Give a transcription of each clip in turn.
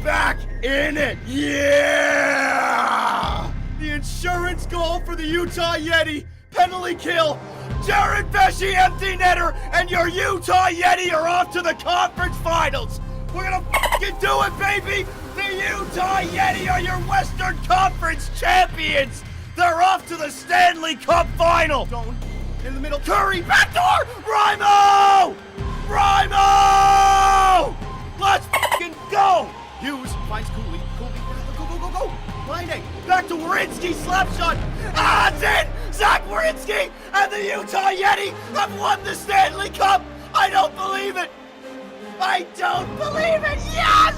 back in it. Yeah! The insurance goal for the Utah Yeti. Penalty kill. Jared Vesey, empty netter, and your Utah Yeti are off to the conference finals. We're gonna fucking do it, baby. The Utah Yeti are your Western Conference champions. They're off to the Stanley Cup final. Zone in the middle. Curry, backdoor. Rimo! Rimo! Let's fucking go. Hughes finds Cooley. Go. Line A. Back to Werenski. Slap shot. Ah, it's in. Zach Werenski and the Utah Yeti have won the Stanley Cup. I don't believe it. I don't believe it. Yes!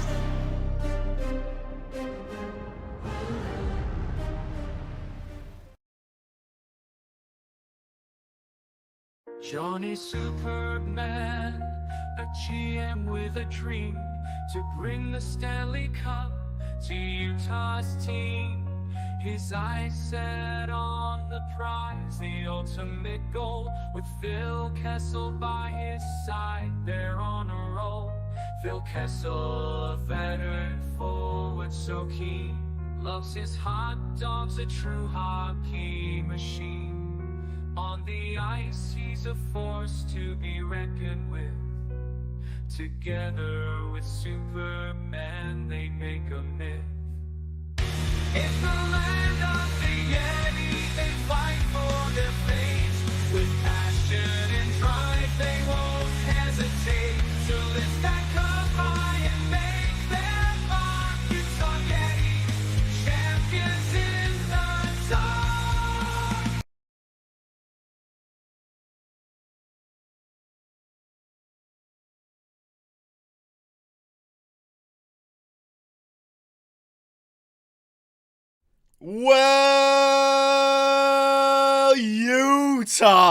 Johnny Superman, a GM with a dream to bring the Stanley Cup to Utah's team. His eyes set on the prize, the ultimate goal. With Phil Kessel by his side, they're on a roll. Phil Kessel, a veteran forward so keen, loves his hot dogs, a true hockey machine. On the ice, he's a force to be reckoned with. Together with Superman, they make a myth. In the land of the Yeti, they fight for their fate. With passion and drive, they won't hesitate to lift that cup high and make their mark. Utah Yeti, champions in the dark. Well, Utah,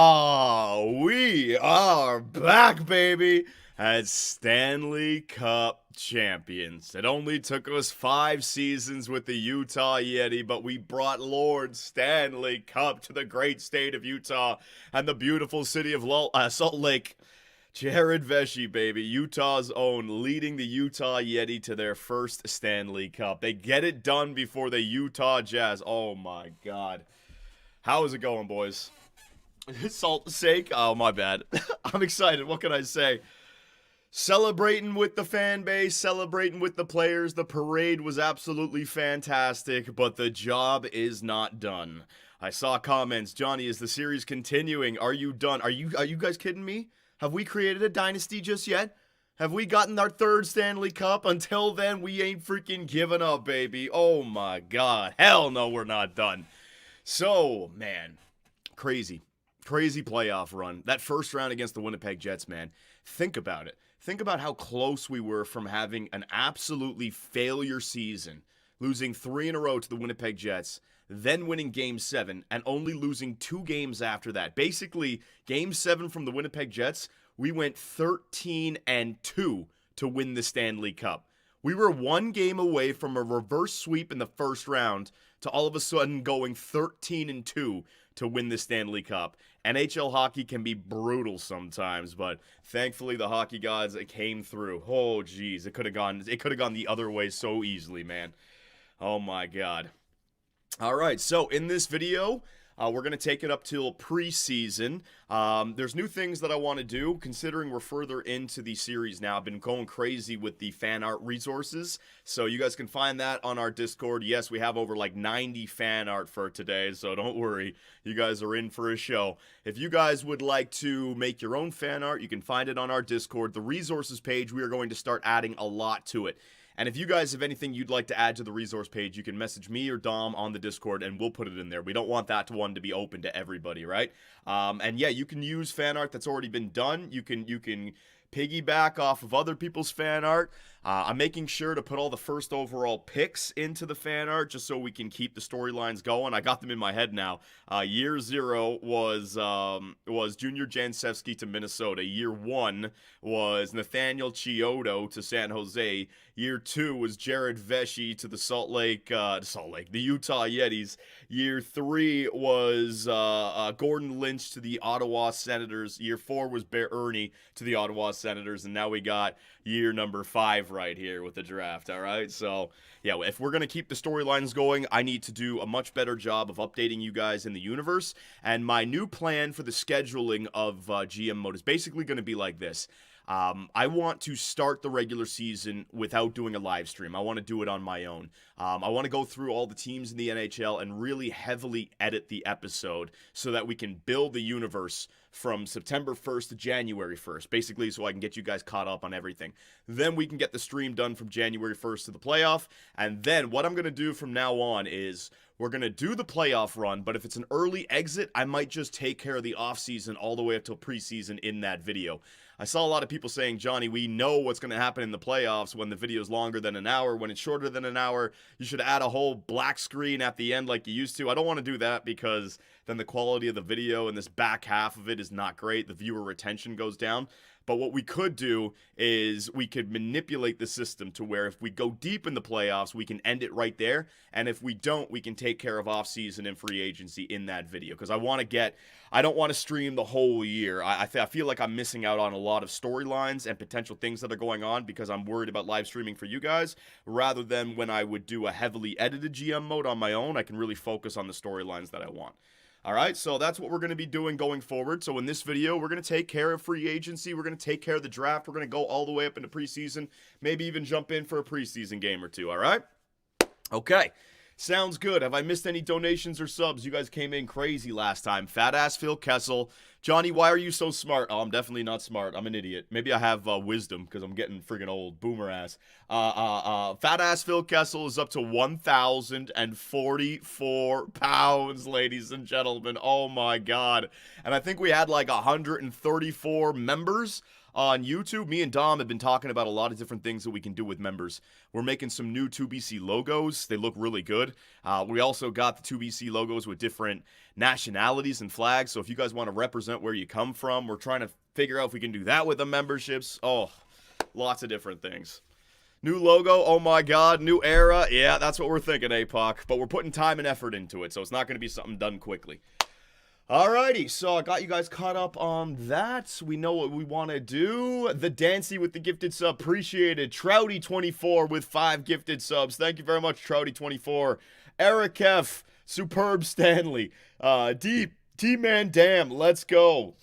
we are back, baby, as Stanley Cup champions. It only took us 5 seasons with the Utah Yeti, but we brought Lord Stanley Cup to the great state of Utah and the beautiful city of Salt Lake. Jared Vesey, baby, Utah's own, leading the Utah Yeti to their first Stanley Cup. They get it done before the Utah Jazz. Oh, my God. How is it going, boys? Salt's sake? Oh, my bad. I'm excited. What can I say? Celebrating with the fan base, celebrating with the players. The parade was absolutely fantastic, but the job is not done. I saw comments. Johnny, is the series continuing? Are you done? Are you guys kidding me? Have we created a dynasty just yet? Have we gotten our 3rd Stanley Cup? Until then, we ain't freaking giving up, baby. Oh my God. Hell no, we're not done. So, man, crazy playoff run. That first round against the Winnipeg Jets, man. Think about it. Think about how close we were from having an absolutely failure season, losing 3 in a row to the Winnipeg Jets, then winning Game 7, and only losing 2 games after that. Basically, Game 7 from the Winnipeg Jets, we went 13-2 to win the Stanley Cup. We were 1 game away from a reverse sweep in the first round to all of a sudden going 13-2 to win the Stanley Cup. NHL hockey can be brutal sometimes, but thankfully the hockey gods came through. Oh, geez, it could have gone the other way so easily, man. Oh my God. All right, so in this video, we're going to take it up till preseason. There's new things that I want to do, considering we're further into the series now. I've been going crazy with the fan art resources, so you guys can find that on our Discord. Yes, we have over like 90 fan art for today, so don't worry. You guys are in for a show. If you guys would like to make your own fan art, you can find it on our Discord. The resources page, we are going to start adding a lot to it. And if you guys have anything you'd like to add to the resource page, you can message me or Dom on the Discord, and we'll put it in there. We don't want that one to be open to everybody, right? And yeah, you can use fan art that's already been done. You can piggyback off of other people's fan art. I'm making sure to put all the first overall picks into the fan art just so we can keep the storylines going. I got them in my head now. Year 0 was Junior Jansevsky to Minnesota. Year 1 was Nathaniel Chiodo to San Jose. Year 2 was Jared Vesey to the the Utah Yetis. Year 3 was Gordon Lynch to the Ottawa Senators. Year 4 was Bear Ernie to the Ottawa Senators, and now we got year number 5 right here with the draft, all right? So, yeah, if we're going to keep the storylines going, I need to do a much better job of updating you guys in the universe, and my new plan for the scheduling of GM mode is basically going to be like this. I want to start the regular season without doing a live stream. I want to do it on my own. I want to go through all the teams in the NHL and really heavily edit the episode so that we can build the universe from September 1st to January 1st, basically so I can get you guys caught up on everything. Then we can get the stream done from January 1st to the playoff, and then what I'm going to do from now on is we're going to do the playoff run, but if it's an early exit, I might just take care of the offseason all the way up till preseason in that video. I saw a lot of people saying, Johnny, we know what's going to happen in the playoffs when the video's longer than an hour. When it's shorter than an hour, you should add a whole black screen at the end like you used to. I don't want to do that because then the quality of the video and this back half of it is not great. The viewer retention goes down. But what we could do is we could manipulate the system to where if we go deep in the playoffs, we can end it right there. And if we don't, we can take care of offseason and free agency in that video. Because I don't want to stream the whole year. I feel like I'm missing out on a lot of storylines and potential things that are going on because I'm worried about live streaming for you guys. Rather than when I would do a heavily edited GM mode on my own, I can really focus on the storylines that I want. Alright, so that's what we're going to be doing going forward. So in this video, we're going to take care of free agency. We're going to take care of the draft. We're going to go all the way up into preseason. Maybe even jump in for a preseason game or two, alright? Okay, sounds good. Have I missed any donations or subs? You guys came in crazy last time. Fat ass Phil Kessel. Johnny, why are you so smart? Oh, I'm definitely not smart. I'm an idiot. Maybe I have wisdom because I'm getting friggin' old. Boomer ass. Fat ass Phil Kessel is up to 1,044 pounds, ladies and gentlemen. Oh my god. And I think we had like 134 members on YouTube. Me and Dom have been talking about a lot of different things that we can do with members. We're making some new 2BC logos. They look really good. We also got the 2BC logos with different nationalities and flags. So if you guys want to represent where you come from, we're trying to figure out if we can do that with the memberships. Oh, lots of different things. New logo, oh my god, new era. Yeah, that's what we're thinking, APOC. But we're putting time and effort into it, so it's not going to be something done quickly. Alrighty, so I got you guys caught up on that. We know what we want to do. The Dancy with the gifted sub, appreciated. Trouty24 with 5 gifted subs. Thank you very much, Trouty24. Eric F, Superb Stanley. Deep, T-Man Damn, let's go.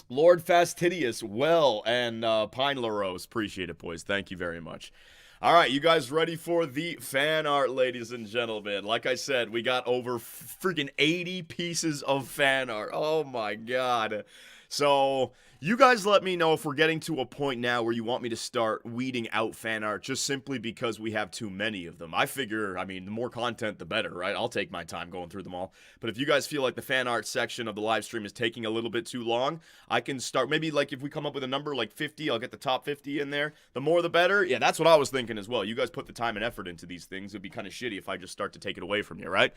Lord Fastidious, well, and Pine LaRose. Appreciate it, boys. Thank you very much. All right, you guys ready for the fan art, ladies and gentlemen? Like I said, we got over freaking 80 pieces of fan art. Oh my god. So, you guys let me know if we're getting to a point now where you want me to start weeding out fan art just simply because we have too many of them. I figure, I mean, the more content, the better, right? I'll take my time going through them all. But if you guys feel like the fan art section of the live stream is taking a little bit too long, I can start, maybe like if we come up with a number like 50, I'll get the top 50 in there. The more the better. Yeah, that's what I was thinking as well. You guys put the time and effort into these things. It'd be kind of shitty if I just start to take it away from you, right?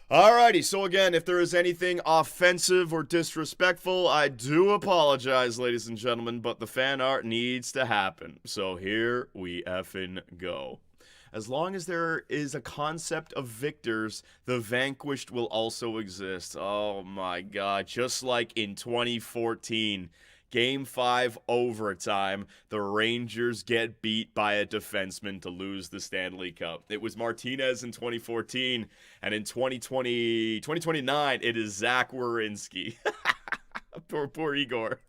Alrighty, so again, if there is anything offensive or disrespectful, I do apologize, ladies and gentlemen, but the fan art needs to happen. So here we effing go. As long as there is a concept of victors, the vanquished will also exist. Oh my god, just like in 2014. Game 5 overtime, the Rangers get beat by a defenseman to lose the Stanley Cup. It was Martinez in 2014, and in 2029, it is Zach Werenski. poor Igor.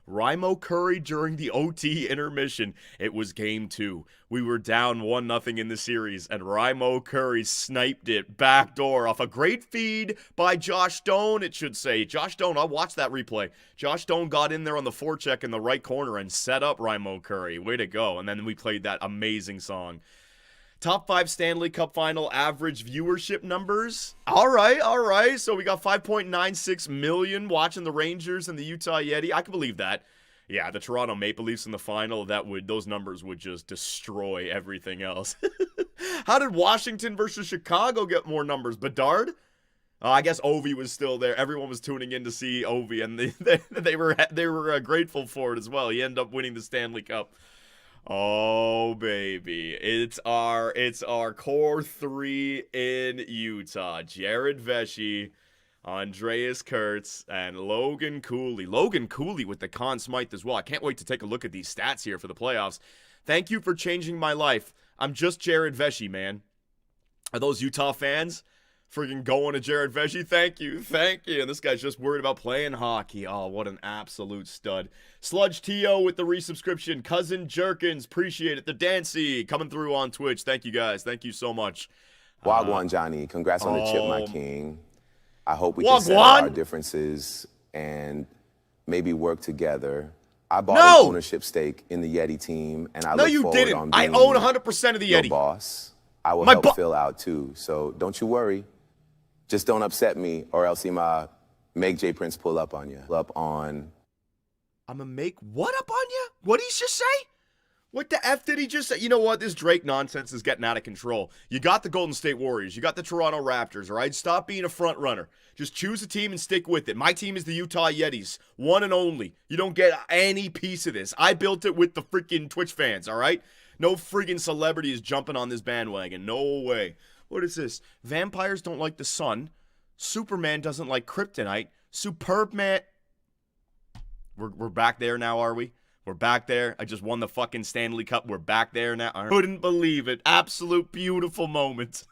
Raimo Curry during the OT intermission. It was game 2. We were down 1-0 in the series, and Raimo Curry sniped it backdoor off a great feed by Josh Stone, it should say. Josh Stone, I watched that replay. Josh Stone got in there on the forecheck in the right corner and set up Raimo Curry. Way to go. And then we played that amazing song. Top 5 Stanley Cup final average viewership numbers. All right. So we got 5.96 million watching the Rangers and the Utah Yeti. I can believe that. Yeah, the Toronto Maple Leafs in the final, those numbers would just destroy everything else. How did Washington versus Chicago get more numbers? Bedard? I guess Ovi was still there. Everyone was tuning in to see Ovi, and they were grateful for it as well. He ended up winning the Stanley Cup. Oh baby, it's our core 3 in Utah. Jared Vesey, Andreas Kurtz, and Logan Cooley. Logan Cooley with the Conn Smythe as well. I can't wait to take a look at these stats here for the playoffs. Thank you for changing my life. I'm just Jared Vesey, man. Are those Utah fans freaking going to Jared Vesey? Thank you. And this guy's just worried about playing hockey. Oh, what an absolute stud. Sludge T.O. with the resubscription. Cousin Jerkins, appreciate it. The Dancy coming through on Twitch. Thank you, guys. Thank you so much. Wagwan, Johnny. Congrats on the chip, my king. I hope we can settle our differences and maybe work together. I bought an ownership stake in the Yeti team, and I look forward on being I own 100% of the Yeti. Boss. I will help Phil out too, so don't you worry. Just don't upset me, or else he might make J Prince pull up on you. I'm gonna make what up on you? What did he just say? What the F did he just say? You know what? This Drake nonsense is getting out of control. You got the Golden State Warriors. You got the Toronto Raptors, all right? Stop being a front runner. Just choose a team and stick with it. My team is the Utah Yetis. One and only. You don't get any piece of this. I built it with the freaking Twitch fans, all right? No freaking celebrity is jumping on this bandwagon. No way. What is this? Vampires don't like the sun. Superman doesn't like kryptonite. Superb man. We're back there now, are we? We're back there. I just won the fucking Stanley Cup. We're back there now. I couldn't believe it. Absolute beautiful moment.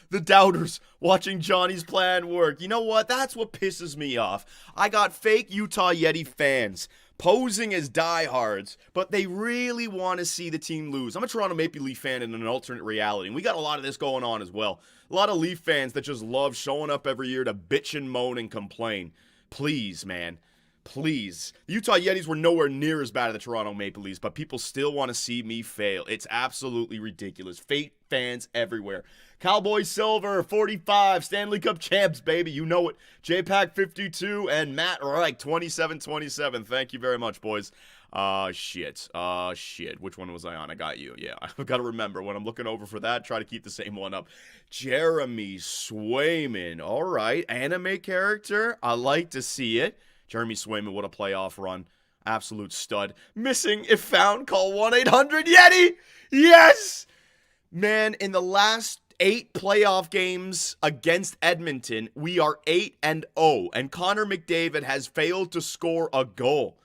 The doubters watching Johnny's plan work. You know what? That's what pisses me off. I got fake Utah Yeti fans posing as diehards, but they really want to see the team lose. I'm a Toronto Maple Leaf fan in an alternate reality, and we got a lot of this going on as well. A lot of Leaf fans that just love showing up every year to bitch and moan and complain. Please, man. Please. The Utah Yetis were nowhere near as bad as the Toronto Maple Leafs, but people still want to see me fail. It's absolutely ridiculous. Fake fans everywhere. Cowboy Silver, 45, Stanley Cup champs, baby. You know it. JPack 52 and Matt Reich, 27-27. Thank you very much, boys. Shit. Which one was I on? I got you. Yeah, I've got to remember when I'm looking over for that, try to keep the same one up. Jeremy Swayman. All right. Anime character. I like to see it. Jeremy Swayman, what a playoff run. Absolute stud. Missing if found, call 1-800-YETI. Yes! Man, in the last 8 playoff games against Edmonton, we are 8-0, and Connor McDavid has failed to score a goal.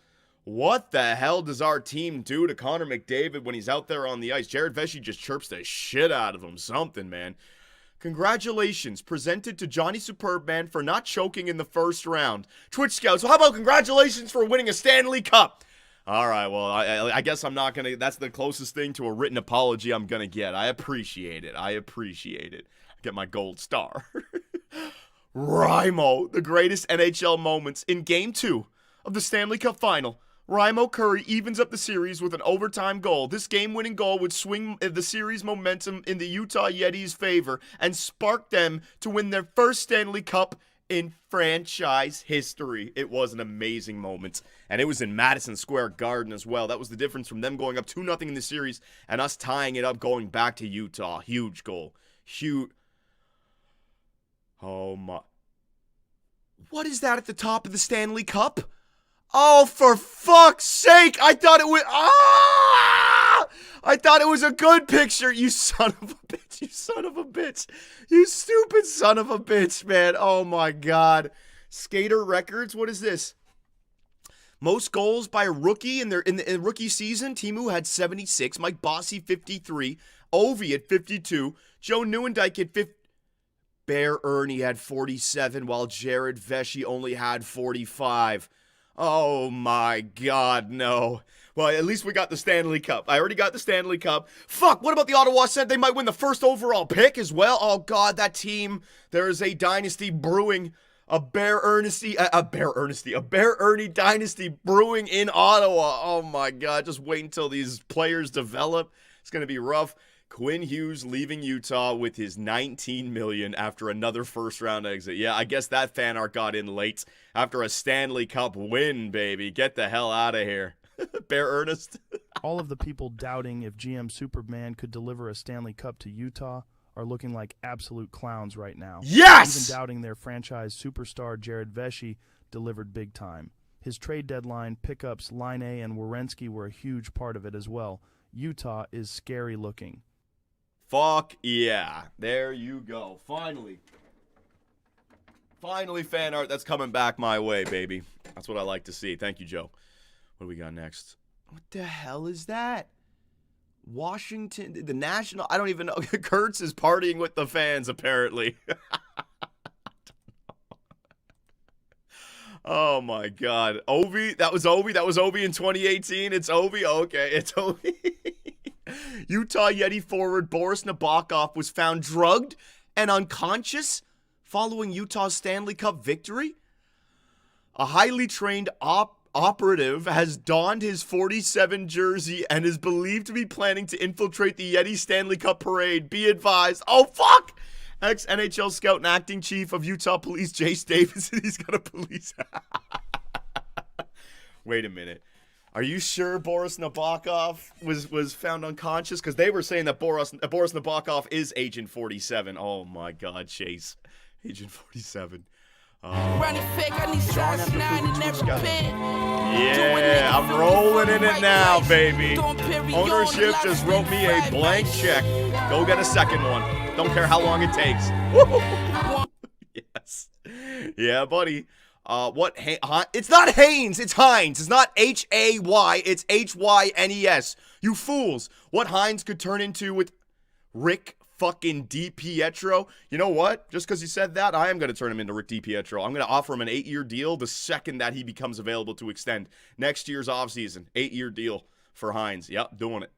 What the hell does our team do to Connor McDavid when he's out there on the ice? Jared Vesey just chirps the shit out of him. Something, man. Congratulations presented to Johnny Superbman for not choking in the first round. Twitch Scouts, well, how about congratulations for winning a Stanley Cup? All right, well, I guess I'm not going to, that's the closest thing to a written apology I'm going to get. I appreciate it. I get my gold star. Rymo, the greatest NHL moments in Game 2 of the Stanley Cup Final. Rymo Curry evens up the series with an overtime goal. This game-winning goal would swing the series momentum in the Utah Yetis' favor and spark them to win their first Stanley Cup in franchise history. It was an amazing moment, and it was in Madison Square Garden as well. That was the difference from them going up 2-0 in the series and us tying it up going back to Utah. Huge goal. Huge. Oh, my. What is that at the top of the Stanley Cup? Oh, for fuck's sake! I thought it was I thought it was a good picture. You son of a bitch! You son of a bitch! You stupid son of a bitch, man! Oh my god! Skater records. What is this? Most goals by a rookie in the rookie season. Timu had 76. Mike Bossy 53. Ovi at 52. Joe Nieuwendyk at 50. Bear Ernie had 47, while Jared Vesey only had 45. Oh my god, no. Well, at least we got the Stanley Cup. I already got the Stanley Cup. Fuck, what about the Ottawa Senators? They might win the first overall pick as well. Oh god, that team. There is a dynasty brewing. A Bear Ernie dynasty brewing in Ottawa. Oh my god, just wait until these players develop. It's going to be rough. Quinn Hughes leaving Utah with his $19 million after another first-round exit. Yeah, I guess that fan art got in late after a Stanley Cup win, baby. Get the hell out of here. Bear Ernest. All of the people doubting if GM Superman could deliver a Stanley Cup to Utah are looking like absolute clowns right now. Yes! Even doubting their franchise superstar Jared Vesey delivered big time. His trade deadline pickups Line A and Werenski were a huge part of it as well. Utah is scary looking. Fuck yeah. There you go. Finally. Finally, fan art that's coming back my way, baby. That's what I like to see. Thank you, Joe. What do we got next? What the hell is that? Washington, the National, I don't even know. Kurtz is partying with the fans, apparently. Oh, my God. Ovi, that was Ovi in 2018. It's Ovi? Okay, it's Ovi. Utah Yeti forward Boris Nabokov was found drugged and unconscious following Utah's Stanley Cup victory. A highly trained operative has donned his 47 jersey and is believed to be planning to infiltrate the Yeti Stanley Cup parade. Be advised. Oh, fuck! Ex-NHL scout and acting chief of Utah Police, Jace Davidson. He's got a police... Wait a minute. Are you sure Boris Nabokov was found unconscious? Because they were saying that Boris Nabokov is Agent 47. Oh, my God, Chase. Agent 47. Yeah, I'm rolling in it now, baby. Ownership just wrote me a blank check. Go get a second one. Don't care how long it takes. Yes. Yeah, buddy. It's not Haynes, it's Hines. It's not H-A-Y, it's H-Y-N-E-S. You fools. What Hines could turn into with Rick fucking DiPietro. You know what? Just because he said that, I am going to turn him into Rick DiPietro. I'm going to offer him an 8-year deal the second that he becomes available to extend. Next year's offseason, 8-year deal for Hines. Yep, doing it.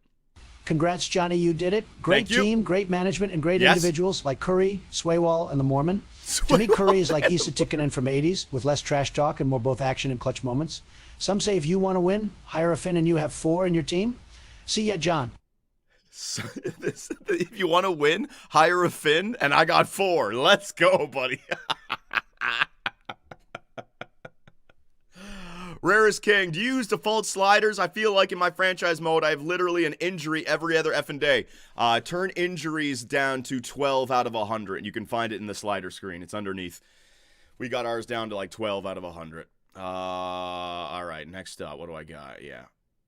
Congrats, Johnny, you did it. Great team, great management, and great individuals like Curry, Swaywall, and the Mormon. To me, Curry is like Issa Tikkanen from 80s, with less trash talk and more both action and clutch moments. Some say if you want to win, hire a Finn and you have 4 in your team. See ya, John. So if you want to win, hire a Finn, and I got 4. Let's go, buddy. Rarest King, do you use default sliders? I feel like in my franchise mode, I have literally an injury every other effing day. Turn injuries down to 12 out of 100. You can find it in the slider screen. It's underneath. We got ours down to like 12 out of 100. All right, next up. What do I got? Yeah.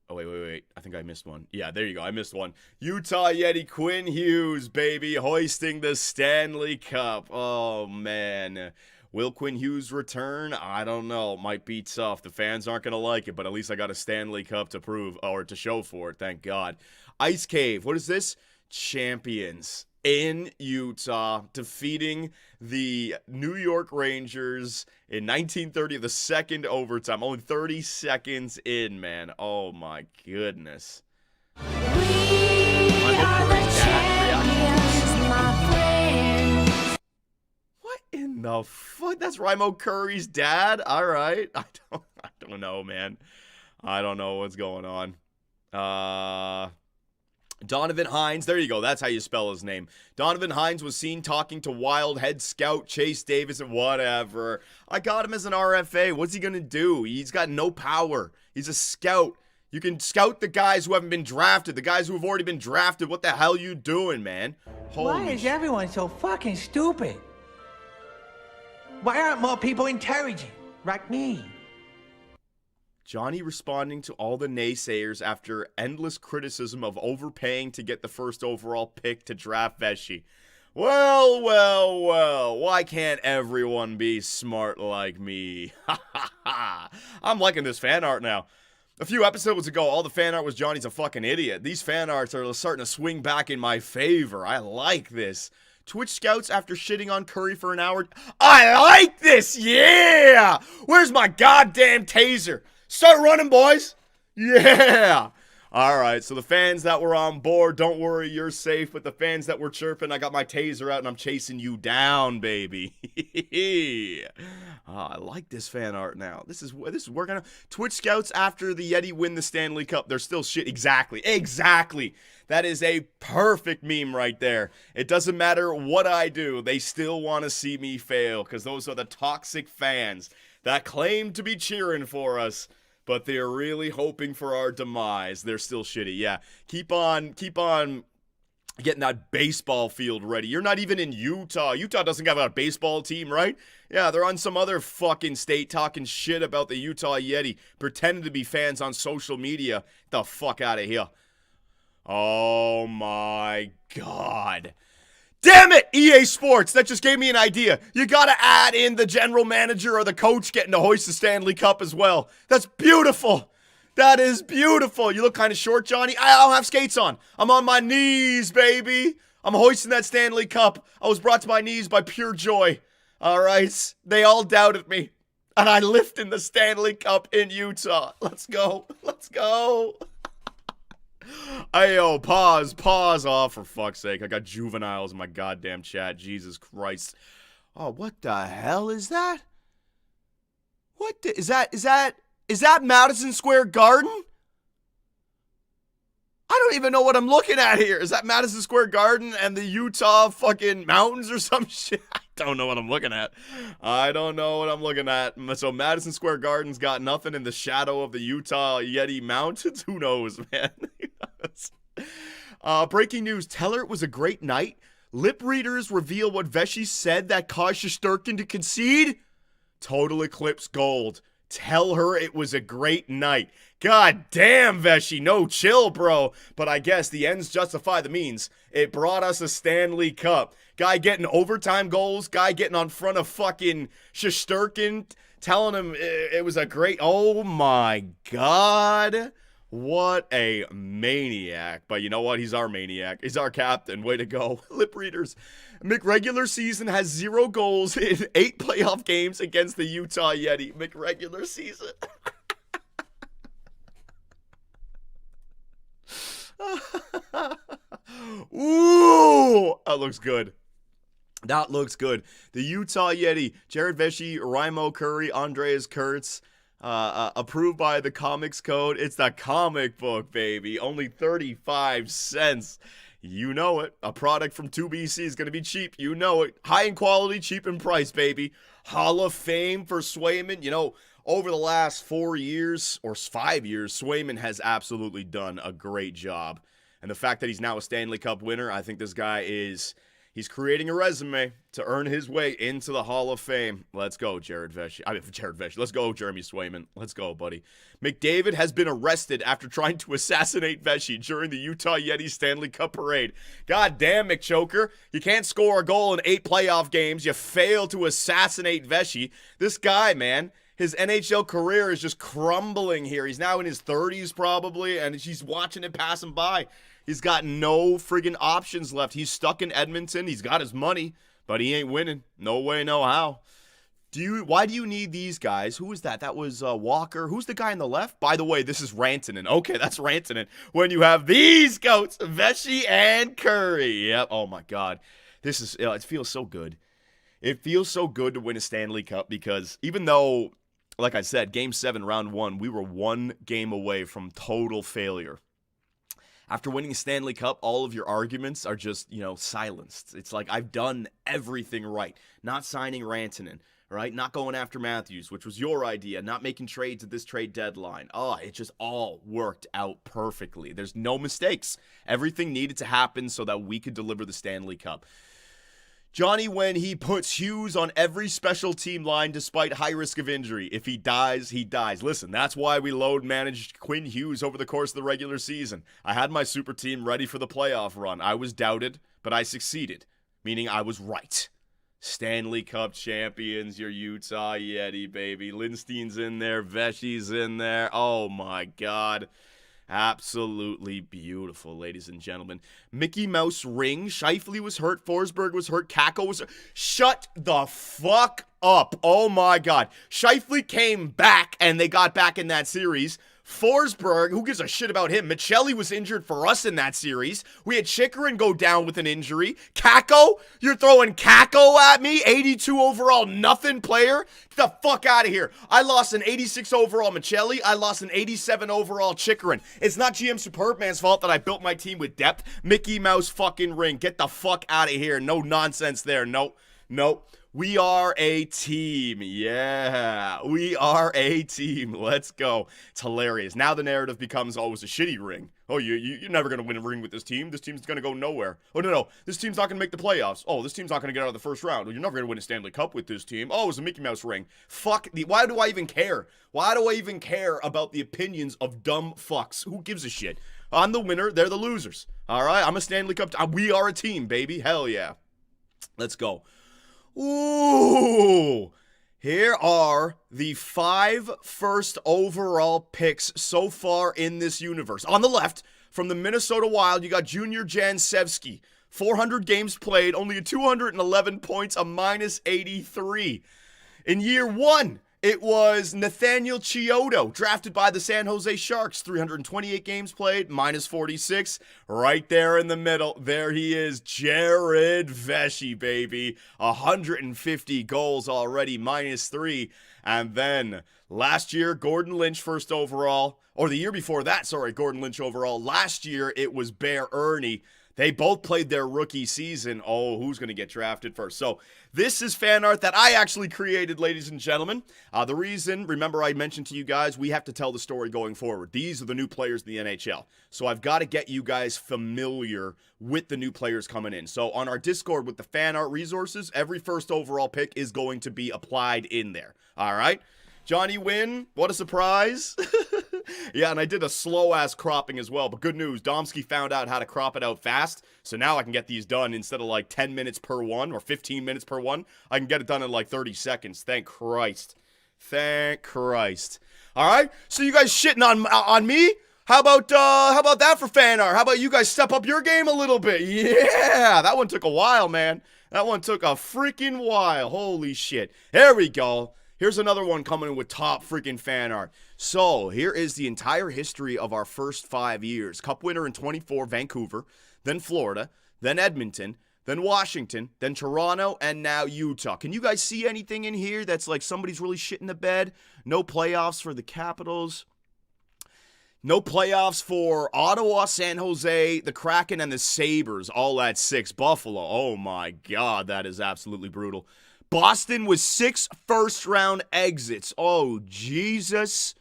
Oh, wait. I think I missed one. Yeah, there you go. I missed one. Utah Yeti Quinn Hughes, baby, hoisting the Stanley Cup. Oh, man. Will Quinn Hughes return? I don't know. Might be tough. The fans aren't going to like it, but at least I got a Stanley Cup to prove, or to show for it, thank God. Ice Cave, what is this? Champions in Utah, defeating the New York Rangers in 1930, the second overtime. Only 30 seconds in, man. Oh, my goodness. What in the fuck? That's Raimo Curry's dad? All right. I don't know, man. I don't know what's going on. Donovan Hines, there you go. That's how you spell his name. Donovan Hines was seen talking to Wild head scout Chase Davis and whatever. I got him as an RFA. What's he going to do? He's got no power. He's a scout. You can scout the guys who haven't been drafted, the guys who have already been drafted. What the hell you doing, man? Why is everyone so fucking stupid? Why aren't more people intelligent like me? Johnny responding to all the naysayers after endless criticism of overpaying to get the first overall pick to draft Vesey. Well, why can't everyone be smart like me? I'm liking this fan art now. A few episodes ago, all the fan art was Johnny's a fucking idiot. These fan arts are starting to swing back in my favor. I like this. Twitch scouts after shitting on Curry for an hour. I like this, yeah! Where's my goddamn taser? Start running, boys! Yeah! Alright, so the fans that were on board, don't worry, you're safe. But the fans that were chirping, I got my taser out and I'm chasing you down, baby. I like this fan art now. This is working out. Twitch scouts after the Yeti win the Stanley Cup, they're still shit. Exactly. That is a perfect meme right there. It doesn't matter what I do, they still want to see me fail. Because those are the toxic fans that claim to be cheering for us, but they're really hoping for our demise. They're still shitty. Yeah, keep on getting that baseball field ready. You're not even in Utah. Utah doesn't have a baseball team, right? Yeah, they're on some other fucking state talking shit about the Utah Yeti, pretending to be fans on social media. Get the fuck out of here. Oh my God. Damn it, EA Sports. That just gave me an idea. You got to add in the general manager or the coach getting to hoist the Stanley Cup as well. That's beautiful. That is beautiful. You look kind of short, Johnny. I don't have skates on. I'm on my knees, baby. I'm hoisting that Stanley Cup. I was brought to my knees by pure joy. All right? They all doubted me. And I lifted the Stanley Cup in Utah. Let's go. Let's go. Ayo, pause. Oh, for fuck's sake. I got juveniles in my goddamn chat. Jesus Christ. Oh, what the hell is that? Is that Madison Square Garden? I don't even know what I'm looking at here. Is that Madison Square Garden and the Utah fucking mountains or some shit? I don't know what I'm looking at. So Madison Square Garden's got nothing in the shadow of the Utah Yeti Mountains? Who knows, man? Breaking news. Tell her it was a great night. Lip readers reveal what Vesey said that caused Shesterkin to concede. Total Eclipse Gold. Tell her it was a great night. God damn, Vesey. No, chill, bro. But I guess the ends justify the means. It brought us a Stanley Cup. Guy getting overtime goals. Guy getting on front of fucking Shesterkin. Telling him it was a great... Oh, my God. What a maniac. But you know what? He's our maniac. He's our captain. Way to go. Lip readers. McRegular season has 0 goals in 8 playoff games against the Utah Yeti. McRegular season. Ooh, that looks good. That looks good. The Utah Yeti, Jared Vesey, Raimo Curry, Andreas Kurtz, approved by the Comics Code. It's the comic book, baby. Only 35 cents. You know it. A product from 2BC is going to be cheap. You know it. High in quality, cheap in price, baby. Hall of Fame for Swayman. You know, over the last 4 years or 5 years, Swayman has absolutely done a great job. And the fact that he's now a Stanley Cup winner, I think this guy is... He's creating a resume to earn his way into the Hall of Fame. Let's go, Jared Vesey. Let's go, Jeremy Swayman. Let's go, buddy. McDavid has been arrested after trying to assassinate Vesey during the Utah Yeti Stanley Cup parade. God damn, McChoker. You can't score a goal in 8 playoff games. You fail to assassinate Vesey. This guy, man, his NHL career is just crumbling here. He's now in his 30s probably, and she's watching it pass him by. He's got no friggin' options left. He's stuck in Edmonton. He's got his money, but he ain't winning. No way, no how. Why do you need these guys? Who was that? That was Walker. Who's the guy on the left? By the way, this is Rantanen. Okay, that's Rantanen. When you have these goats, Vesey and Curry. Yep. Oh, my God. It feels so good. It feels so good to win a Stanley Cup because even though, like I said, Game 7, Round 1, we were 1 game away from total failure. After winning a Stanley Cup, all of your arguments are just, silenced. It's like, I've done everything right. Not signing Rantanen, right? Not going after Matthews, which was your idea. Not making trades at this trade deadline. Oh, it just all worked out perfectly. There's no mistakes. Everything needed to happen so that we could deliver the Stanley Cup. Johnny, when he puts Hughes on every special team line despite high risk of injury. If he dies, he dies. Listen, that's why we load managed Quinn Hughes over the course of the regular season. I had my super team ready for the playoff run. I was doubted, but I succeeded, meaning I was right. Stanley Cup champions, your Utah Yeti, baby. Lindstein's in there. Vesey's in there. Oh, my God. Absolutely beautiful, ladies and gentlemen. Mickey Mouse ring. Scheifele was hurt. Forsberg was hurt. Kako was hurt. Shut the fuck up. Oh, my God. Scheifele came back, and they got back in that series. Forsberg, who gives a shit about him? Michelli was injured for us in that series. We had Chychrun go down with an injury. Kako? You're throwing Kako at me? 82 overall nothing player? Get the fuck out of here. I lost an 86 overall Michelli. I lost an 87 overall Chychrun. It's not GM Superbman's fault that I built my team with depth. Mickey Mouse fucking ring. Get the fuck out of here. No nonsense there. Nope. We are a team. Yeah, we are a team. Let's go. It's hilarious. Now the narrative becomes, oh, it's a shitty ring. Oh, you're never going to win a ring with this team. This team's going to go nowhere. Oh, no. This team's not going to make the playoffs. Oh, this team's not going to get out of the first round. Well, you're never going to win a Stanley Cup with this team. Oh, it's a Mickey Mouse ring. Why do I even care? Why do I even care about the opinions of dumb fucks? Who gives a shit? I'm the winner. They're the losers. All right? I'm a Stanley Cup. We are a team, baby. Hell yeah. Let's go. Ooh. Here are the 5 first overall picks so far in this universe. On the left, from the Minnesota Wild, you got Junior Jansevsky. 400 games played, only 211 points, a -83. In year 1, it was Nathaniel Chiodo, drafted by the San Jose Sharks. 328 games played, -46. Right there in the middle, there he is, Jared Vesey, baby. 150 goals already, -3. And then last year, Gordon Lynch first overall. Or the year before that, sorry, Gordon Lynch overall. Last year, it was Bear Ernie. They both played their rookie season. Oh, who's going to get drafted first? So this is fan art that I actually created, ladies and gentlemen. The reason, remember I mentioned to you guys, we have to tell the story going forward. These are the new players in the NHL. So I've got to get you guys familiar with the new players coming in. So on our Discord with the fan art resources, every first overall pick is going to be applied in there. All right? Johnny Wynn, what a surprise. Yeah, and I did a slow-ass cropping as well. But good news, Domsky found out how to crop it out fast. So now I can get these done instead of like 10 minutes per one or 15 minutes per one. I can get it done in like 30 seconds. Thank Christ. Thank Christ. All right, so you guys shitting on me? How about that for fan art? How about you guys step up your game a little bit? Yeah, that one took a while, man. That one took a freaking while. Holy shit. There we go. Here's another one coming in with top freaking fan art. So, here is the entire history of our first 5 years. Cup winner in 24, Vancouver, then Florida, then Edmonton, then Washington, then Toronto, and now Utah. Can you guys see anything in here that's like somebody's really shitting the bed? No playoffs for the Capitals. No playoffs for Ottawa, San Jose, the Kraken, and the Sabres, all at 6. Buffalo, oh my God, that is absolutely brutal. Boston was 6 first-round exits. Oh, Jesus.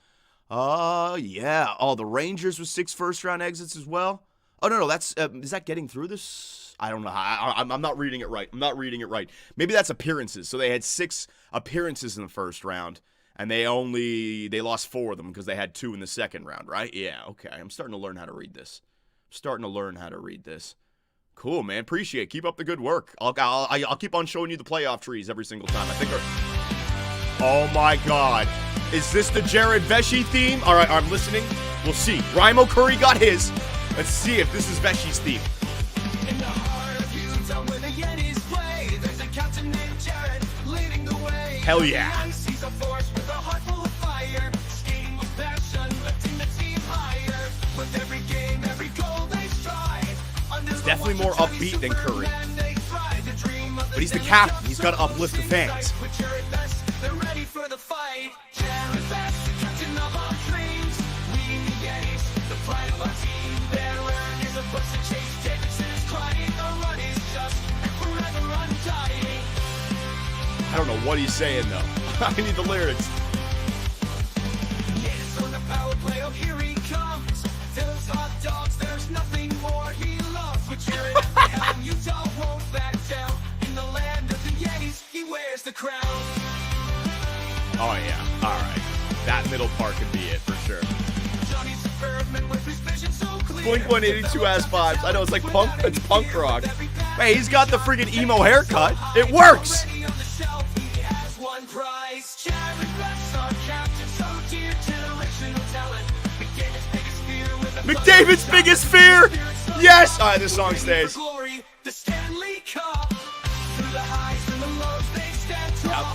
Yeah. Oh, the Rangers was 6 first-round exits as well. Oh, no, that's, is that getting through this? I don't know. I'm not reading it right. I'm not reading it right. Maybe that's appearances. So they had 6 appearances in the first round, and they lost 4 of them because they had 2 in the second round, right? Yeah, okay. I'm starting to learn how to read this. Cool, man. Appreciate it. Keep up the good work. I'll keep on showing you the playoff trees every single time. I think. Oh my God, is this the Jared Vesey theme? All right, I'm listening. We'll see. Raimo Curry got his. Let's see if this is Vesey's theme. In the heart of Utah, where the Yetis play, there's a captain named Jared leading the way. Hell yeah. He's a force with a heart full of fire, skating with passion, lifting the team higher. With every game, every goal they strive. It's definitely more upbeat than Curry. But he's the captain. He's got to uplift the fans. They're ready for the fight. Jared Vesey, captain of our dreams. Leading the Yetis, the pride of our team. Their earn is a push to chase. Davidson's crying. The run is just forever undying. I don't know what he's saying, though. I need the lyrics. Yetis on the power play. Oh, here he comes. Those hot dogs, there's nothing more he loves. With Jared at the helm, Utah won't back down. In the land of the Yetis, he wears the crown. Oh, yeah. All right. That middle part could be it for sure. Blink-182 has 5s. I know it's like punk. It's punk rock. Hey, he's got the friggin' emo haircut. It works. McDavid's biggest fear. Yes. All right, this song stays.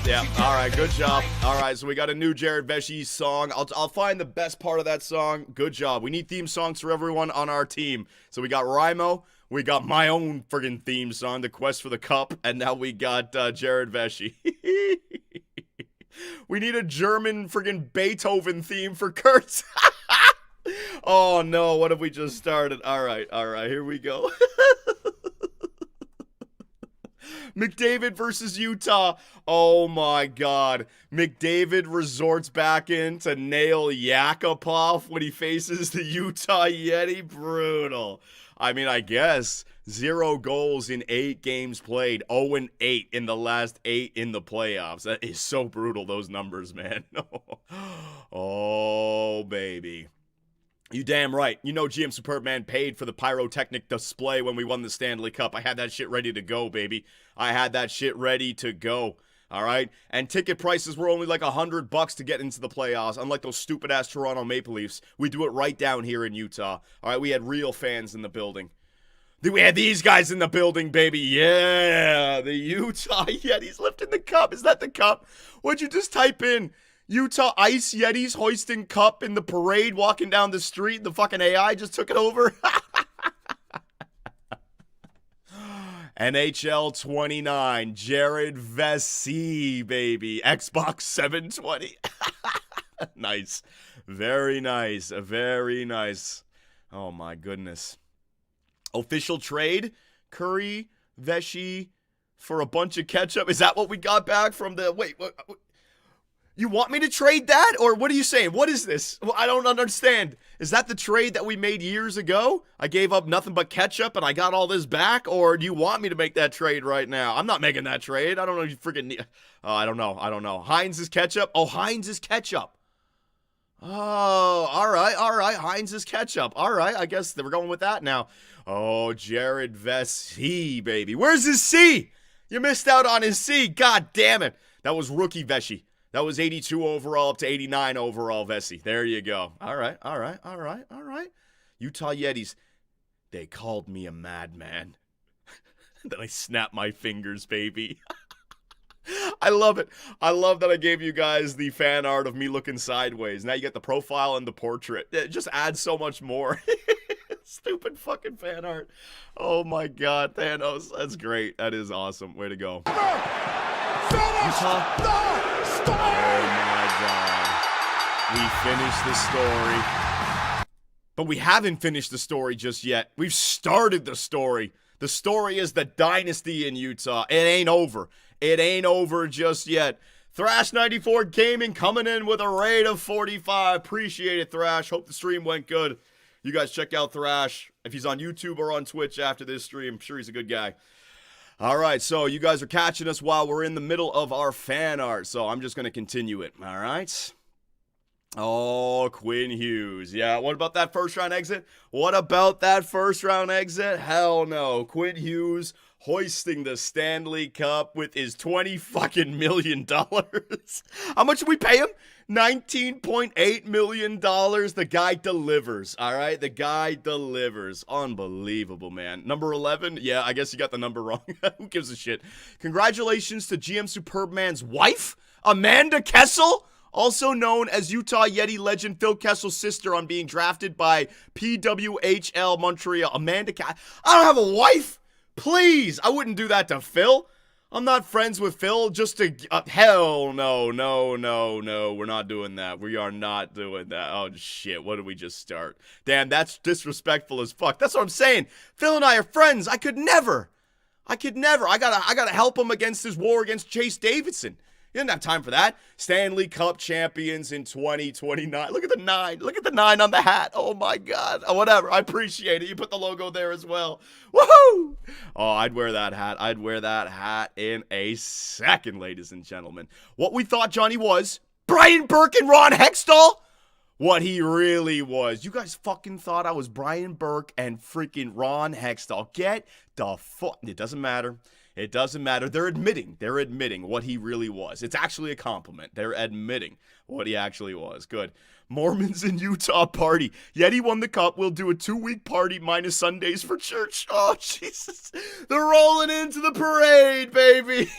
Yep. All right, good job. All right, so we got a new Jared Vesey song. I'll find the best part of that song. Good job. We need theme songs for everyone on our team. So we got Raimo, we got my own friggin' theme song, The Quest for the Cup, and now we got Jared Vesey. We need a German friggin' Beethoven theme for Kurtz. Oh no, what have we just started? All right, here we go. McDavid versus Utah. Oh my God. McDavid resorts back in to nail Yakupov when he faces the Utah Yeti. Brutal. I mean, I guess 0 goals in 8 games played. 0-8 in the last 8 in the playoffs. That is so brutal, those numbers, man. Oh, baby. You damn right. You know GM Superbman paid for the pyrotechnic display when we won the Stanley Cup. I had that shit ready to go, baby. I had that shit ready to go. All right? And ticket prices were only like $100 to get into the playoffs, unlike those stupid-ass Toronto Maple Leafs. We do it right down here in Utah. All right? We had real fans in the building. We had these guys in the building, baby. Yeah, the Utah Yetis lifting the cup. Is that the cup? Would you just type in Utah Ice Yetis hoisting cup in the parade walking down the street? The fucking AI just took it over. NHL 29, Jared Vesey, baby. Xbox 720. Nice. Very nice. Very nice. Oh, my goodness. Official trade, Curry, Vesey for a bunch of ketchup. Is that what we got back from the... Wait, what? You want me to trade that? Or what are you saying? What is this? Well, I don't understand. Is that the trade that we made years ago? I gave up nothing but ketchup and I got all this back? Or do you want me to make that trade right now? I'm not making that trade. I don't know if you freaking need... I don't know. Heinz is ketchup? Oh, Heinz is ketchup. Oh, all right. Heinz is ketchup. All right, I guess we're going with that now. Oh, Jared Vesey, baby. Where's his C? You missed out on his C. God damn it. That was rookie Vesey. That was 82 overall up to 89 overall Vesey. There you go. All right. Utah Yetis. They called me a madman. Then I snapped my fingers, baby. I love it. I love that I gave you guys the fan art of me looking sideways. Now you get the profile and the portrait. It just adds so much more. Stupid fucking fan art. Oh my God, Thanos. That's great. That is awesome. Way to go. Finish the story! Oh my God. We finished the story. But we haven't finished the story just yet. We've started the story. The story is the dynasty in Utah. It ain't over. It ain't over just yet. Thrash94 Gaming coming in with a raid of 45. Appreciate it, Thrash. Hope the stream went good. You guys check out Thrash. If he's on YouTube or on Twitch after this stream, I'm sure he's a good guy. All right, so you guys are catching us while we're in the middle of our fan art. So I'm just going to continue it, all right? Oh, Quinn Hughes. Yeah, what about that first round exit? Hell no. Quinn Hughes hoisting the Stanley Cup with his $20 million. How much did we pay him? $19.8 million. The guy delivers, all right? The guy delivers. Unbelievable, man. Number 11? Yeah, I guess you got the number wrong. Who gives a shit? Congratulations to GM Superbman's wife, Amanda Kessel, also known as Utah Yeti legend Phil Kessel's sister, on being drafted by PWHL Montreal. Amanda Kessel. I don't have a wife. Please. I wouldn't do that to Phil. I'm not friends with Phil just to... hell no. We're not doing that. We are not doing that. Oh, shit. What did we just start? Damn, that's disrespectful as fuck. That's what I'm saying. Phil and I are friends. I could never. I gotta help him against his war against Chase Davidson. He didn't have time for that. Stanley Cup champions in 2029. Look at the 9. Look at the 9 on the hat. Oh, my God. Oh, whatever. I appreciate it. You put the logo there as well. Woohoo! Oh, I'd wear that hat. I'd wear that hat in a second, ladies and gentlemen. What we thought Johnny was, Brian Burke and Ron Hextall? What he really was. You guys fucking thought I was Brian Burke and freaking Ron Hextall. Get the fuck... It doesn't matter. It doesn't matter. They're admitting what he really was. It's actually a compliment. They're admitting what he actually was. Good. Mormons in Utah party. Yeti won the cup. We'll do a 2-week party minus Sundays for church. Oh, Jesus. They're rolling into the parade, baby.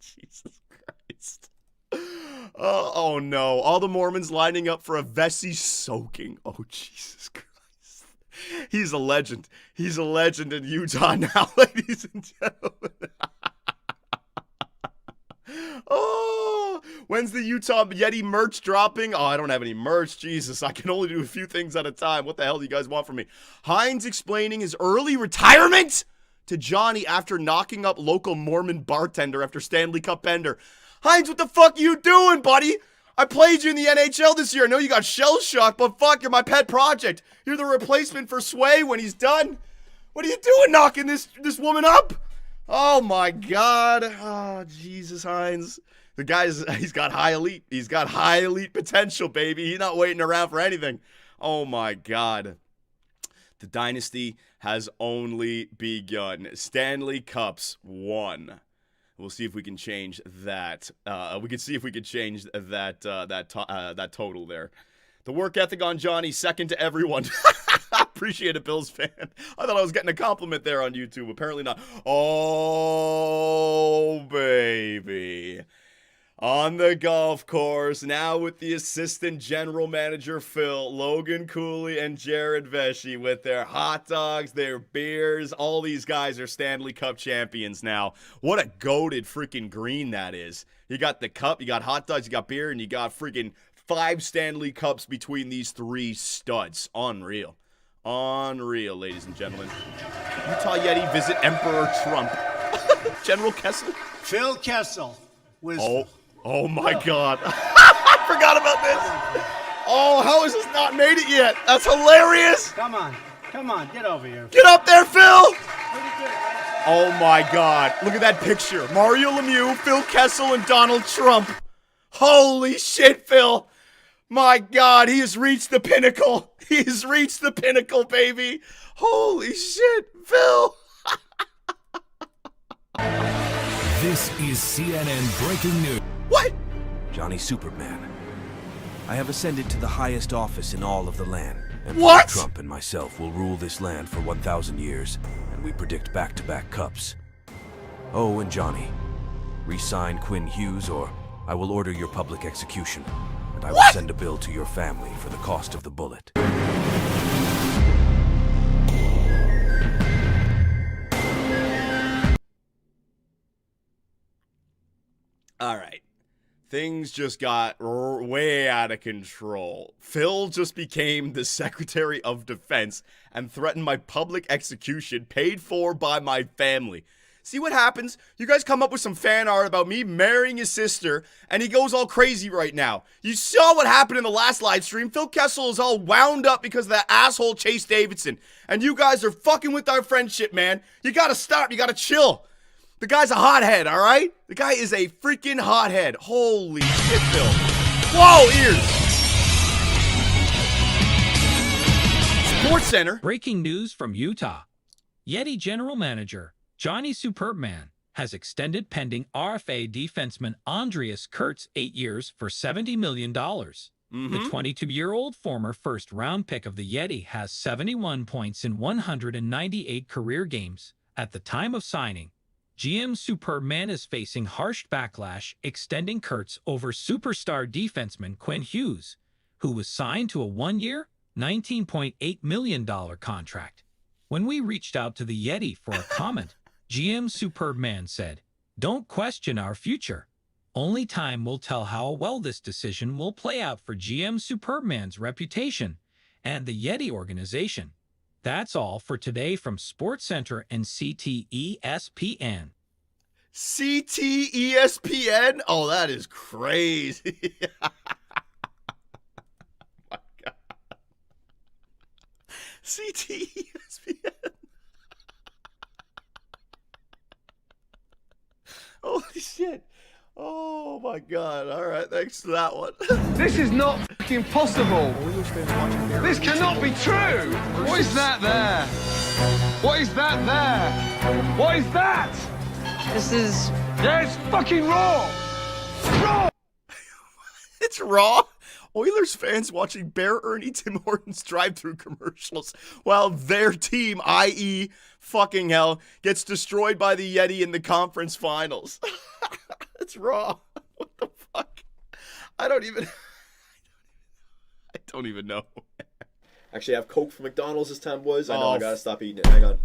Jesus Christ. Oh, no. All the Mormons lining up for a Vesey soaking. Oh, Jesus Christ. He's a legend. He's a legend in Utah now, ladies and gentlemen. Oh, when's the Utah Yeti merch dropping? Oh, I don't have any merch. Jesus, I can only do a few things at a time. What the hell do you guys want from me? Heinz explaining his early retirement to Johnny after knocking up local Mormon bartender after Stanley Cup ender. Heinz, what the fuck are you doing, buddy? I played you in the NHL this year. I know you got shell-shocked, but fuck, you're my pet project. You're the replacement for Sway when he's done. What are you doing knocking this woman up? Oh, my God. Oh, Jesus, Heinz. He's got high elite. He's got high elite potential, baby. He's not waiting around for anything. Oh, my God. The dynasty has only begun. Stanley Cups won. We'll see if we can change that. We can see if we can change that total there. The work ethic on Johnny, second to everyone. Appreciate it, Bills fan. I thought I was getting a compliment there on YouTube. Apparently not. Oh, baby. On the golf course, now with the assistant general manager, Phil, Logan Cooley, and Jared Vesey with their hot dogs, their beers. All these guys are Stanley Cup champions now. What a goated freaking green that is. You got the cup, you got hot dogs, you got beer, and you got freaking 5 Stanley Cups between these 3 studs. Unreal. Unreal, ladies and gentlemen. Utah Yeti visit Emperor Trump. General Kessel? Phil Kessel. Wisdom. Oh my God. I forgot about this. Oh, how has this not made it yet? That's hilarious. Come on, get over here. Get up there, Phil. Oh my God. Look at that picture. Mario Lemieux, Phil Kessel, and Donald Trump. Holy shit, Phil. My God, he has reached the pinnacle. He has reached the pinnacle, baby. Holy shit, Phil. This is CNN breaking news. What? Johnny Superman. I have ascended to the highest office in all of the land. And what? Trump and myself will rule this land for 1,000 years, and we predict back-to-back cups. Oh, and Johnny, re-sign Quinn Hughes or I will order your public execution, and I will send a bill to your family for the cost of the bullet. All right. Things just got way out of control. Phil just became the Secretary of Defense and threatened my public execution paid for by my family. See what happens? You guys come up with some fan art about me marrying his sister, and he goes all crazy right now. You saw what happened in the last live stream. Phil Kessel is all wound up because of that asshole Chase Davidson. And you guys are fucking with our friendship, man. You gotta stop. You gotta chill. The guy's a hothead, all right? The guy is a freaking hothead. Holy shit, Phil. Whoa, ears. Sports Center. Breaking news from Utah. Yeti general manager Johnny Superman has extended pending RFA defenseman Andreas Kurtz 8 years for $70 million. The 22-year-old former first-round pick of the Yeti has 71 points in 198 career games. At the time of signing, GM Superman is facing harsh backlash extending Kurtz over superstar defenseman Quinn Hughes, who was signed to a 1-year, $19.8 million contract. When we reached out to the Yeti for a comment, GM Superman said, "Don't question our future. Only time will tell how well this decision will play out for GM Superman's reputation and the Yeti organization." That's all for today from SportsCenter and CTESPN. CTESPN? Oh, that is crazy. Oh my God. CTESPN. Holy shit. Oh my God. All right, thanks for that one. This is not fucking possible. This cannot be true. What is that there? What is that there? What is that? This is... Yeah, it's fucking raw. Raw. It's raw. Oilers fans watching Bear Ernie Tim Hortons drive-through commercials while their team, i.e. fucking hell, gets destroyed by the Yeti in the conference finals. It's raw. What the fuck? I don't even know. Actually, I have Coke from McDonald's this time, boys. I know I gotta stop eating it. Hang on.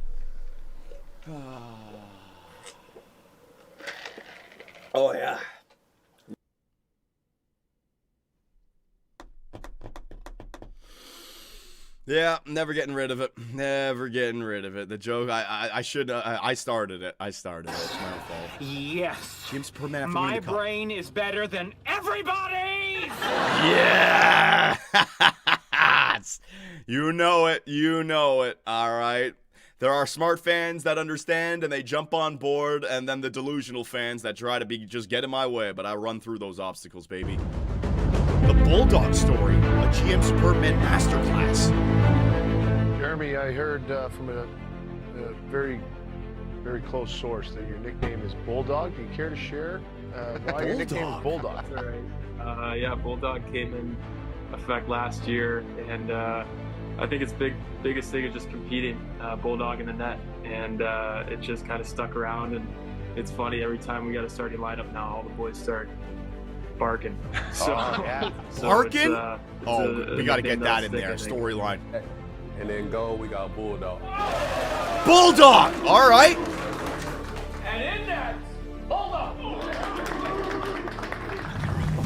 Oh, yeah. Yeah, never getting rid of it. Never getting rid of it. The joke, I started it. It's my fault. Yes. James Superman, my brain is better than everybody's! Yeah! You know it. All right. There are smart fans that understand and they jump on board, and then the delusional fans that try to just get in my way, but I run through those obstacles, baby. The Bulldog story, a GM Superman masterclass. Jeremy, I heard from a very, very close source that your nickname is Bulldog. Do you care to share why your nickname is Bulldog? That's right. Yeah, Bulldog came in effect last year, and I think its biggest thing is just competing, Bulldog in the net, and it just kind of stuck around. And it's funny, every time we got a starting lineup now, all the boys start barking. So, yeah. Barking? We got to get that in there, storyline. And then goal, we got Bulldog. Bulldog! All right. And in that, Bulldog.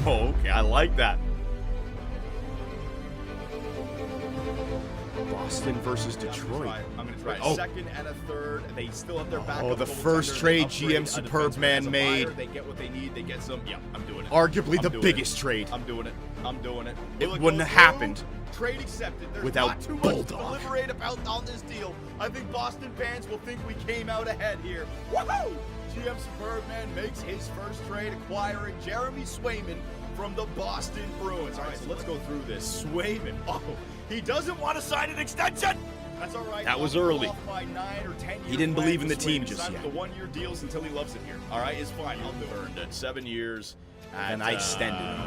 Oh, okay, I like that. Boston versus Detroit. I'm going to try a second and a third. They still have their backup. Oh, the first trade GM Superb Man made. They get what they need. They get some. Yeah, I'm doing it. Arguably the biggest trade. I'm doing it. I'm doing it. It wouldn't have happened. Trade accepted. There's without not too much Bulldog. to deliberate about on this deal. I think Boston fans will think we came out ahead here. Woohoo! GM Superb Man makes his first trade, acquiring Jeremy Swayman from the Boston Bruins. All right, so let's go through this. Swayman. Oh, he doesn't want to sign an extension. That's all right. That was early. He didn't believe in the team just yet. The 1-year deals until he loves it here. All right, it's fine. I'll do it. Earned it. 7 years. And I extended him.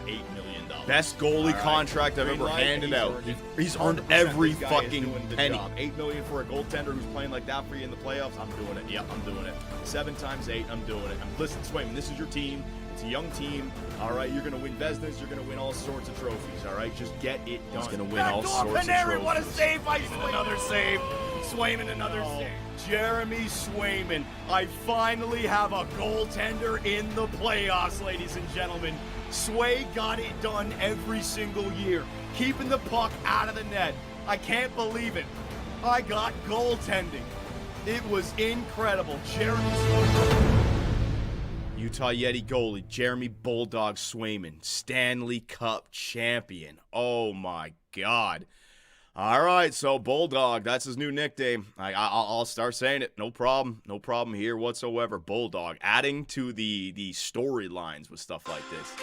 $8 million. Best goalie contract I've ever handed out. He's earned every fucking penny. $8 million for a goaltender who's playing like that for you in the playoffs. I'm doing it. Yeah, I'm doing it. 7 times 8. I'm doing it. Listen, Swayman, this is your team. It's a young team. All right, you're going to win Vezinas. You're going to win all sorts of trophies. All right, just get it done. He's going to win all sorts of trophies. What a save by Swayman. Another save. Swayman, another save. Jeremy Swayman. I finally have a goaltender in the playoffs, ladies and gentlemen. Sway got it done every single year, keeping the puck out of the net. I can't believe it. I got goaltending. It was incredible. Jeremy Swayman. Utah Yeti goalie Jeremy Bulldog Swayman, Stanley Cup champion. Oh my God. All right, so Bulldog, that's his new nickname. I'll start saying it. No problem. No problem here whatsoever. Bulldog, adding to the storylines with stuff like this.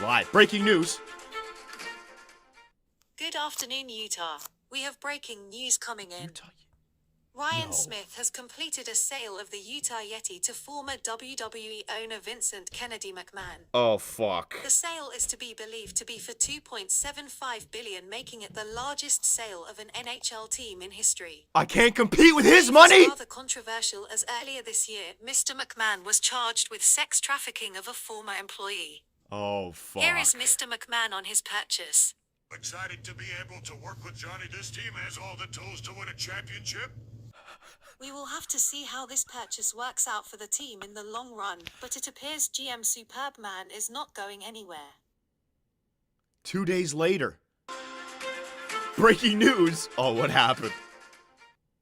Live. Breaking news. Good afternoon, Utah. We have breaking news coming in. Ryan Smith has completed a sale of the Utah Yeti to former WWE owner Vincent Kennedy McMahon. Oh, fuck. The sale is to be believed to be for $2.75 billion, making it the largest sale of an NHL team in history. I can't compete with his money! It's rather controversial, as earlier this year, Mr. McMahon was charged with sex trafficking of a former employee. Oh, fuck. Here is Mr. McMahon on his purchase. Excited to be able to work with Johnny. This team has all the tools to win a championship. We will have to see how this purchase works out for the team in the long run, but it appears GM Superb Man is not going anywhere. 2 days later. Breaking news. Oh, what happened?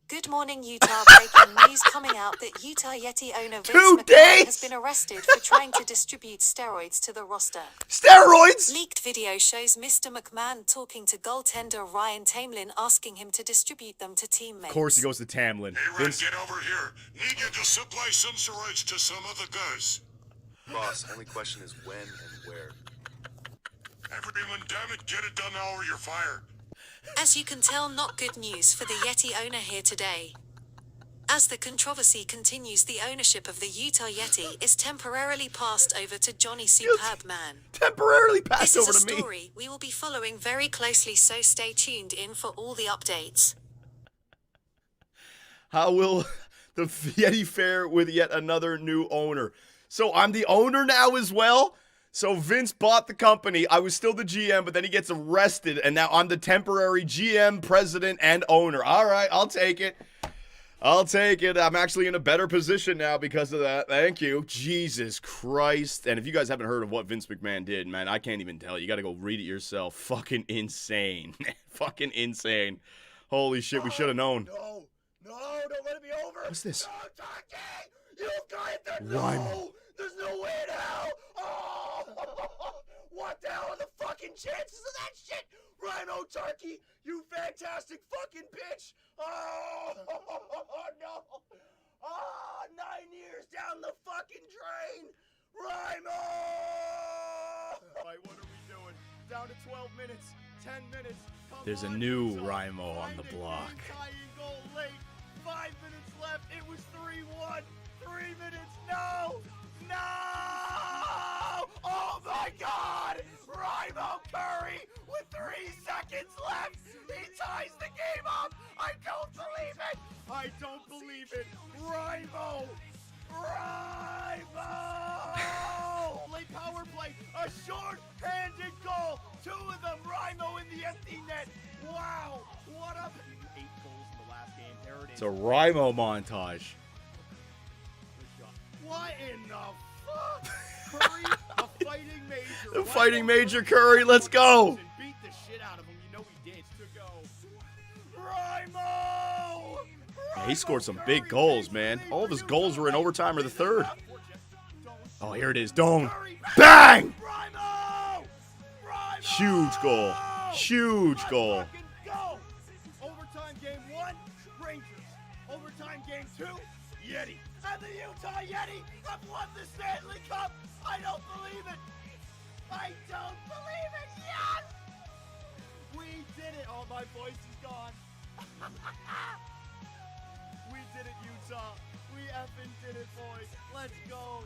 Good morning, Utah. Breaking news coming out that Utah Yeti owner Vince McMahon has been arrested for trying to distribute steroids to the roster. Steroids? Leaked video shows Mr. McMahon talking to goaltender Ryan Tamlin, asking him to distribute them to teammates. Of course he goes to Tamlin. Hey, Ryan, get over here. Need you to supply some steroids to some of the guys. Boss, only question is when and where. Everyone, damn it, get it done now or you're fired. As you can tell, not good news for the Yeti owner here today. As the controversy continues, the ownership of the Utah Yeti is temporarily passed over to Johnny Superb Man. Temporarily passed over to me. This is a story we will be following very closely, so stay tuned in for all the updates. How will the Yeti fare with yet another new owner? So I'm the owner now as well? So Vince bought the company. I was still the GM, but then he gets arrested, and now I'm the temporary GM, president, and owner. All right, I'll take it. I'll take it. I'm actually in a better position now because of that. Thank you. Jesus Christ. And if you guys haven't heard of what Vince McMahon did, man, I can't even tell you. You got to go read it yourself. Fucking insane. Fucking insane. Holy shit, we should have known. No, don't let it be over. What's this? No, Turkey! You got it! Rhyme. No, there's no way in hell! Oh! What the hell are the fucking chances of that shit? Rhino Turkey, you fantastic fucking bitch! Oh, no! Oh, 9 years down the fucking drain! Rhymo! Alright, what are we doing? Down to 12 minutes, 10 minutes. There's a new Rhymo on the block. Tying goal late. 5 minutes left. It was 3-1. 3 minutes. No! No! Oh my God! Rhymo Curry with 3 seconds left. He ties the game up. I don't believe it. I don't believe it. Rhymo! Rhymo! Late power play. A short-handed goal. 2 of them. Rhymo in the empty net. Wow! What a 8 goals in the last game. There it is. It's a Rhymo montage. What in the fuck? Curry, a fighting major. The fighting major Curry, let's go. Beat the shit out of him. You know he did. To go. Rhymo! Yeah, he scored some big goals, man. All of his goals were in overtime or the third. Oh, here it is. Dome. Bang! Huge goal. Huge goal. Overtime game 1, Rangers. Overtime game 2, Yeti. And the Utah Yeti have won the Stanley Cup. I don't believe it. I don't believe it. Yes! We did it. Oh, my voice is gone. We did it, Utah. We effing did it, boys. Let's go.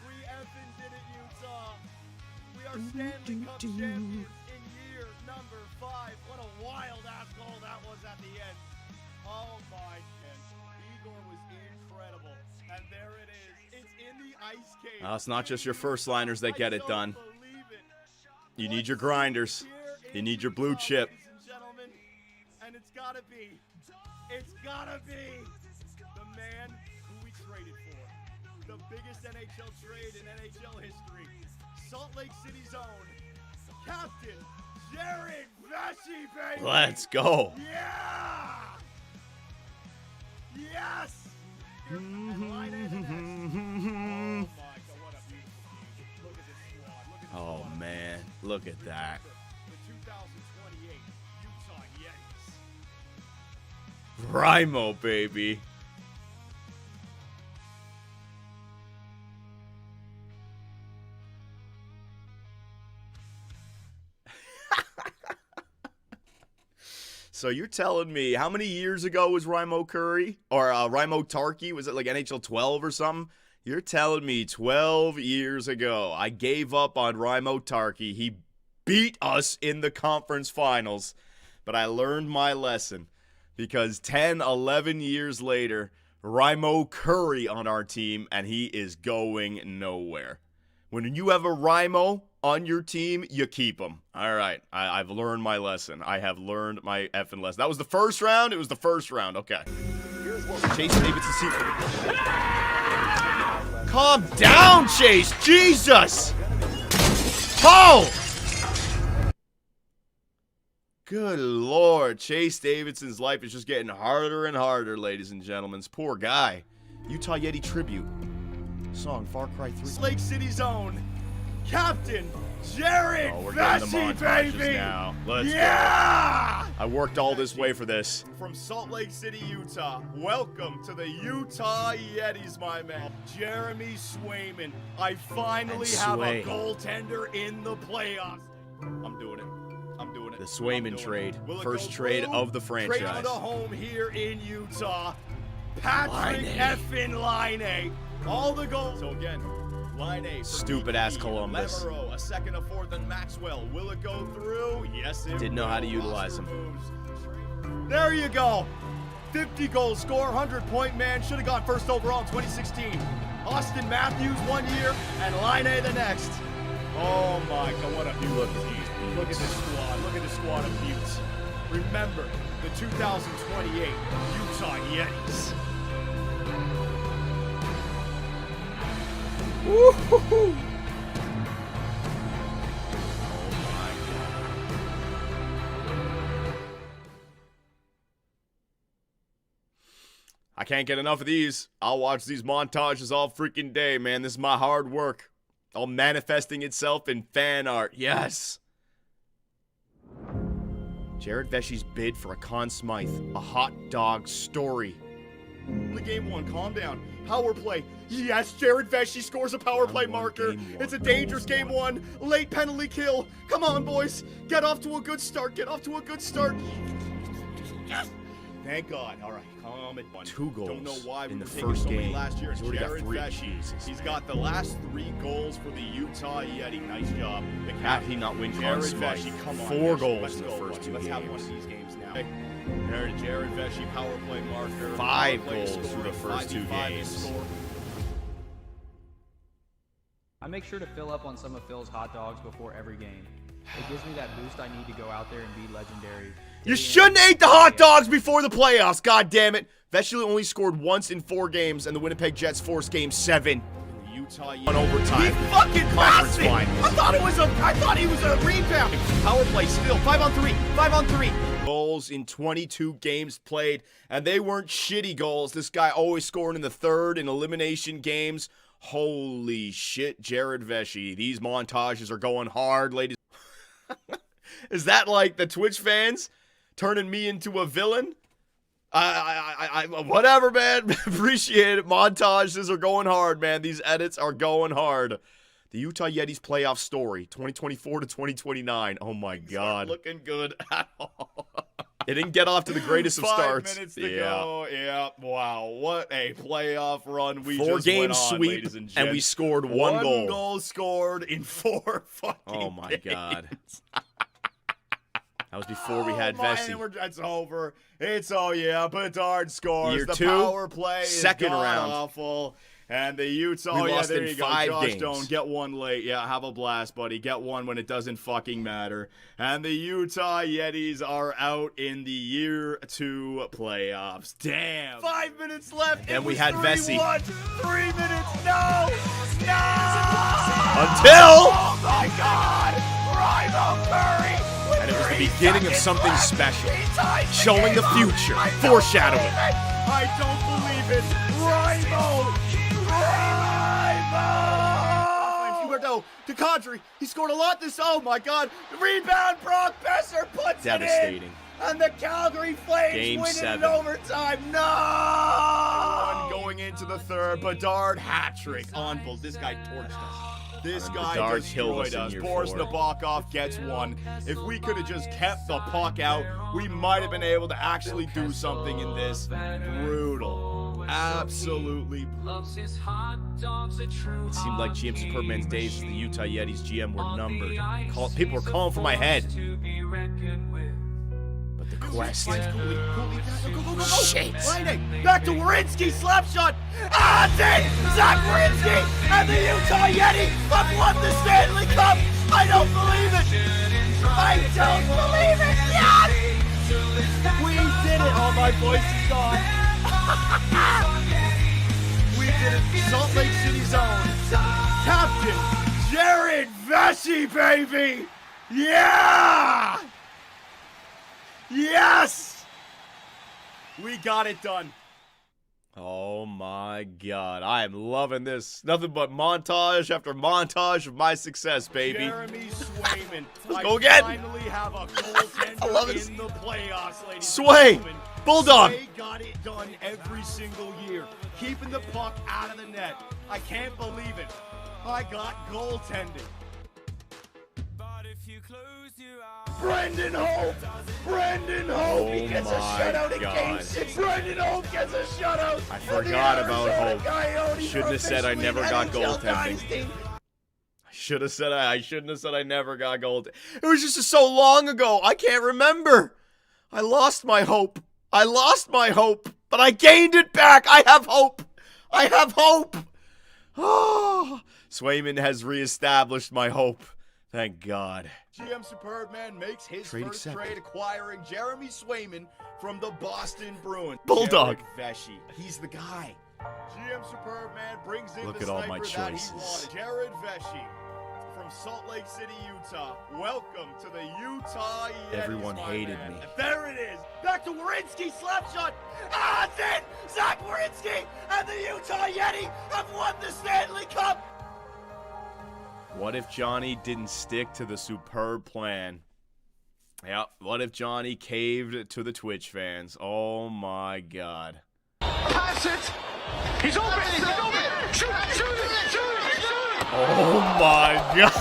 We effing did it, Utah. We are Stanley Cup champions in year number 5. What a wild-ass goal that was at the end. Oh, my God. Igor was incredible. And there it is. It's in the ice cave. It's not just your first liners that get it done. You need your grinders. You need your blue chip. Ladies and gentlemen, and it's gotta be the man who we traded for. The biggest NHL trade in NHL history. Salt Lake City's own Captain Jared Vesey, baby. Let's go. Yeah. Yes. And line A the next. Oh my God, what a beautiful team. Look at this squad. Look at this Oh, squad. man. Look at that. The 2028 Utah Yetis. Rhymo, baby. So you're telling me, how many years ago was Rhymo Curry? Or Rhymo Tarkey? Was it like NHL 12 or something? You're telling me 12 years ago, I gave up on Rhymo Tarkey. He beat us in the conference finals. But I learned my lesson. Because 10, 11 years later, Rhymo Curry on our team, and he is going nowhere. When you have a Rhymo on your team, you keep him. All right, I've learned my lesson. I have learned my effing lesson. That was the first round? It was the first round. Okay. Chase Davidson. Calm down, Chase. Jesus. Oh! Good Lord. Chase Davidson's life is just getting harder and harder, ladies and gentlemen. This poor guy. Utah Yeti tribute. Song Far Cry 3. Lake City's own Captain Jared Oh, we're getting the Vesey, montages baby. now. Let's Yeah! go. I worked all this way for this. From Salt Lake City, Utah, welcome to the Utah Yetis, my man. Jeremy Swayman. I finally have a goaltender in the playoffs. I'm doing it. I'm doing it. The Swayman trade. First trade of the franchise. Trade to home here in Utah. Patrick effing Line. All the goals. So again, Line A. Stupid-ass Columbus. Levereau, a second, a fourth, and Maxwell. Will it go through? Yes, it Didn't know how to will. utilize him. There you go. 50 goal score, 100-point man. Should have gone first overall in 2016. Austin Matthews 1 year and Line A the next. Oh my God, what a beauty. Look at this squad. Look at this squad of beauts. Remember the 2028 Utah Yetis. Woo-hoo-hoo. I can't get enough of these. I'll watch these montages all freaking day, man. This is my hard work. All manifesting itself in fan art. Yes. Jared Vesey's bid for a Conn Smythe, a hot dog story. The game one, calm down. Power play. Yes, Jared Vesey scores a power play marker. It's a dangerous game one. Late penalty kill. Come on, boys. Get off to a good start. Get off to a good start. Yes. Thank God. All right, calm it. 2 goals. Don't know why we in the were taking first so many game. last year. He's already got Jared 3. Vesey. Jesus, He's man. got the last 3 goals for the Utah Yeti. Nice job. Had he not win Conn Jared Smythe, Vesey, come on. 4 Vesey, goals let's in the go, first buddy. 2 Let's games. have one of these games now. There, Jared Vesey, power play marker. 5 Power play goals score, through the first 2 5v5 games. score. I make sure to fill up on some of Phil's hot dogs before every game. It gives me that boost I need to go out there and be legendary. You shouldn't eat the hot dogs before the playoffs, god damn it. Vesey only scored once in 4 games, and the Winnipeg Jets forced game 7. Utah on overtime. He fucking passed it. I thought he was a rebound. Power play still. 5 on 3. 5 on 3. Goals in 22 games played, and they weren't shitty goals. This guy always scoring in the 3rd in elimination games. Holy shit, Jared Vesey. These montages are going hard, ladies. Is that like the Twitch fans turning me into a villain? Whatever, man. Appreciate it. Montages are going hard, man. These edits are going hard. The Utah Yetis playoff story, 2024 to 2029. Oh my God. Looking good at all. It didn't get off to the greatest of starts. 5 minutes to go. Yeah. Wow. What a playoff run we just went on, ladies and gents. and we scored 1 goal. 1 goal scored in 4 fucking Oh my games. God. That was before we had Vesey. It's over. It's yeah. Bedard scores. Year the 2, power play second is round. Awful. And the Utah, We lost there in you 5 go. Josh games. Stone, get 1 late. Yeah, have a blast, buddy. Get 1 when it doesn't fucking matter. And the Utah Yetis are out in the year 2 playoffs. Damn. 5 minutes left. And It we was had 3-1. Vesey. 3 minutes. No. No. Until. Oh my God. Rimo Curry. And it was the beginning of something special. Showing the future. Foreshadowing. I don't believe it. Rimo. Huberto to Kadri. He scored a lot this. Oh my God. Rebound. Brock Besser puts Devastating. it in. And the Calgary Flames Game win 7. it in overtime. No. Going into the 3rd. Bedard hat trick. Unbelievable. This guy torched us. This guy Bedard killed destroyed us us. in year Boris 4. Nabokov gets 1. If we could have just kept the puck out, we might have been able to actually do something in this. Brutal. Absolutely. It seemed like GM Superman's days as the Utah Yetis GM were numbered. People were calling for my head. But the quest. Shit. Back to Werenski, slap shot. Ah, it's in! Zach Werenski and the Utah Yeti have won the Stanley Cup. I don't believe it. I don't believe it. Yes! We did it. Oh, my voice is gone. We did it. Salt Lake City zone. Captain Jared Vesey, baby. Yeah! Yes! We got it done. Oh my God. I am loving this. Nothing but montage after montage of my success, baby. Jeremy Swayman. Let's go again. Finally have a goaltender I love it. in the playoffs, ladies Sway. and gentlemen. Bulldog. Sway got it done every single year, keeping the puck out of the net. I can't believe it. I got goaltending. Brendan Hope! Brendan Hope! He gets a shutout in Game 6! Brendan Hope gets a shutout! I forgot about Hope. I shouldn't have said I never got goaltending. I shouldn't have said I never got gold. It was just so long ago. I can't remember. I lost my hope. But I gained it back. I have hope. Oh, Swayman has reestablished my hope. Thank God. GM Superman makes his Trade first accepted. trade acquiring Jeremy Swayman from the Boston Bruins. Bulldog. Jared Vesey. He's the guy. GM Superman brings in Look the at all my sniper that he choices. wanted. Jared Vesey from Salt Lake City, Utah. Welcome to the Utah Yetis, Everyone my hated man. me. And there it is. Back to Werenski, slap shot. Ah, it's in! Zach Werenski and the Utah Yeti have won the Stanley Cup. What if Johnny didn't stick to the superb plan? Yeah, what if Johnny caved to the Twitch fans? Oh my god. Pass it! He's open! He's open! Shoot! Shoot! Shoot! Shoot! Oh my god!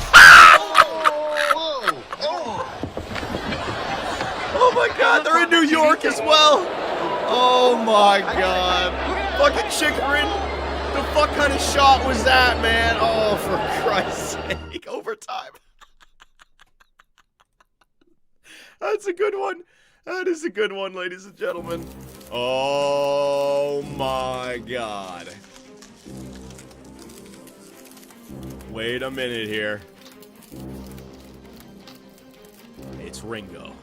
Oh my god, they're in New York as well! Oh my god. Fucking Chikrin! The fuck kind of shot was that, man? Oh, for Christ's sake. Overtime. That's a good one. That is a good one, ladies and gentlemen. Oh my god. Wait a minute here. It's Ringo.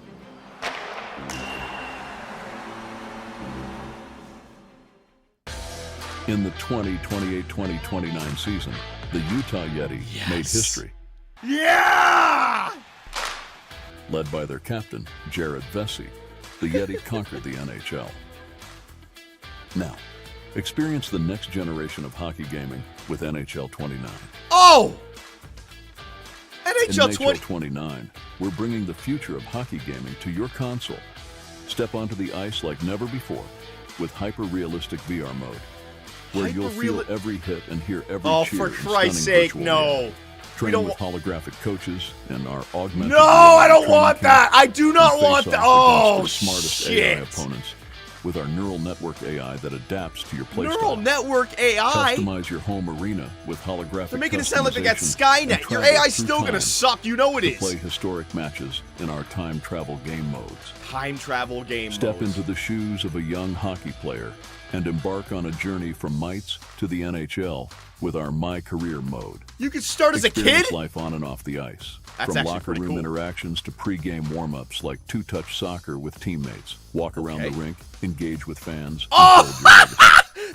In the 2028-2029 season, the Utah Yeti made history. Yeah! Led by their captain, Jared Vesey, the Yeti conquered the NHL. Now, experience the next generation of hockey gaming with NHL 29. Oh! In NHL 29, we're bringing the future of hockey gaming to your console. Step onto the ice like never before with hyper-realistic VR mode, where you'll feel every hit and hear every cheer. For in Christ's stunning sake, virtual no. reality. Train with holographic coaches and our augmented No, I don't training want camp, that. I do not and want face that. off Oh, against the smartest shit. AI opponents with our neural network AI that adapts to your playstyle. Neural network AI? Customize your home arena with holographic They're making it sound like they got customization Skynet. and Your travel AI's through still gonna time suck. You know it to is. play historic matches in our time travel game modes. Time travel game Step modes. into the shoes of a young hockey player and embark on a journey from mites to the NHL with our My Career mode. You could start as a Experience kid? life on and off the ice. That's From actually locker pretty room cool. interactions to pre-game warm-ups like two-touch soccer with teammates. Walk around the rink, engage with fans. Oh!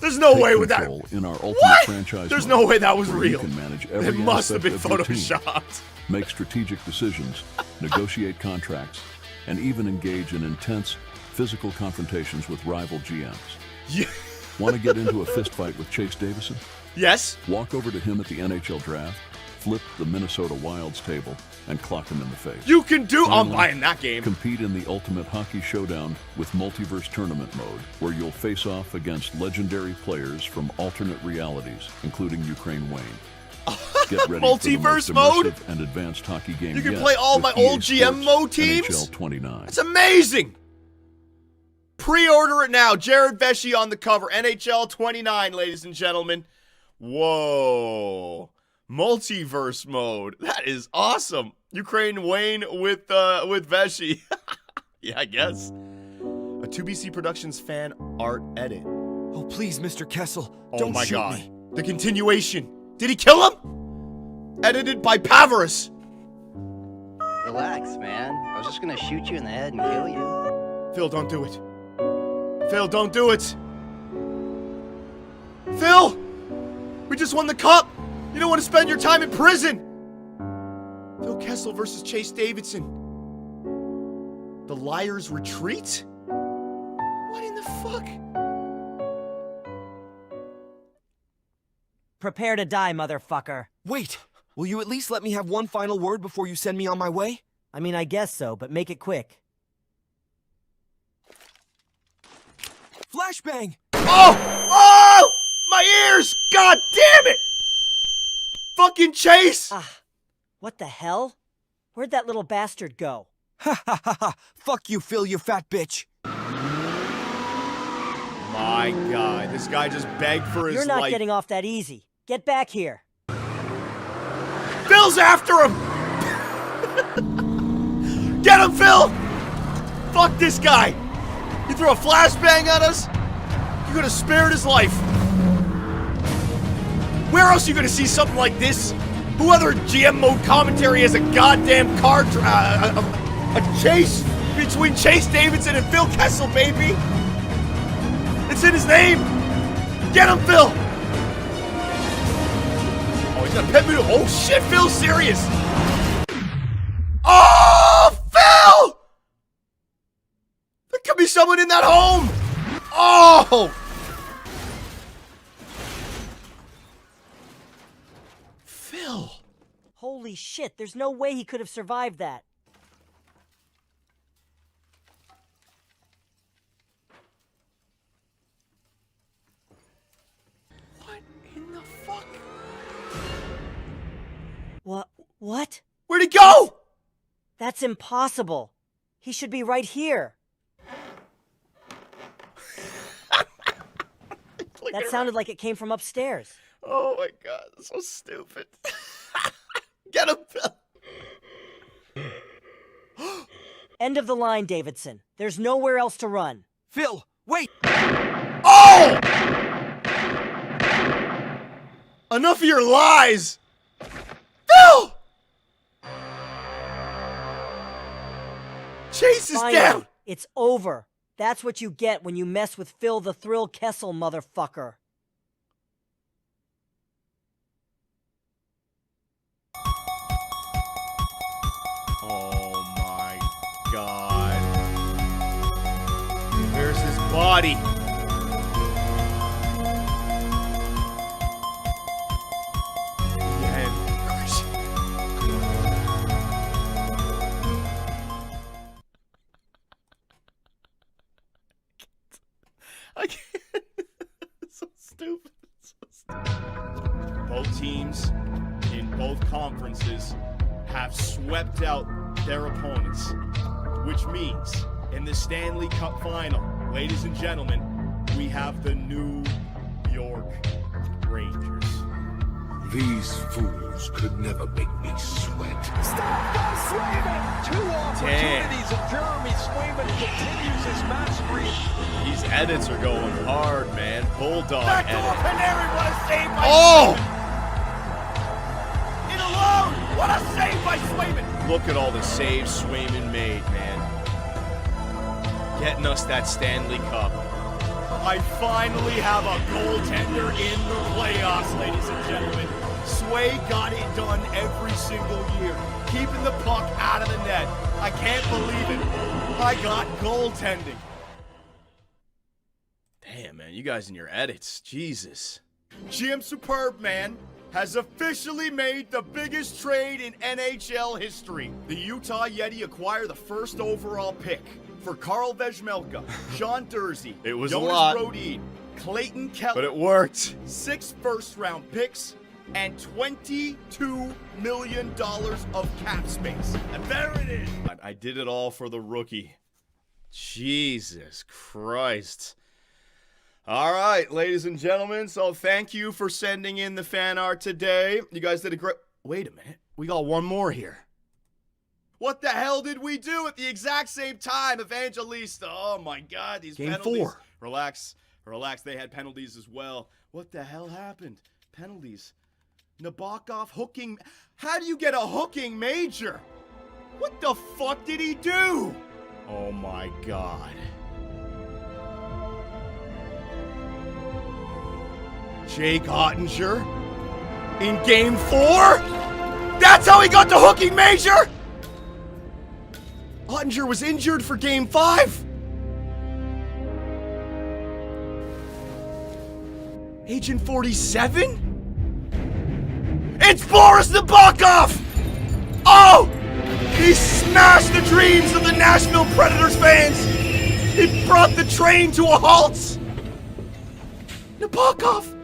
There's no Take way with that. control in our ultimate What? franchise There's mode, no way that was where real. You can manage every It must have aspect been of your team. photoshopped. Make strategic decisions, negotiate contracts, and even engage in intense physical confrontations with rival GMs. Yeah. Want to get into a fist fight with Chase Davison? Yes. Walk over to him at the NHL draft, flip the Minnesota Wild's table, and clock him in the face. You can do. I'm Finally, buying that game. Compete in the Ultimate Hockey Showdown with Multiverse Tournament mode, where you'll face off against legendary players from alternate realities, including Ukraine Wayne. Get ready Multiverse for the most mode? immersive and advanced hockey game You can yet play all with my EA old GM Sports mode teams? NHL 29. That's amazing. Pre-order it now. Jared Vesey on the cover. NHL 29, ladies and gentlemen. Whoa. Multiverse mode. That is awesome. Ukraine Wayne with Vesey. Yeah, I guess. A 2BC Productions fan art edit. Oh, please, Mr. Kessel, Oh don't my shoot god. me. The continuation. Did he kill him? Edited by Pavarus. Relax, man. I was just gonna shoot you in the head and kill you. Phil, don't do it. Phil, don't do it. Phil! We just won the cup! You don't want to spend your time in prison! Phil Kessel versus Chase Davidson. The Liar's Retreat? What in the fuck? Prepare to die, motherfucker. Wait, will you at least let me have one final word before you send me on my way? I mean, I guess so, but make it quick. Flashbang! Oh! Oh! My ears! God damn it! Fucking Chase! What the hell? Where'd that little bastard go? Ha ha ha ha! Fuck you, Phil, you fat bitch! My god, this guy just begged for his You're not life. getting off that easy. Get back here. Phil's after him! Get him, Phil! Fuck this guy! You threw a flashbang at us? You could have spared his life. Where else are you gonna see something like this? Who other GM mode commentary has a goddamn car a chase between Chase Davidson and Phil Kessel, baby? It's in his name! Get him, Phil! Oh, he's gonna pet me. Oh shit, Phil's serious! Oh, Phil! There could be someone in that home! Oh! Phil! Holy shit, there's no way he could have survived that. What? Where'd he go? That's impossible. He should be right here. That sounded like it came from upstairs. Oh my god, that's so stupid. Get him, Phil. End of the line, Davidson. There's nowhere else to run. Phil, wait! Oh! Enough of your lies! Phil! Chase is Finally, down! it's over. That's what you get when you mess with Phil the Thrill Kessel, motherfucker. Oh my god. Where's his body? I can't. It's so stupid. It's so stupid. Both teams in both conferences have swept out their opponents, which means in the Stanley Cup final, ladies and gentlemen, we have the New York Rangers. These fools could never make me sweat. Stop by Swayman! Two opportunities, and Jeremy Swayman continues his mastery. These edits are going hard, man. Bulldog Backdoor edit. Canary, what a save by Oh! Swayman! In alone, what a save by Swayman! Look at all the saves Swayman made, man. Getting us that Stanley Cup. I finally have a goaltender in the playoffs, ladies and gentlemen. Sway got it done every single year, keeping the puck out of the net. I can't believe it. I got goaltending. Damn, man, you guys in your edits, Jesus. GM Superb Man has officially made the biggest trade in NHL history. The Utah Yeti acquire the first overall pick for Carl Vejmelka, Sean Dursey, It was Jonas a lot. Brodin, Clayton Keller. But it worked. 6 first-round picks, and $22 million of cap space. And there it is. I did it all for the rookie. Jesus Christ. All right, ladies and gentlemen, so thank you for sending in the fan art today. You guys did a great... Wait a minute. We got one more here. What the hell did we do at the exact same time? Evangelista. Oh, my God. These Game penalties. 4. Relax. Relax. They had penalties as well. What the hell happened? Penalties. Nabokov hooking. How do you get a hooking major? What the fuck did he do? Oh, my God. Jake Ottinger in Game 4? That's how he got the hooking major? Ottinger was injured for Game 5. Agent 47? It's Boris Nabokov! Oh! He smashed the dreams of the Nashville Predators fans! He brought the train to a halt! Nabokov!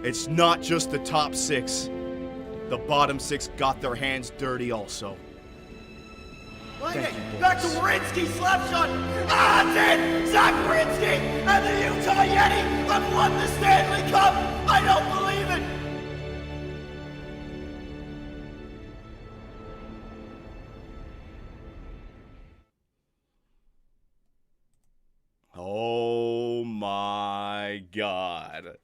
It's not just the top 6. The bottom 6 got their hands dirty also. Back to Warinsky, slap shot. Ah, it's in! Zach Warinsky and the Utah Yeti have won the Stanley Cup. I don't believe it. Oh my God.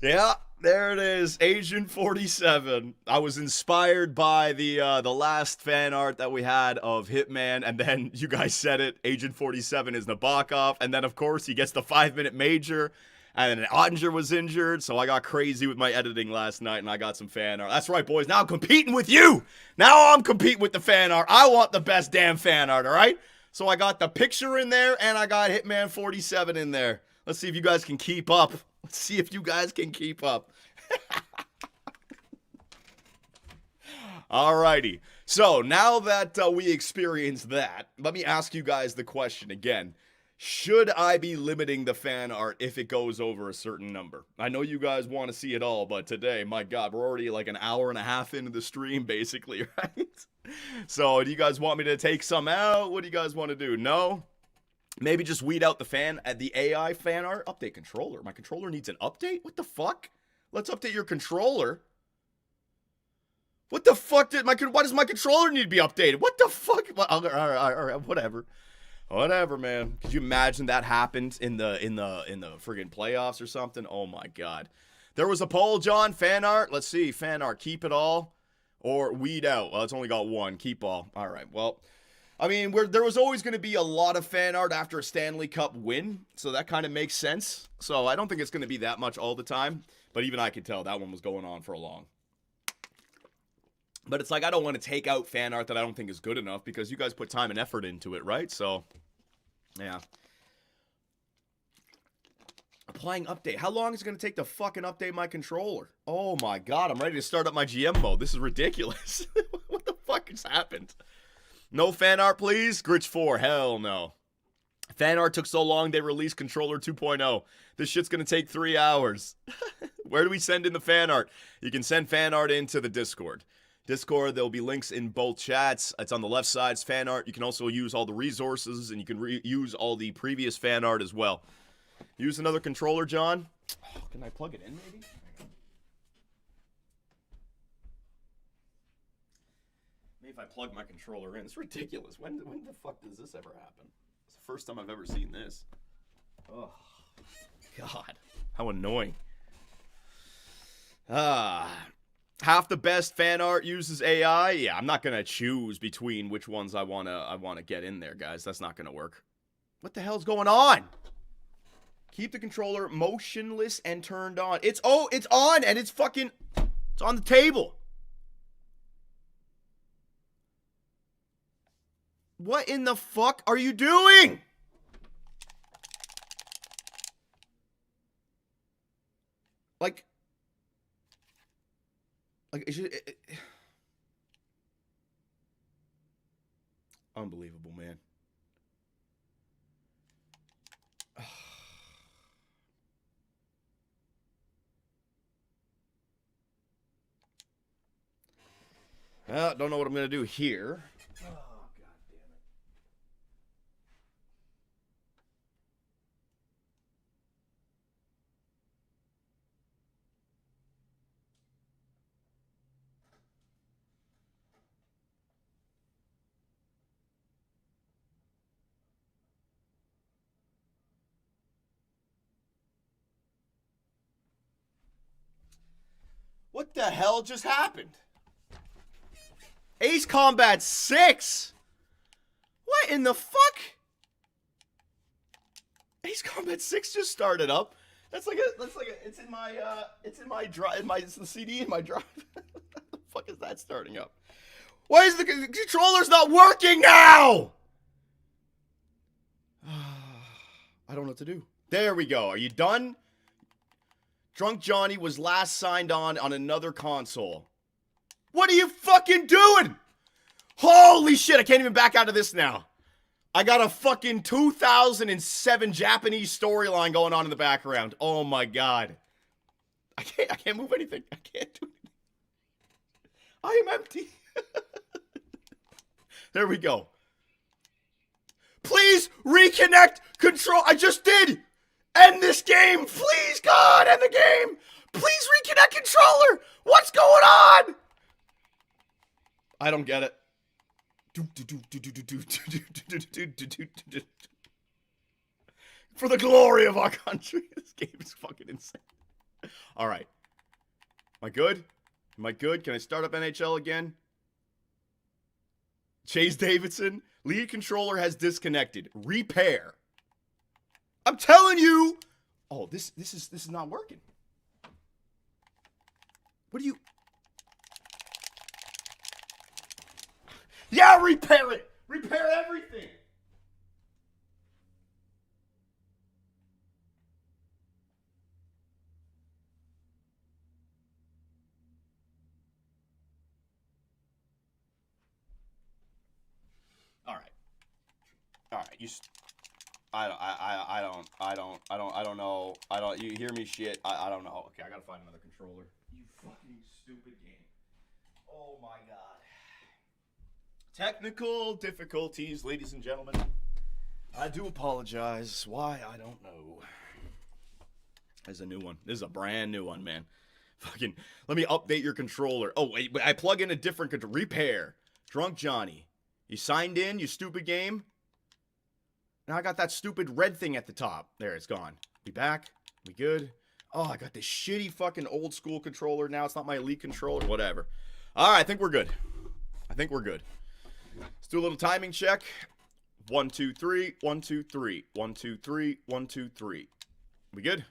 Yeah, there it is, Agent 47. I was inspired by the last fan art that we had of Hitman, and then you guys said it, Agent 47 is Nabokov, and then of course he gets the 5-minute major, and then Ottinger was injured, so I got crazy with my editing last night, and I got some fan art. That's right, boys, now I'm competing with you! Now I'm competing with the fan art. I want the best damn fan art, alright? So I got the picture in there, and I got Hitman 47 in there. Let's see if you guys can keep up. Let's see if you guys can keep up. Alrighty. So now that we experienced that, let me ask you guys the question again. Should I be limiting the fan art if it goes over a certain number? I know you guys want to see it all, but today, my God, we're already like an hour and a half into the stream, basically, right? So, do you guys want me to take some out? What do you guys want to do? No? Maybe just weed out the AI fan art? Update controller. My controller needs an update? What the fuck? Let's update your controller. What the fuck why does my controller need to be updated? What the fuck? All right, whatever. Whatever, man. Could you imagine that happened in the friggin' playoffs or something? Oh my God. There was a poll, John. Fan art. Let's see. Fan art. Keep it all or weed out. Well, it's only got one. Keep all. All right. Well, I mean, there was always going to be a lot of fan art after a Stanley Cup win, so that kind of makes sense. So I don't think it's going to be that much all the time, but even I could tell that one was going on for a long. But it's like, I don't want to take out fan art that I don't think is good enough because you guys put time and effort into it, right? So, yeah. Applying update. How long is it going to take to fucking update my controller? Oh my God, I'm ready to start up my GM mode. This is ridiculous. What the fuck has happened? No fan art, please? Gritch 4, hell no. Fan art took so long, they released Controller 2.0. This shit's going to take 3 hours. Where do we send in the fan art? You can send fan art into the Discord. Discord, there'll be links in both chats. It's on the left side, it's fan art. You can also use all the resources, and you can use all the previous fan art as well. Use another controller, John. Oh, can I plug it in, maybe? Maybe if I plug my controller in. It's ridiculous. When the fuck does this ever happen? It's the first time I've ever seen this. Oh, God. How annoying. Half the best fan art uses AI. Yeah, I'm not gonna choose between which ones I wanna get in there, guys. That's not gonna work. What the hell's going on? Keep the controller motionless and turned on. It's on and it's on the table. What in the fuck are you doing? Like unbelievable, man. Don't know what I'm gonna do here. Oh, God damn it. What the hell just happened? Ace Combat 6? What in the fuck? Ace Combat 6 just started up. It's the CD in my drive. What the fuck is that starting up? Why is the controller's not working now? I don't know what to do. There we go. Are you done? Drunk Johnny was last signed on another console. What are you fucking doing? Holy shit, I can't even back out of this now. I got a fucking 2007 Japanese storyline going on in the background. Oh my God. I can't move anything. I can't do anything. I am empty. There we go. Please reconnect control. I just did. End this game. Please, God, end the game. Please reconnect controller. What's going on? I don't get it. For the glory of our country. This game is fucking insane. All right. Am I good? Am I good? Can I start up NHL again? Chase Davidson. Lead controller has disconnected. Repair. I'm telling you. Oh, this is not working. What do you... Yeah, repair it! Repair everything! Alright. Alright, you... know. You hear me shit? I don't know. Okay, I gotta find another controller. You fucking stupid game. Oh my god. Technical difficulties, ladies and gentlemen. I do apologize. Why? I don't know. There's a new one. This is a brand new one, man. Fucking, let me update your controller. Oh, wait, I plug in a different controller. Repair. Drunk Johnny. You signed in, you stupid game? Now I got that stupid red thing at the top. There, it's gone. We back? We good? Oh, I got this shitty fucking old school controller now. It's not my elite controller. Whatever. All right, I think we're good. I think we're good. Let's do a little timing check. 1, 2, 3. 1, 2, 3. 1, 2, 3. 1, 2, 3. We good?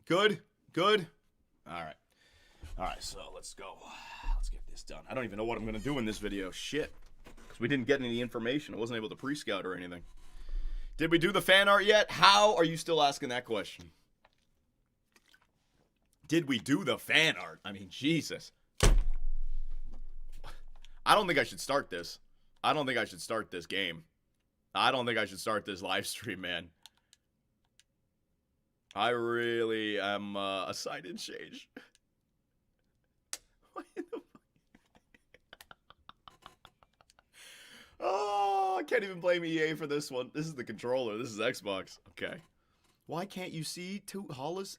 Good? Good? Alright. Alright, so let's go. Let's get this done. I don't even know what I'm going to do in this video. Shit. Because we didn't get any information. I wasn't able to pre-scout or anything. Did we do the fan art yet? How are you still asking that question? Did we do the fan art? I mean, Jesus. I don't think I should start this. I don't think I should start this game. I don't think I should start this live stream, man. I really am a sign-in change. Oh, I can't even blame EA for this one. This is the controller. This is Xbox. Okay. Why can't you see two Hollis?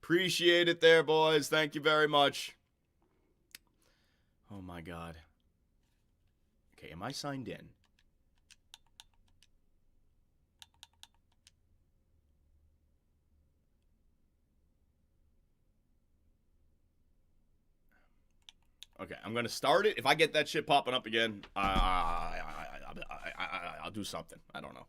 Appreciate it there, boys. Thank you very much. Oh, my God. Okay, am I signed in? Okay, I'm gonna start it. If I get that shit popping up again, I'll do something. I don't know.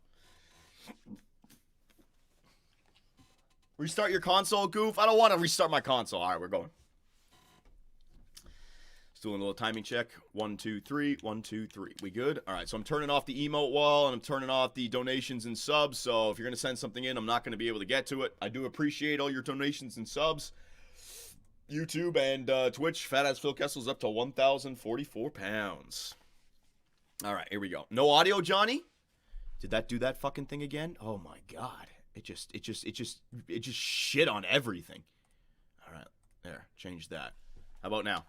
Restart your console, goof. I don't want to restart my console. All right, we're going. Just doing a little timing check. 1, 2, 3. 1, 2, 3. We good? All right, so I'm turning off the emote wall and I'm turning off the donations and subs. So if you're gonna send something in, I'm not gonna be able to get to it. I do appreciate all your donations and subs. YouTube and Twitch, Fat Ass Phil Kessel's up to 1,044 pounds. All right, here we go. No audio, Johnny? Did that do that fucking thing again? Oh my God. It just shit on everything. All right, there, change that. How about now?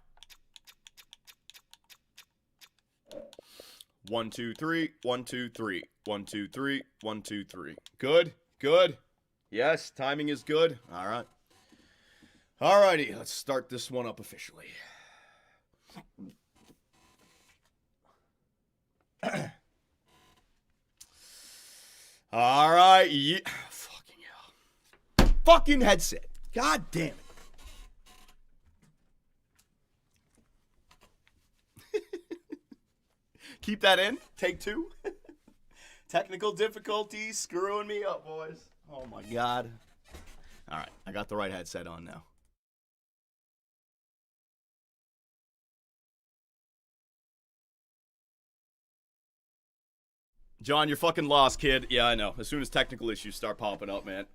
1, 2, 3. 1, 2, 3. 1, 2, 3. 1, 2, 3. Good, good. Yes, timing is good. All right. Alrighty, let's start this one up officially. Alright, yeah. Fucking hell. Fucking headset. God damn it. Keep that in. Take 2. Technical difficulties screwing me up, boys. Oh my God. Alright, I got the right headset on now. John, you're fucking lost, kid. Yeah, I know. As soon as technical issues start popping up, man.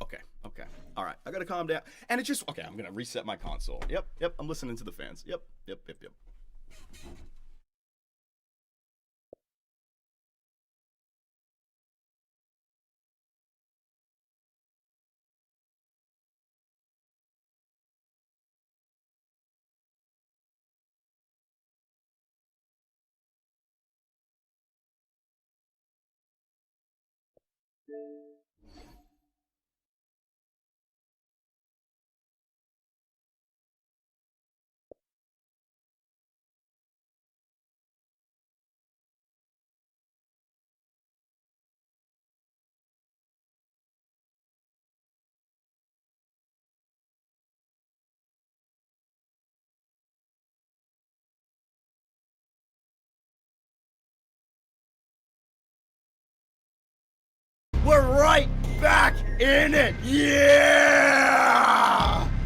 Okay, okay. All right, I gotta calm down. And it just... Okay, I'm gonna reset my console. Yep, I'm listening to the fans. Yep. We're right back in it. Yeah!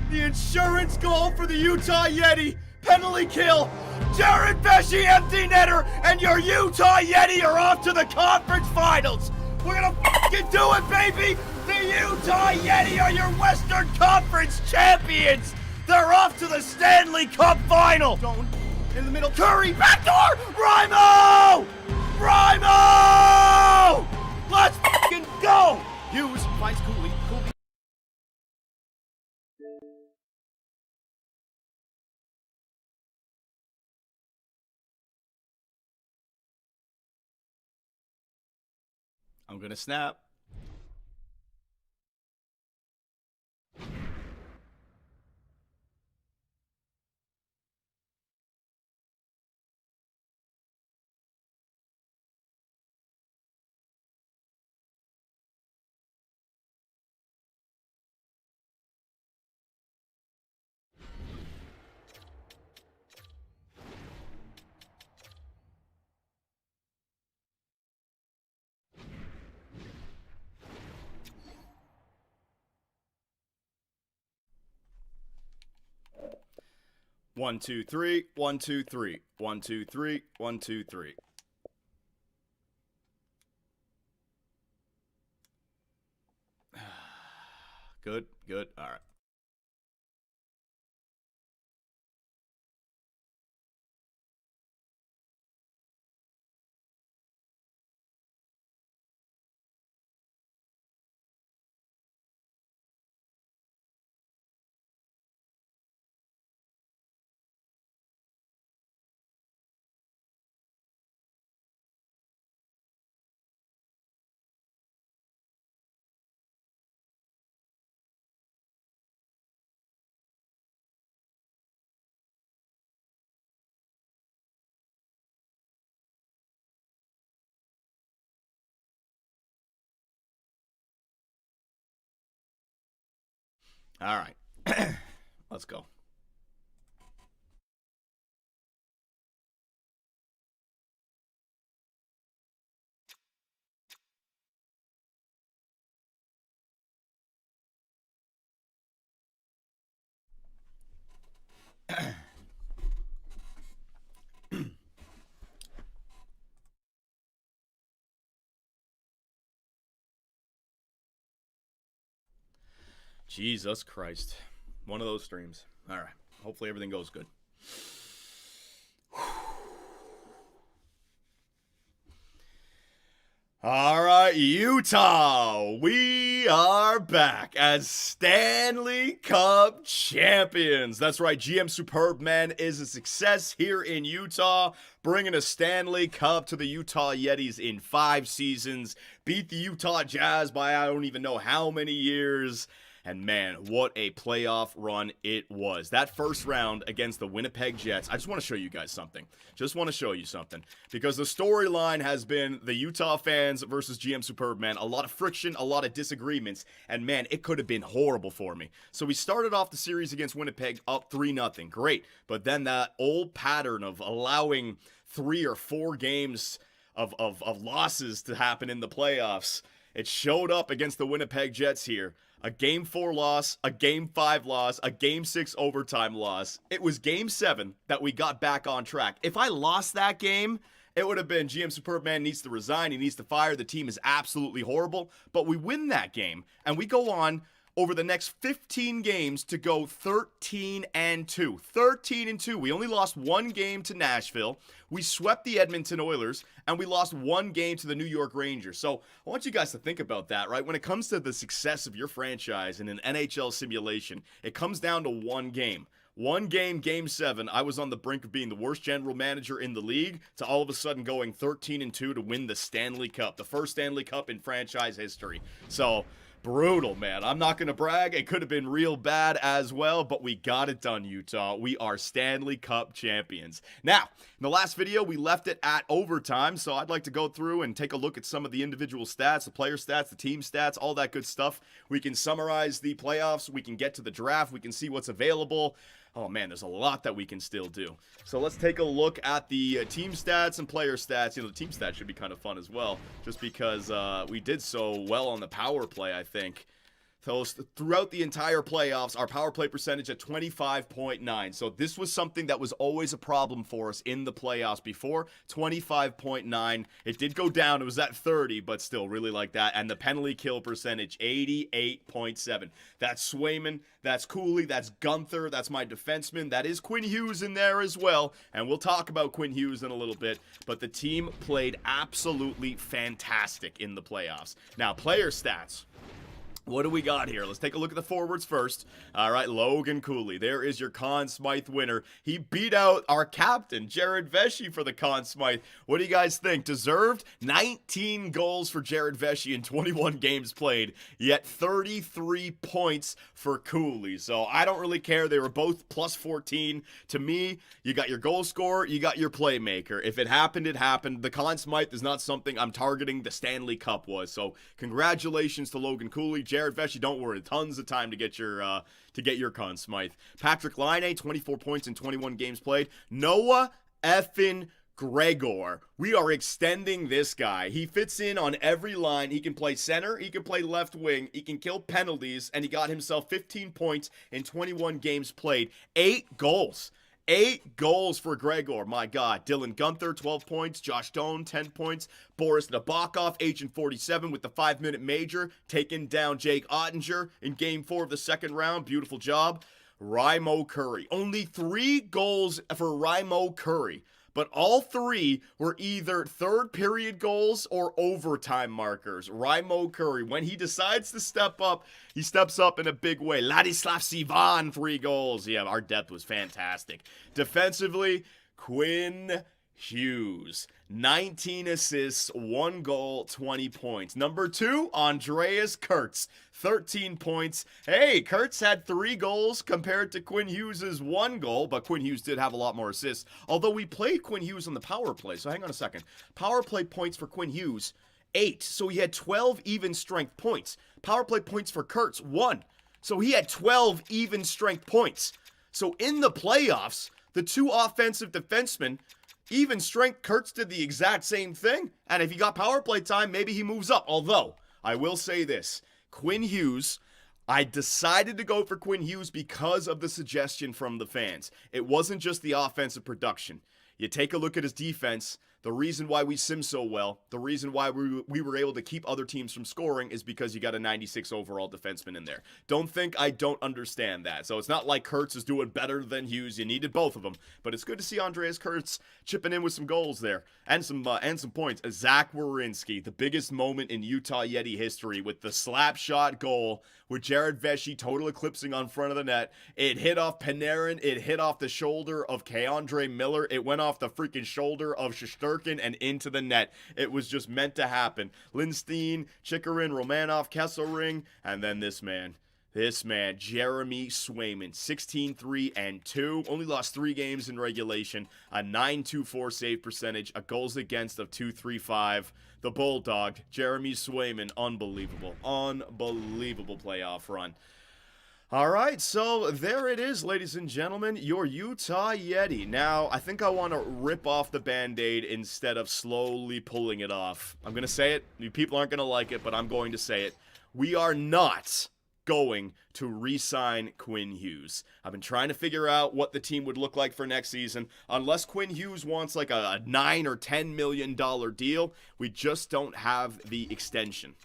The insurance goal for the Utah Yeti. Penalty kill Jared Vesey, empty netter, and your Utah Yeti are off to the conference finals. We're gonna fucking do it, baby! The Utah Yeti are your Western Conference champions! They're off to the Stanley Cup final! Don't in the middle, Curry, backdoor! Rimo! Rimo! Let's fucking go! Hughes finds Cooley. Cooley. I'm gonna snap. One, two, three. 1, 2, 3. 1, 2, 3. 1, 2, 3. Good, good. All right. All right. Let's go. Jesus Christ. One of those streams. All right. Hopefully everything goes good. All right, Utah. We are back as Stanley Cup champions. That's right. GM Superb Man is a success here in Utah, bringing a Stanley Cup to the Utah Yetis in 5 seasons. Beat the Utah Jazz by I don't even know how many years. And man, what a playoff run it was. That first round against the Winnipeg Jets. I just want to show you guys something. Just want to show you something. Because the storyline has been the Utah fans versus GM Superb Man. A lot of friction, a lot of disagreements. And man, it could have been horrible for me. So we started off the series against Winnipeg up 3-0. Great. But then that old pattern of allowing 3 or 4 games of losses to happen in the playoffs. It showed up against the Winnipeg Jets here. A Game 4 loss, a Game 5 loss, a Game 6 overtime loss. It was Game 7 that we got back on track. If I lost that game, it would have been GM Superb Man needs to resign. He needs to fire. The team is absolutely horrible. But we win that game, and we go on over the next 15 games to go 13-2. 13-2. We only lost 1 game to Nashville. We swept the Edmonton Oilers, and we lost 1 game to the New York Rangers. So I want you guys to think about that, right? When it comes to the success of your franchise in an NHL simulation, it comes down to 1 game. 1 game, Game 7, I was on the brink of being the worst general manager in the league to all of a sudden going 13-2 to win the Stanley Cup, the first Stanley Cup in franchise history. So brutal, man. I'm not going to brag. It could have been real bad as well, but we got it done, Utah. We are Stanley Cup champions. Now, in the last video, we left it at overtime, so I'd like to go through and take a look at some of the individual stats, the player stats, the team stats, all that good stuff. We can summarize the playoffs. We can get to the draft. We can see what's available. Oh man, there's a lot that we can still do. So let's take a look at the team stats and player stats. You know, the team stats should be kind of fun as well, just because we did so well on the power play, I think. throughout the entire playoffs, our power play percentage at 25.9. So this was something that was always a problem for us in the playoffs before. 25.9. It did go down. It was at 30, but still really like that. And the penalty kill percentage, 88.7. That's Swayman. That's Cooley. That's Gunther. That's my defenseman. That is Quinn Hughes in there as well. And we'll talk about Quinn Hughes in a little bit. But the team played absolutely fantastic in the playoffs. Now, player stats. What do we got here? Let's take a look at the forwards first. All right, Logan Cooley. There is your Conn Smythe winner. He beat out our captain, Jared Vesey, for the Conn Smythe. What do you guys think? Deserved? 19 goals for Jared Vesey in 21 games played, yet 33 points for Cooley. So I don't really care. They were both plus 14. To me, you got your goal scorer, you got your playmaker. If it happened, it happened. The Conn Smythe is not something I'm targeting. The Stanley Cup was. So congratulations to Logan Cooley. Jared Vesey, don't worry, tons of time to get your Conn Smythe. Patrick Laine, 24 points in 21 games played. Noah effing Gregor. We are extending this guy. He fits in on every line. He can play center, he can play left wing, he can kill penalties, and he got himself 15 points in 21 games played. 8 goals. 8 goals for Gregor, my God. Dylan Gunther, 12 points. Josh Doan, 10 points. Boris Nabokov, Agent 47 with the 5-minute major, taking down Jake Ottinger in Game 4 of the second round. Beautiful job. Raimo Curry. Only 3 goals for Raimo Curry. But all 3 were either third period goals or overtime markers. Raimo Curry, when he decides to step up, he steps up in a big way. Ladislav Sivan, 3 goals. Yeah, our depth was fantastic. Defensively, Quinn Hughes, 19 assists, 1 goal, 20 points. Number 2, Andreas Kurtz, 13 points. Hey, Kurtz had 3 goals compared to Quinn Hughes' 1 goal, but Quinn Hughes did have a lot more assists. Although we played Quinn Hughes on the power play, so hang on a second. Power play points for Quinn Hughes, 8. So he had 12 even strength points. Power play points for Kurtz, 1. So he had 12 even strength points. So in the playoffs, the 2 offensive defensemen, even strength, Kurtz did the exact same thing. And if he got power play time, maybe he moves up. Although, I will say this. Quinn Hughes, I decided to go for Quinn Hughes because of the suggestion from the fans. It wasn't just the offensive production. You take a look at his defense. The reason why we sim so well, the reason why we were able to keep other teams from scoring is because you got a 96 overall defenseman in there. Don't think I don't understand that. So it's not like Kurtz is doing better than Hughes. You needed both of them. But it's good to see Andreas Kurtz chipping in with some goals there and some points. Zach Werenski, the biggest moment in Utah Yeti history with the slap shot goal with Jared Vesey total eclipsing on front of the net. It hit off Panarin. It hit off the shoulder of Keandre Miller. It went off the freaking shoulder of Shesterkin and into the net. It was just meant to happen. Lindstein, Chikarin, Romanov, Kesselring, and then this man, Jeremy Swayman, 16-3-2. Only lost 3 games in regulation. A .924 save percentage. A goals against of .235. The Bulldog, Jeremy Swayman, unbelievable. Unbelievable playoff run. All right, so there it is, ladies and gentlemen, your Utah Yeti. Now, I think I want to rip off the Band-Aid instead of slowly pulling it off. I'm going to say it. You people aren't going to like it, but I'm going to say it. We are not going to re-sign Quinn Hughes. I've been trying to figure out what the team would look like for next season. Unless Quinn Hughes wants like a $9 or $10 million deal, we just don't have the extension.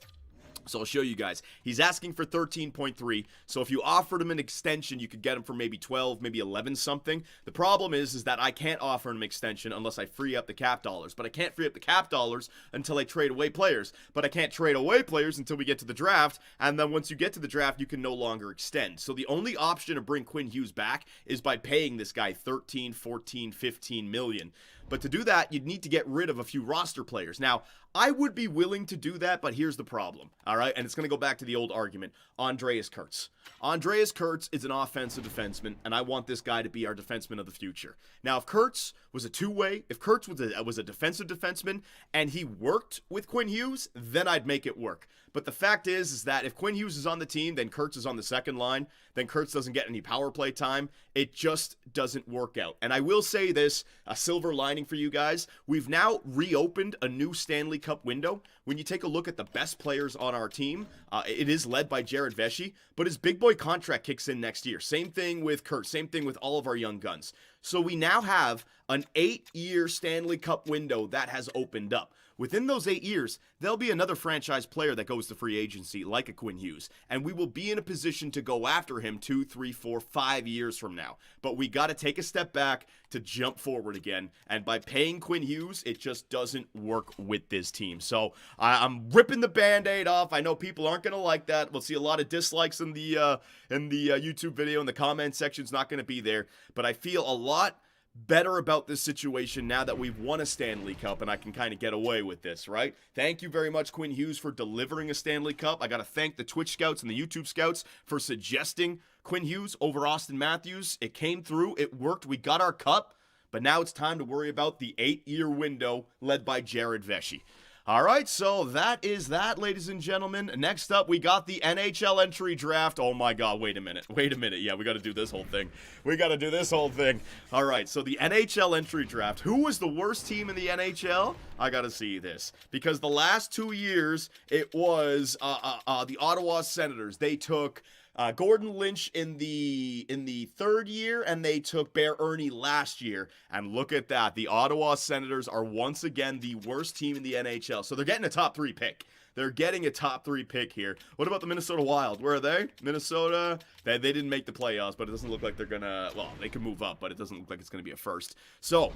So I'll show you guys. He's asking for 13.3. So if you offered him an extension, you could get him for maybe 12, maybe 11 something. The problem is that I can't offer him an extension unless I free up the cap dollars. But I can't free up the cap dollars until I trade away players. But I can't trade away players until we get to the draft. And then once you get to the draft, you can no longer extend. So the only option to bring Quinn Hughes back is by paying this guy 13, 14, 15 million. But to do that, you'd need to get rid of a few roster players. Now, I would be willing to do that, but here's the problem, all right? And it's going to go back to the old argument. Andreas Kurtz. Andreas Kurtz is an offensive defenseman, and I want this guy to be our defenseman of the future. Now, if Kurtz was a two-way, if Kurtz was a defensive defenseman, and he worked with Quinn Hughes, then I'd make it work. But the fact is that if Quinn Hughes is on the team, then Kurtz is on the second line, then Kurtz doesn't get any power play time. It just doesn't work out. And I will say this, a silver lining lining for you guys. We've now reopened a new Stanley Cup window. When you take a look at the best players on our team, it is led by Jared Vesey, but his big boy contract kicks in next year. Same thing with Kurt, same thing with all of our young guns. So we now have an 8-year Stanley Cup window that has opened up. Within those 8 years, there'll be another franchise player that goes to free agency, like a Quinn Hughes, and we will be in a position to go after him 2, 3, 4, 5 years from now. But we got to take a step back to jump forward again, and by paying Quinn Hughes, it just doesn't work with this team. So I'm ripping the Band-Aid off. I know people aren't going to like that. We'll see a lot of dislikes in the YouTube video, and the comment section's not going to be there, but I feel a lot better about this situation now that we've won a Stanley Cup and I can kind of get away with this, right? Thank you very much, Quinn Hughes, for delivering a Stanley Cup. I got to thank the Twitch scouts and the YouTube scouts for suggesting Quinn Hughes over Austin Matthews. It came through. It worked. We got our cup. But now it's time to worry about the 8-year window led by Jared Vesey. All right, so that is that, ladies and gentlemen. Next up, we got the NHL entry draft. Oh, my God, wait a minute. Yeah, we got to do this whole thing. All right, so the NHL entry draft. Who was the worst team in the NHL? I got to see this. Because the last 2 years, it was the Ottawa Senators. They took Gordon Lynch in the third year, and they took Bear Ernie last year. And look at that. The Ottawa Senators are once again the worst team in the NHL. So they're getting a top 3 pick. They're getting a top 3 pick here. What about the Minnesota Wild? Where are they? Minnesota, they didn't make the playoffs, but it doesn't look like they're going to, well, they can move up, but it doesn't look like it's going to be a first. So,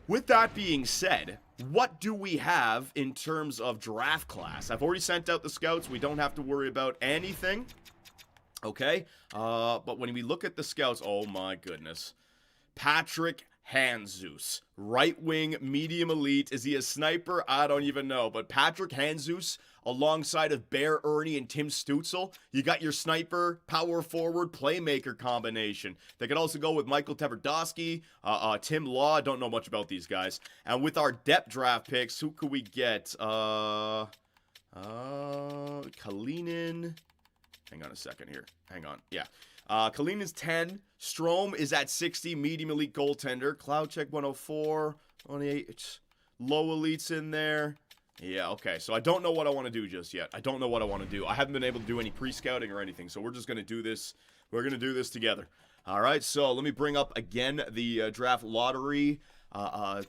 with that being said, what do we have in terms of draft class? I've already sent out the scouts. We don't have to worry about anything. Okay, but when we look at the scouts, oh my goodness. Patrick Handzus, right wing, medium elite. Is he a sniper? I don't even know. But Patrick Handzus, alongside of Bear Ernie and Tim Stützle, you got your sniper, power forward, playmaker combination. They could also go with Michael Tverdovsky, Tim Law. I don't know much about these guys. And with our depth draft picks, who could we get? Kalinin. Hang on a second here. Hang on. Yeah. Kalin is 10. Strome is at 60. Medium elite goaltender. Cloudcheck 104. 28. Low elites in there. Yeah, okay. So I don't know what I want to do just yet. I haven't been able to do any pre-scouting or anything. So we're just going to do this. We're going to do this together. All right. So let me bring up again the draft lottery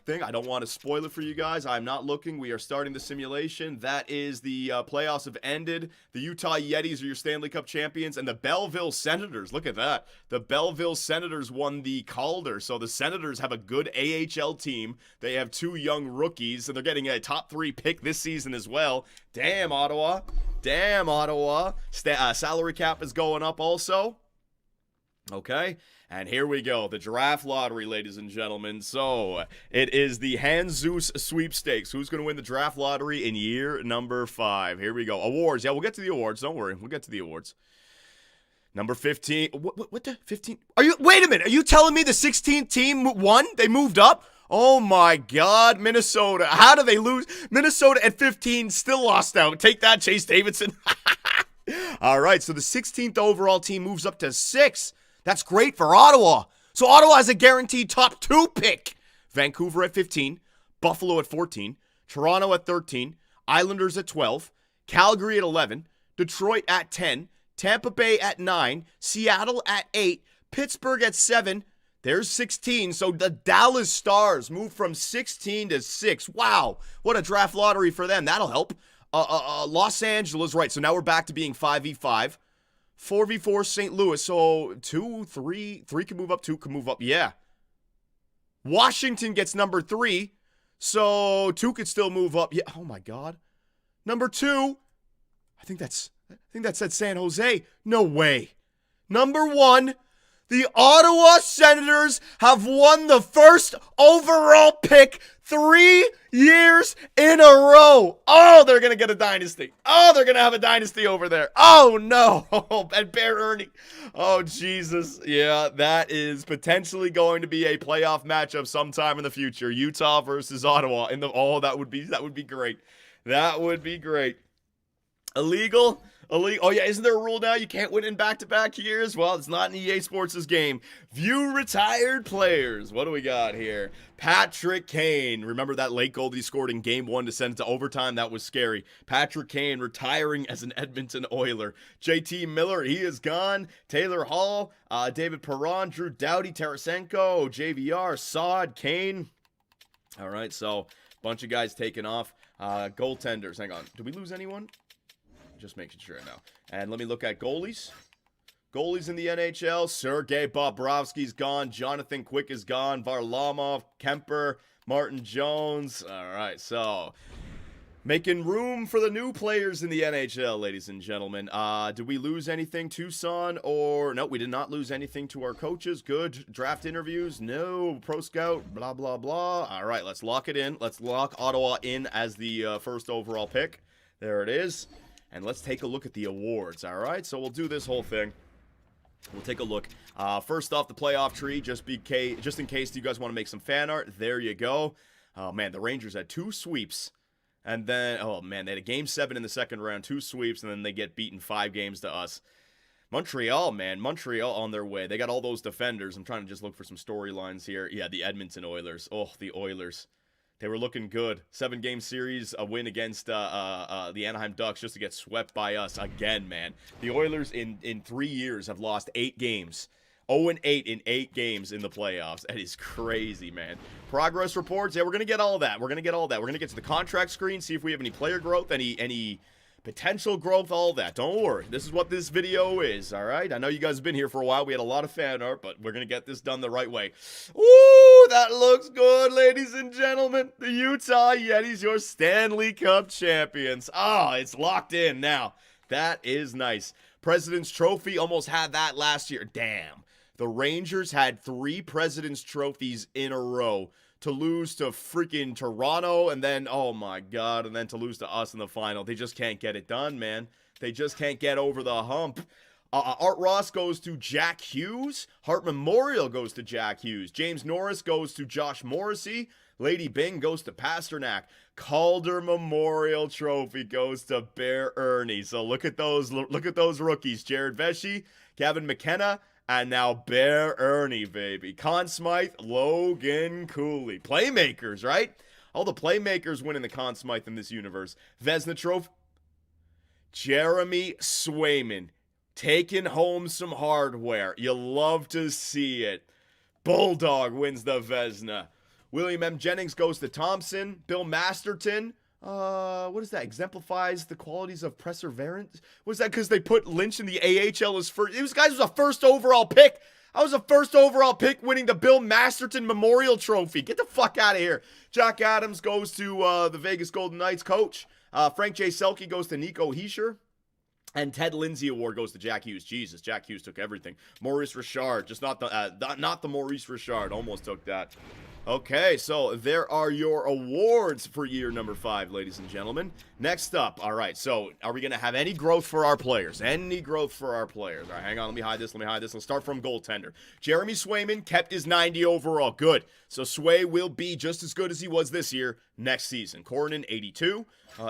thing. I don't want to spoil it for you guys. I'm not looking. We are starting the simulation. That is the playoffs have ended. The Utah Yetis are your Stanley Cup champions, and the Belleville Senators, look at that. The Belleville Senators won the Calder, so the Senators have a good AHL team. They have 2 young rookies, and they're getting a top 3 pick this season as well. Damn, Ottawa. Salary cap is going up also. Okay, and here we go, the draft lottery, ladies and gentlemen. So, it is the Handzus sweepstakes. Who's going to win the draft lottery in year number 5? Here we go. Awards. Yeah, we'll get to the awards. Don't worry. We'll get to the awards. Number 15. What the 15? Wait a minute. Are you telling me the 16th team won? They moved up? Oh my God, Minnesota. How do they lose? Minnesota at 15 still lost out. Take that, Chase Davidson. All right, so the 16th overall team moves up to 6. That's great for Ottawa. So Ottawa has a guaranteed top 2 pick. Vancouver at 15, Buffalo at 14, Toronto at 13, Islanders at 12, Calgary at 11, Detroit at 10, Tampa Bay at 9, Seattle at 8, Pittsburgh at 7. There's 16. So the Dallas Stars move from 16 to 6. Wow, what a draft lottery for them. That'll help. Los Angeles, right, so now we're back to being 5v5. 4v4 St. Louis, so 2, 3 can move up, 2 can move up, yeah. Washington gets number 3, so 2 could still move up, yeah, oh my God. Number 2, I think that's at San Jose, no way. Number 1, the Ottawa Senators have won the first overall pick 3 years in a row. Oh, they're going to get a dynasty. Oh, they're going to have a dynasty over there. Oh, no. And Bear Ernie. Oh, Jesus. Yeah, that is potentially going to be a playoff matchup sometime in the future. Utah versus Ottawa. That would be great. That would be great. Illegal? Illegal. Oh, yeah, isn't there a rule now you can't win in back-to-back years? Well, it's not in EA Sports' game. View retired players. What do we got here? Patrick Kane. Remember that late goal that he scored in Game 1 to send it to overtime? That was scary. Patrick Kane retiring as an Edmonton Oiler. JT Miller, he is gone. Taylor Hall, David Perron, Drew Doughty, Tarasenko, JVR, Saad, Kane. All right, so bunch of guys taking off. Goaltenders. Hang on. Did we lose anyone? Just making sure now. And let me look at goalies. Goalies in the NHL. Sergei Bobrovsky's gone. Jonathan Quick is gone. Varlamov, Kemper, Martin Jones. All right, so making room for the new players in the NHL, ladies and gentlemen. Did we lose anything, Tucson? Or no, we did not lose anything to our coaches. Good. Draft interviews? No. Pro Scout? Blah, blah, blah. All right, let's lock it in. Let's lock Ottawa in as the first overall pick. There it is. And let's take a look at the awards, all right? So we'll do this whole thing. We'll take a look. First off, the playoff tree, just in case you guys want to make some fan art. There you go. Oh, man, the Rangers had 2 sweeps. And then, oh, man, they had a Game 7 in the second round, 2 sweeps, and then they get beaten 5 games to us. Montreal, man, Montreal on their way. They got all those defenders. I'm trying to just look for some storylines here. Yeah, the Edmonton Oilers. Oh, the Oilers. They were looking good. 7-game series, a win against the Anaheim Ducks just to get swept by us again, man. The Oilers in 3 years have lost 8 games. 0-8 in 8 games in the playoffs. That is crazy, man. Progress reports. Yeah, we're going to get all that. We're going to get all that. We're going to get to the contract screen, see if we have any player growth, any potential growth, all that. Don't worry. This is what this video is, all right? I know you guys have been here for a while. We had a lot of fan art, but we're going to get this done the right way. Ooh, that looks good, ladies and gentlemen. The Utah Yetis, your Stanley Cup champions. Oh, it's locked in now. That is nice. President's Trophy, almost had that last year. Damn. The Rangers had 3 President's Trophies in a row. To lose to freaking Toronto, and then, oh my God, and then to lose to us in the final. They just can't get it done, man. They just can't get over the hump. Art Ross goes to Jack Hughes. Hart Memorial goes to Jack Hughes. James Norris goes to Josh Morrissey. Lady Bing goes to Pasternak. Calder Memorial Trophy goes to Bear Ernie. So look at those rookies. Jared Vesey, Kevin McKenna, and now Bear Ernie, baby. Conn Smythe, Logan Cooley. Playmakers, right? All the playmakers winning the Conn Smythe in this universe. Vezina Trophy. Jeremy Swayman taking home some hardware. You love to see it. Bulldog wins the Vezina. William M. Jennings goes to Thompson. Bill Masterton. What is that? Exemplifies the qualities of perseverance? Was that because they put Lynch in the AHL as first? This guy was a first overall pick. I was a first overall pick winning the Bill Masterton Memorial Trophy. Get the fuck out of here. Jack Adams goes to the Vegas Golden Knights coach. Frank J. Selke goes to Nico Hischier. And Ted Lindsay Award goes to Jack Hughes. Jesus, Jack Hughes took everything. Maurice Richard, just not the Maurice Richard. Almost took that. Okay, so there are your awards for year number 5, ladies and gentlemen. Next up, all right, so are we going to have any growth for our players? Any growth for our players? All right, hang on, let me hide this. Let's start from goaltender. Jeremy Swayman kept his 90 overall. Good. So Sway will be just as good as he was this year next season. Cornyn, 82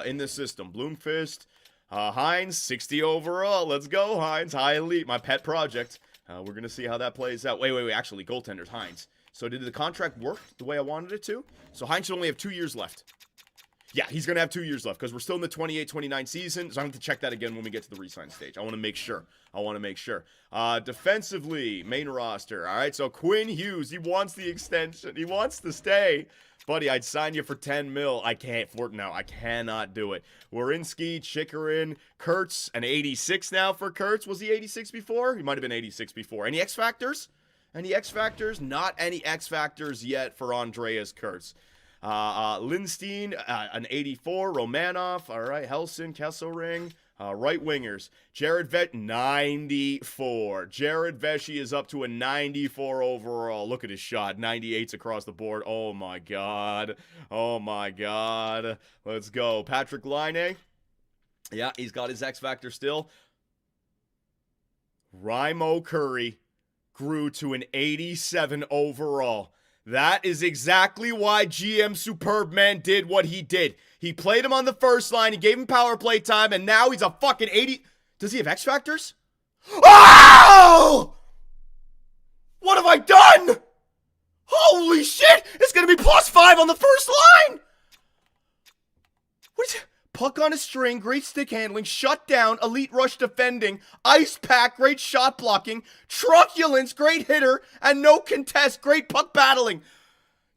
in the system. Bloomfist, Hines, 60 overall. Let's go, Hines. High elite, my pet project. We're going to see how that plays out. Wait. Actually, goaltenders, Hines. So did the contract work the way I wanted it to? So Hines should only have 2 years left. Yeah, he's going to have 2 years left because we're still in the 28-29 season. So I have to check that again when we get to the re-sign stage. I want to make sure. Defensively, main roster. All right, so Quinn Hughes, he wants the extension. He wants to stay. Buddy, I'd sign you for 10 mil. I can't afford now. I cannot do it. Werenski, Chikarin, Kurtz, an 86 now for Kurtz. Was he 86 before? He might have been 86 before. Any X Factors? Any X Factors? Not any X Factors yet for Andreas Kurtz. Lindstein, an 84. Romanov, all right. Helson, Kesselring, right wingers. Jared Vet, 94. Jared Vesey is up to a 94 overall. Look at his shot. 98s across the board. Oh, my God. Let's go. Patrick Laine. Yeah, he's got his X Factor still. Raimo Curry grew to an 87 overall. That is exactly why GM Superbman did what he did. He played him on the first line, he gave him power play time, and now he's a fucking 80... Does he have X Factors? Oh! What have I done? Holy shit! It's gonna be +5 on the first line! What is it? Puck on a string, great stick handling, shut down, elite rush defending, ice pack, great shot blocking, truculence, great hitter, and no contest, great puck battling.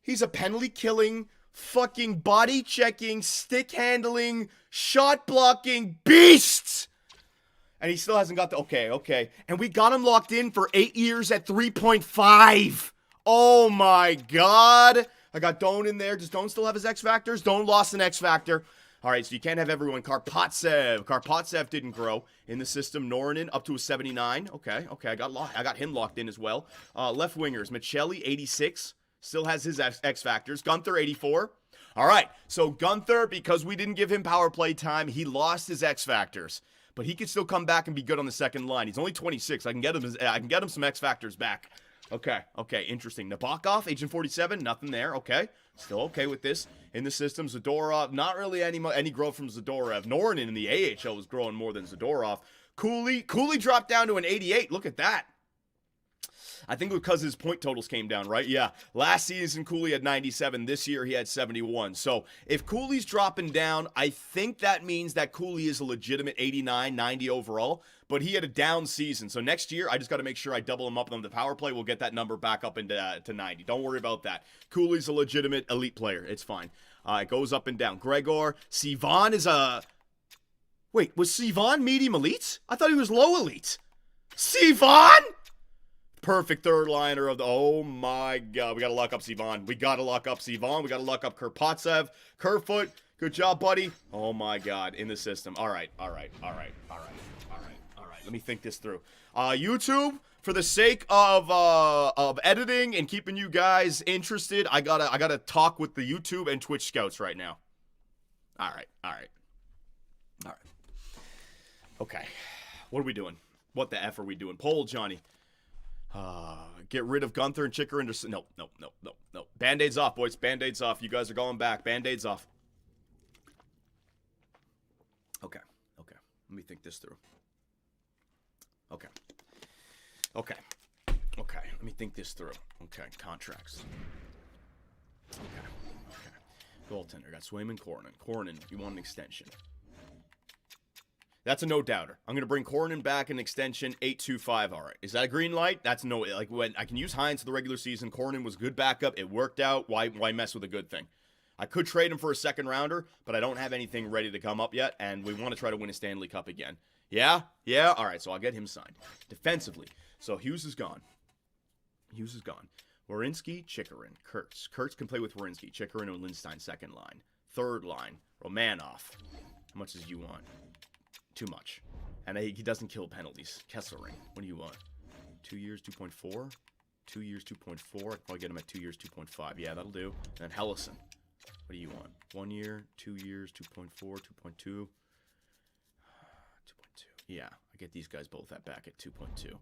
He's a penalty killing, fucking body checking, stick handling, shot blocking beast! And he still hasn't got the... Okay. And we got him locked in for 8 years at 3.5. Oh my god. I got Doan in there. Does Doan still have his X Factors? Doan lost an X Factor. All right, so you can't have everyone. Karpatsev didn't grow in the system. Norinen up to a 79. Okay, I got him locked in as well. Left wingers, Michelli 86 still has his X Factors. Gunther 84. All right, so Gunther, because we didn't give him power play time, he lost his X Factors, but he can still come back and be good on the second line. He's only 26. I can get him some X Factors back. Okay, interesting. Nabokov, Agent 47, nothing there. Okay, still okay with this. In the system, Zadorov, not really any growth from Zadorov. Norinen in the AHL was growing more than Zadorov. Cooley dropped down to an 88. Look at that. I think because his point totals came down, right? Yeah. Last season, Cooley had 97. This year, he had 71. So if Cooley's dropping down, I think that means that Cooley is a legitimate 89, 90 overall. But he had a down season. So next year, I just got to make sure I double him up on the power play. We'll get that number back up into to 90. Don't worry about that. Cooley's a legitimate elite player. It's fine. It goes up and down. Gregor. Sivan is a... Wait, was Sivan medium elite? I thought he was low elite. Sivan? Perfect third liner of the... Oh my god. We got to lock up Sivan. We got to lock up Sivan. We got to lock up Karpatsev. Kerfoot. Good job, buddy. Oh my god. In the system. All right. Let me think this through. YouTube, for the sake of editing and keeping you guys interested, I gotta talk with the YouTube and Twitch scouts right now. All right. Okay. What are we doing? What the F are we doing? Poll, Johnny. Get rid of Gunther and Chicker and... No. Band-Aids off, boys. Band-Aids off. You guys are going back. Band-Aids off. Okay. Let me think this through. Okay. Let me think this through. Okay, contracts. Okay. Goaltender. Got Swayman, Cornin. Cornin, you want an extension. That's a no-doubter. I'm going to bring Cornin back an extension, 825. All right. Is that a green light? That's no... Like, when I can use Hines for the regular season. Cornin was good backup. It worked out. Why mess with a good thing? I could trade him for a second rounder, but I don't have anything ready to come up yet, and we want to try to win a Stanley Cup again. Yeah? All right, so I'll get him signed. Defensively. So Hughes is gone. Werenski, Chikrin, Kurtz. Kurtz can play with Werenski. Chikrin and Lindstein, second line. Third line, Romanov. How much does you want? Too much. And he doesn't kill penalties. Kesselring, what do you want? 2 years, 2.4? 2 years, 2.4. I'd probably get him at 2 years, 2.5. Yeah, that'll do. And then Hellison. What do you want? 1 year, 2 years, 2.4, 2.2. 2.2. Yeah, I get these guys both back at 2.2.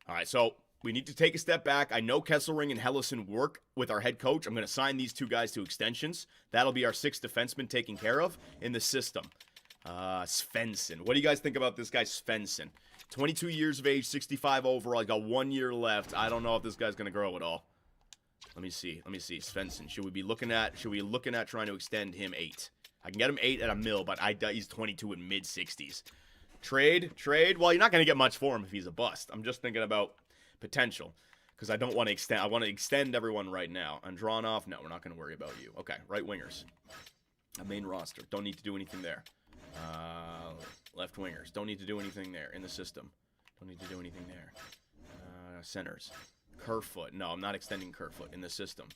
All right, so we need to take a step back. I know Kesselring and Hellison work with our head coach. I'm going to sign these two guys to extensions. That'll be our 6th defenseman taken care of in the system. Svensson. What do you guys think about this guy, Svensson? 22 years of age, 65 overall. He's got 1 year left. I don't know if this guy's going to grow at all. Let me see. Svensson. Should we be looking at trying to extend him 8? I can get him 8 at a mil, but he's 22 in mid-60s. Trade. Well, you're not going to get much for him if he's a bust. I'm just thinking about potential because I don't want to extend. I want to extend everyone right now. Andronov, no, we're not going to worry about you. Okay, right wingers. A main roster. Don't need to do anything there. Left wingers. Don't need to do anything there in the system. Don't need to do anything there. Centers. Kerfoot. No, I'm not extending Kerfoot in the system.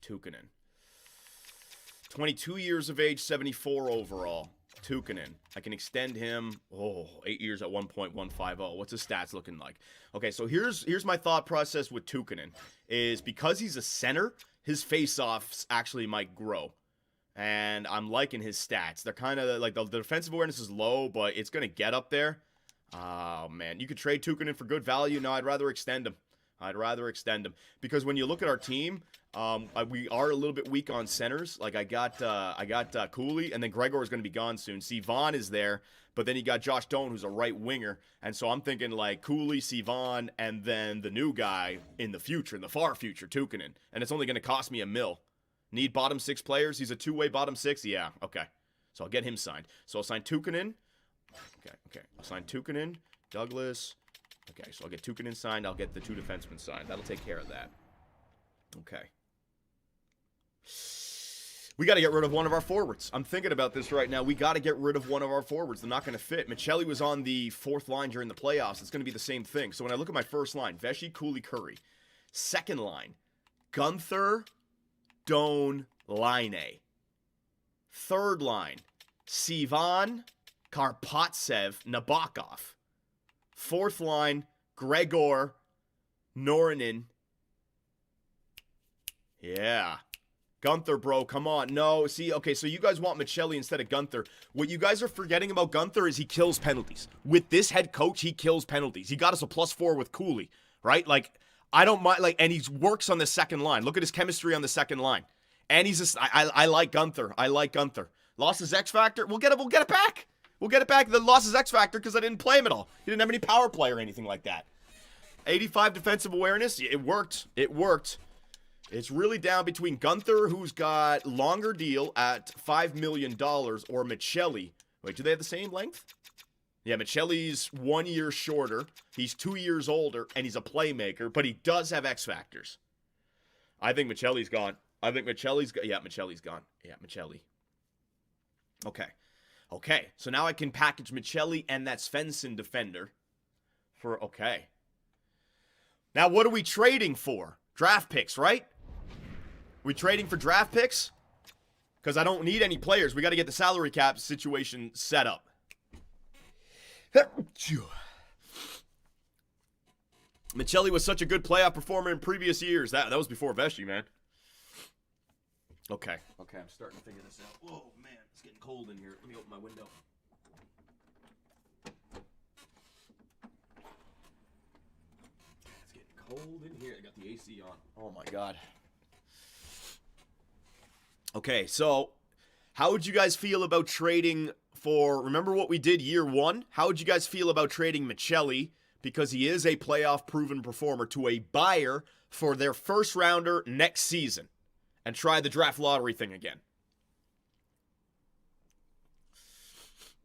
Tukkonen. 22 years of age, 74 overall. Tukkonen. I can extend him, 8 years at 1.150. What's his stats looking like? Okay, so here's my thought process with Tukkonen. Is because he's a center, his face-offs actually might grow. And I'm liking his stats. They're kind of like the defensive awareness is low, but it's going to get up there. Oh, man. You could trade Tukkonen for good value. No, I'd rather extend him. I'd rather extend him because when you look at our team, we are a little bit weak on centers. Like I got Cooley, and then Gregor is going to be gone soon. Sivan is there, but then you got Josh Doan, who's a right winger, and so I'm thinking like Cooley, Sivan, and then the new guy in the future, in the far future, Tukkanen, and it's only going to cost me $1 million. Need bottom 6 players. He's a 2-way bottom 6. Yeah, okay. So I'll get him signed. So I'll sign Tukkanen. Okay. I'll sign Tukkanen, Douglas. Okay, so I'll get Tukkanen signed. I'll get the 2 defensemen signed. That'll take care of that. Okay. We got to get rid of one of our forwards. I'm thinking about this right now. We got to get rid of one of our forwards. They're not going to fit. Michelli was on the 4th line during the playoffs. It's going to be the same thing. So when I look at my first line, Vesey, Cooley, Curry. Second line, Gunther, Doan, Line. Third line, Sivan, Karpatsev, Nabokov. Fourth line, Gregor, Norinen. Yeah. Gunther, bro, come on. No, see, okay, so you guys want Michelli instead of Gunther. What you guys are forgetting about Gunther is he kills penalties. With this head coach, he kills penalties. He got us a +4 with Cooley, right? Like, I don't mind, like, and he works on the second line. Look at his chemistry on the second line. And he's just, I like Gunther. I like Gunther. Lost his X Factor. We'll get it back. We'll get it back. The lost his X Factor because I didn't play him at all. He didn't have any power play or anything like that. 85 defensive awareness. It worked. It worked. It's really down between Gunther, who's got longer deal at $5 million, or Michelli. Wait, do they have the same length? Yeah, Michelli's 1 year shorter. He's 2 years older, and he's a playmaker, but he does have X Factors. I think Michelli's gone. Yeah, Michelli's gone. Yeah, Michelli. Okay, so now I can package Michelli and that Svensson defender for, okay. Now, what are we trading for? Draft picks, right? We trading for draft picks? Because I don't need any players. We got to get the salary cap situation set up. Michelli was such a good playoff performer in previous years. That was before Vesey, man. Okay, I'm starting to figure this out. Whoa, man, it's getting cold in here. Let me open my window. It's getting cold in here. I got the AC on. Oh my god. Okay, so how would you guys feel about trading for, remember what we did year 1? How would you guys feel about trading Michelli, because he is a playoff proven performer, to a buyer for their first rounder next season? And try the draft lottery thing again.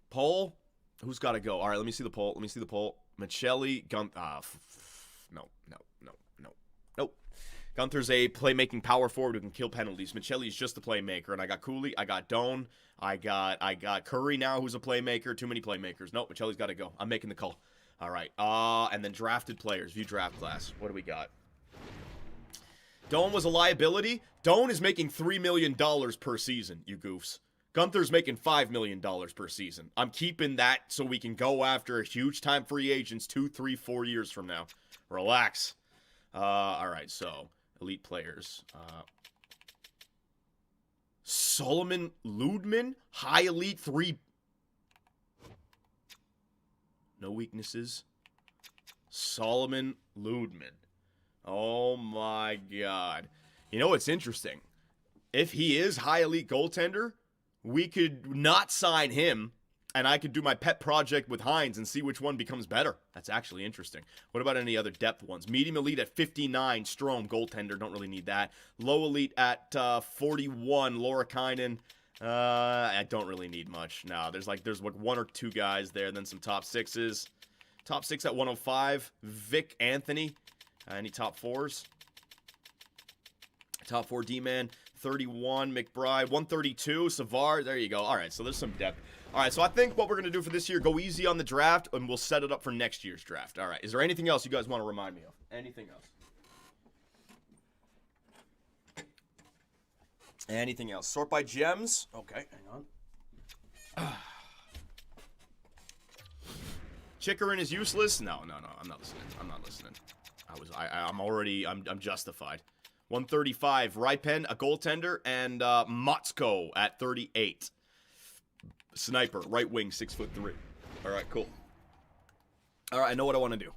Poll? Who's got to go? All right, let me see the poll. Michelli, no. Gunther's a playmaking power forward who can kill penalties. Michelli's just a playmaker. And I got Cooley, I got Doan, I got Curry now, who's a playmaker. Too many playmakers. Nope, Michelli's got to go. I'm making the call. All right. And then drafted players. View draft class. What do we got? Doan was a liability. Doan is making $3 million per season, you goofs. Gunther's making $5 million per season. I'm keeping that so we can go after huge-time free agents 2, 3, 4 years from now. Relax. All right, so elite players. Solomon Ludman, high elite 3. No weaknesses. Solomon Ludman. Oh my god. You know what's interesting? If he is high elite goaltender, we could not sign him, and I could do my pet project with Hines and see which one becomes better. That's actually interesting. What about any other depth ones? Medium elite at 59, Strome, goaltender, don't really need that. Low elite at 41, Laura Kynan. I don't really need much. No, there's like 1 or 2 guys there, then some top 6s. Top 6 at 105, Vic Anthony. Any top 4s? Top 4 D-man, 31, McBride, 132, Savard. There you go. All right, so there's some depth. All right, so I think what we're going to do for this year, go easy on the draft, and we'll set it up for next year's draft. All right, is there anything else you guys want to remind me of? Anything else? Anything else? Sort by gems. Okay, hang on. Chikrin is useless? No, I'm not listening. I'm justified. 135, Rypen, a goaltender, and Motzko at 38. Sniper, right wing, 6'3". All right, cool. All right, I know what I want to do.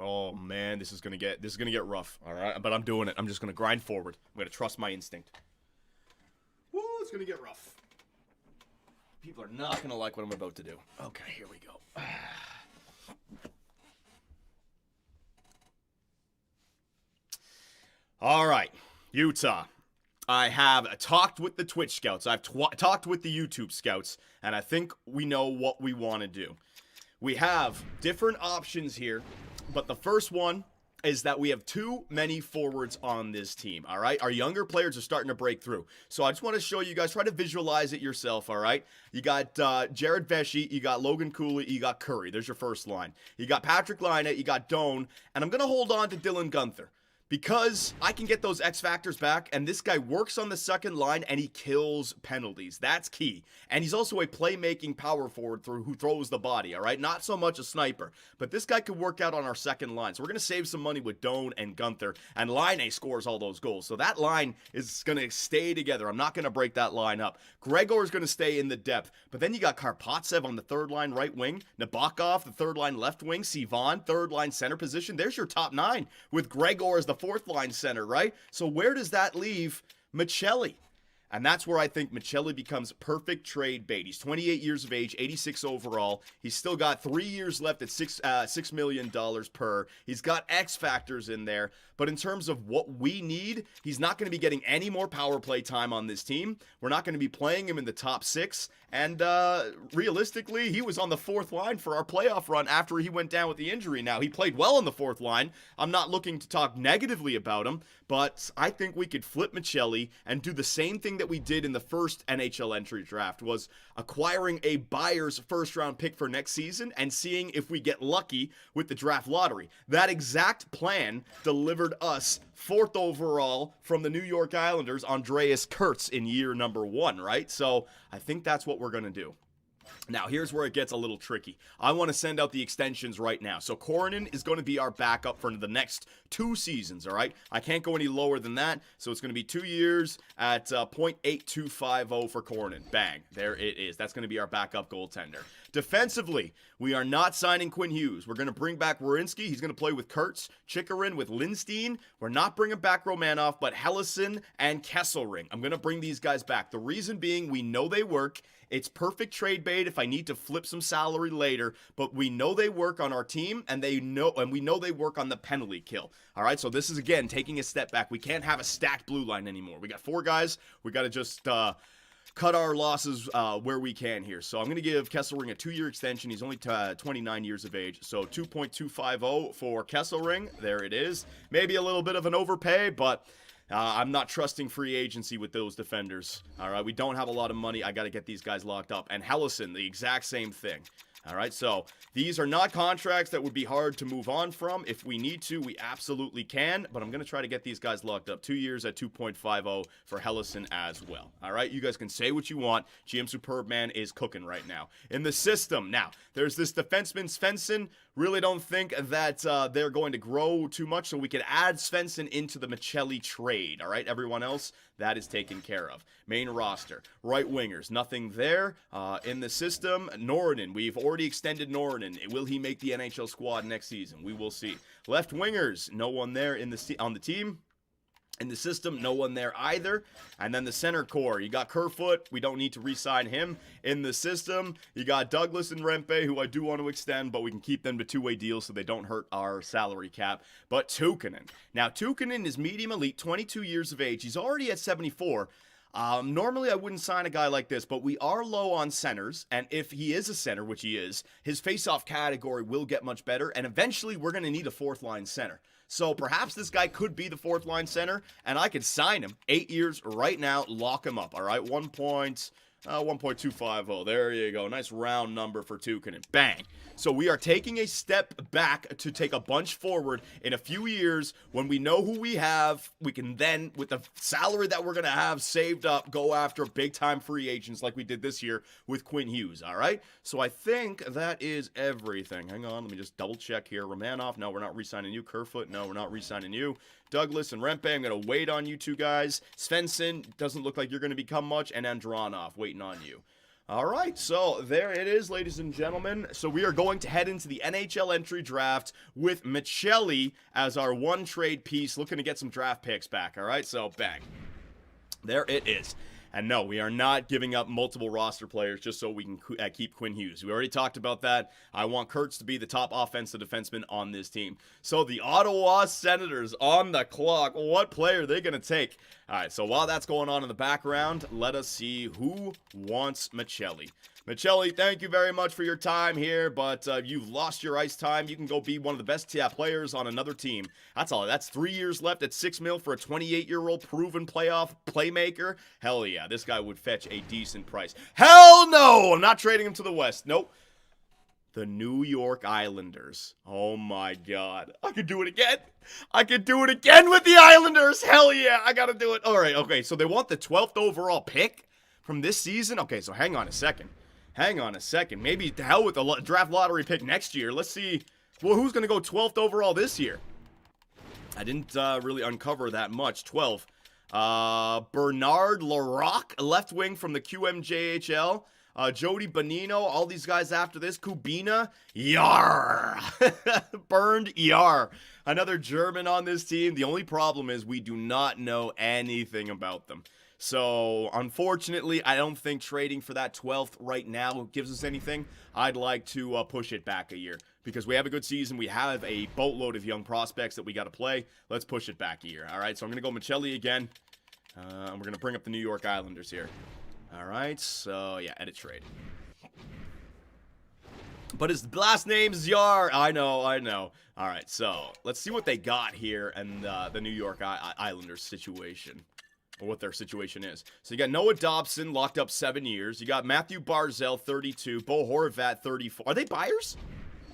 Oh man, this is gonna get rough. All right, but I'm doing it. I'm just gonna grind forward. I'm gonna trust my instinct. Woo, it's gonna get rough. People are not gonna like what I'm about to do. Okay, here we go. All right, Utah. I have talked with the Twitch scouts. I've talked with the YouTube scouts, and I think we know what we want to do. We have different options here, but the first one is that we have too many forwards on this team, all right? Our younger players are starting to break through. So I just want to show you guys, try to visualize it yourself, all right? You got Jared Vesey, you got Logan Cooley, you got Curry. There's your first line. You got Patrick Laine, you got Doan, and I'm going to hold on to Dylan Guenther. Because I can get those X factors back, and this guy works on the second line, and he kills penalties. That's key. And he's also a playmaking power forward who throws the body, all right? Not so much a sniper. But this guy could work out on our second line. So we're going to save some money with Doan and Guenther, and Laine scores all those goals. So that line is going to stay together. I'm not going to break that line up. Gregor is going to stay in the depth. But then you got Karpatsev on the third line right wing, Nabokov, the third line left wing, Sivan, third line center position. There's your top 9 with Gregor as the fourth line center, right? So where does that leave Michelli? And that's where I think Michelli becomes perfect trade bait. He's 28 years of age, 86 overall. He's still got 3 years left at $6 million per. He's got X factors in there. But in terms of what we need, he's not going to be getting any more power play time on this team. We're not going to be playing him in the top 6. And realistically, he was on the fourth line for our playoff run after he went down with the injury. Now, he played well on the fourth line. I'm not looking to talk negatively about him, but I think we could flip Michelli and do the same thing that we did in the first NHL entry draft, was acquiring a buyer's first-round pick for next season and seeing if we get lucky with the draft lottery. That exact plan delivered us 4th overall from the New York Islanders, Andreas Kurtz, in year number 1, right? So I think that's what we're going to do. Now, here's where it gets a little tricky. I want to send out the extensions right now. So Koronen is going to be our backup for the next 2 seasons, all right? I can't go any lower than that, so it's going to be 2 years at .8250 for Koronen. Bang. There it is. That's going to be our backup goaltender. Defensively, we are not signing Quinn Hughes. We're going to bring back Werenski. He's going to play with Kurtz, Chikarin with Lindstein. We're not bringing back Romanov, but Hellison and Kesselring. I'm going to bring these guys back. The reason being, we know they work. It's perfect trade bait if I need to flip some salary later, but we know they work on our team, and we know they work on the penalty kill. All right, so this is, again, taking a step back. We can't have a stacked blue line anymore. We got 4 guys. We got to just cut our losses where we can here. So I'm going to give Kesselring a 2-year extension. He's only 29 years of age. So 2.250 for Kesselring. There it is. Maybe a little bit of an overpay, but I'm not trusting free agency with those defenders. All right, we don't have a lot of money. I got to get these guys locked up. And Hellison, the exact same thing. All right, so these are not contracts that would be hard to move on from. If we need to, we absolutely can, but I'm going to try to get these guys locked up. 2 years at 2.50 for Hellison as well. All right, you guys can say what you want. GM Superbman is cooking right now. In the system, now, there's this defenseman, Svensson. Really don't think that they're going to grow too much, so we can add Svensson into the Michelli trade. All right, everyone else, that is taken care of. Main roster, right wingers, nothing there. In the system, Norrinen, we've already extended Norrinen. Will he make the NHL squad next season? We will see. Left wingers, no one there on the team. In the system, no one there either. And then the center core, you got Kerfoot. We don't need to re-sign him. In the system, you got Douglas and Rempe, who I do want to extend, but we can keep them to 2-way deals so they don't hurt our salary cap. But Tukkonen. Now, Tukkonen is medium elite, 22 years of age. He's already at 74. Normally I wouldn't sign a guy like this, but we are low on centers, and if he is a center, which he is, his face-off category will get much better, and eventually we're going to need a 4th-line center. So perhaps this guy could be the 4th-line center, and I could sign him 8 years right now, lock him up, all right? 1.250. There you go. Nice round number for Tukkonen. Bang. So we are taking a step back to take a bunch forward. In a few years, when we know who we have, we can then, with the salary that we're going to have saved up, go after big-time free agents like we did this year with Quinn Hughes, all right? So I think that is everything. Hang on, let me just double-check here. Romanov, no, we're not re-signing you. Kerfoot, no, we're not re-signing you. Douglas and Rempe, I'm going to wait on you 2 guys. Svensson, doesn't look like you're going to become much. And Andronov, waiting on you. All right, so there it is, ladies and gentlemen. So we are going to head into the NHL entry draft with Michelli as our one trade piece, looking to get some draft picks back. All right, so bang. There it is. And no, we are not giving up multiple roster players just so we can keep Quinn Hughes. We already talked about that. I want Kurtz to be the top offensive defenseman on this team. So the Ottawa Senators on the clock. What player are they going to take? All right, so while that's going on in the background, let us see who wants Michelli. Michelli, thank you very much for your time here, but you've lost your ice time. You can go be one of the best players on another team. That's all. That's 3 years left at $6 million for a 28-year-old proven playoff playmaker. Hell yeah, this guy would fetch a decent price. Hell no! I'm not trading him to the West. Nope. The New York Islanders. Oh my God. I could do it again. I could do it again with the Islanders. Hell yeah, I gotta do it. All right, okay, so they want the 12th overall pick from this season? Okay, so hang on a second. Hang on a second. Maybe to hell with the draft lottery pick next year. Let's see. Well, who's going to go 12th overall this year? I didn't really uncover that much. 12. Bernard Larocque, left wing from the QMJHL. Jody Bonino, all these guys after this. Kubina, Yar. Burned Yar. Another German on this team. The only problem is we do not know anything about them. So, unfortunately, I don't think trading for that 12th right now gives us anything. I'd like to push it back a year because we have a good season. We have a boatload of young prospects that we got to play. Let's push it back a year. All right, so I'm going to go Michelli again. And we're going to bring up the New York Islanders here. All right, so, yeah, edit trade. But his last name's Yar. I know. All right, so let's see what they got here and the New York Islanders situation. Or what their situation is. So you got Noah Dobson, locked up 7 years. You got Matthew Barzal, 32. Bo Horvat, 34. Are they buyers?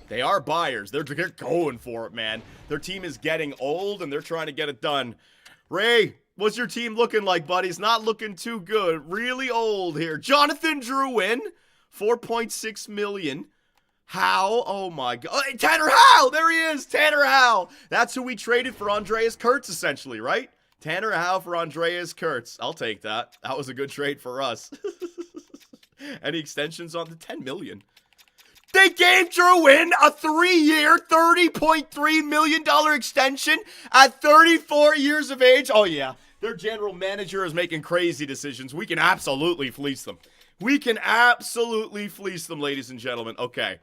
They are buyers. They're going for it, man. Their team is getting old, and they're trying to get it done. Ray, what's your team looking like, buddy? It's not looking too good. Really old here. Jonathan Drouin, $4.6 million. Howe, oh my God. Oh, Tanner Howe, there he is. Tanner Howe. That's who we traded for Andreas Kurtz, essentially, right? Tanner Howe for Andreas Kurtz. I'll take that. That was a good trade for us. Any extensions on the $10 million? They gave Drouin a 3-year, $30.3 million extension at 34 years of age. Oh, yeah. Their general manager is making crazy decisions. We can absolutely fleece them. We can absolutely fleece them, ladies and gentlemen. Okay.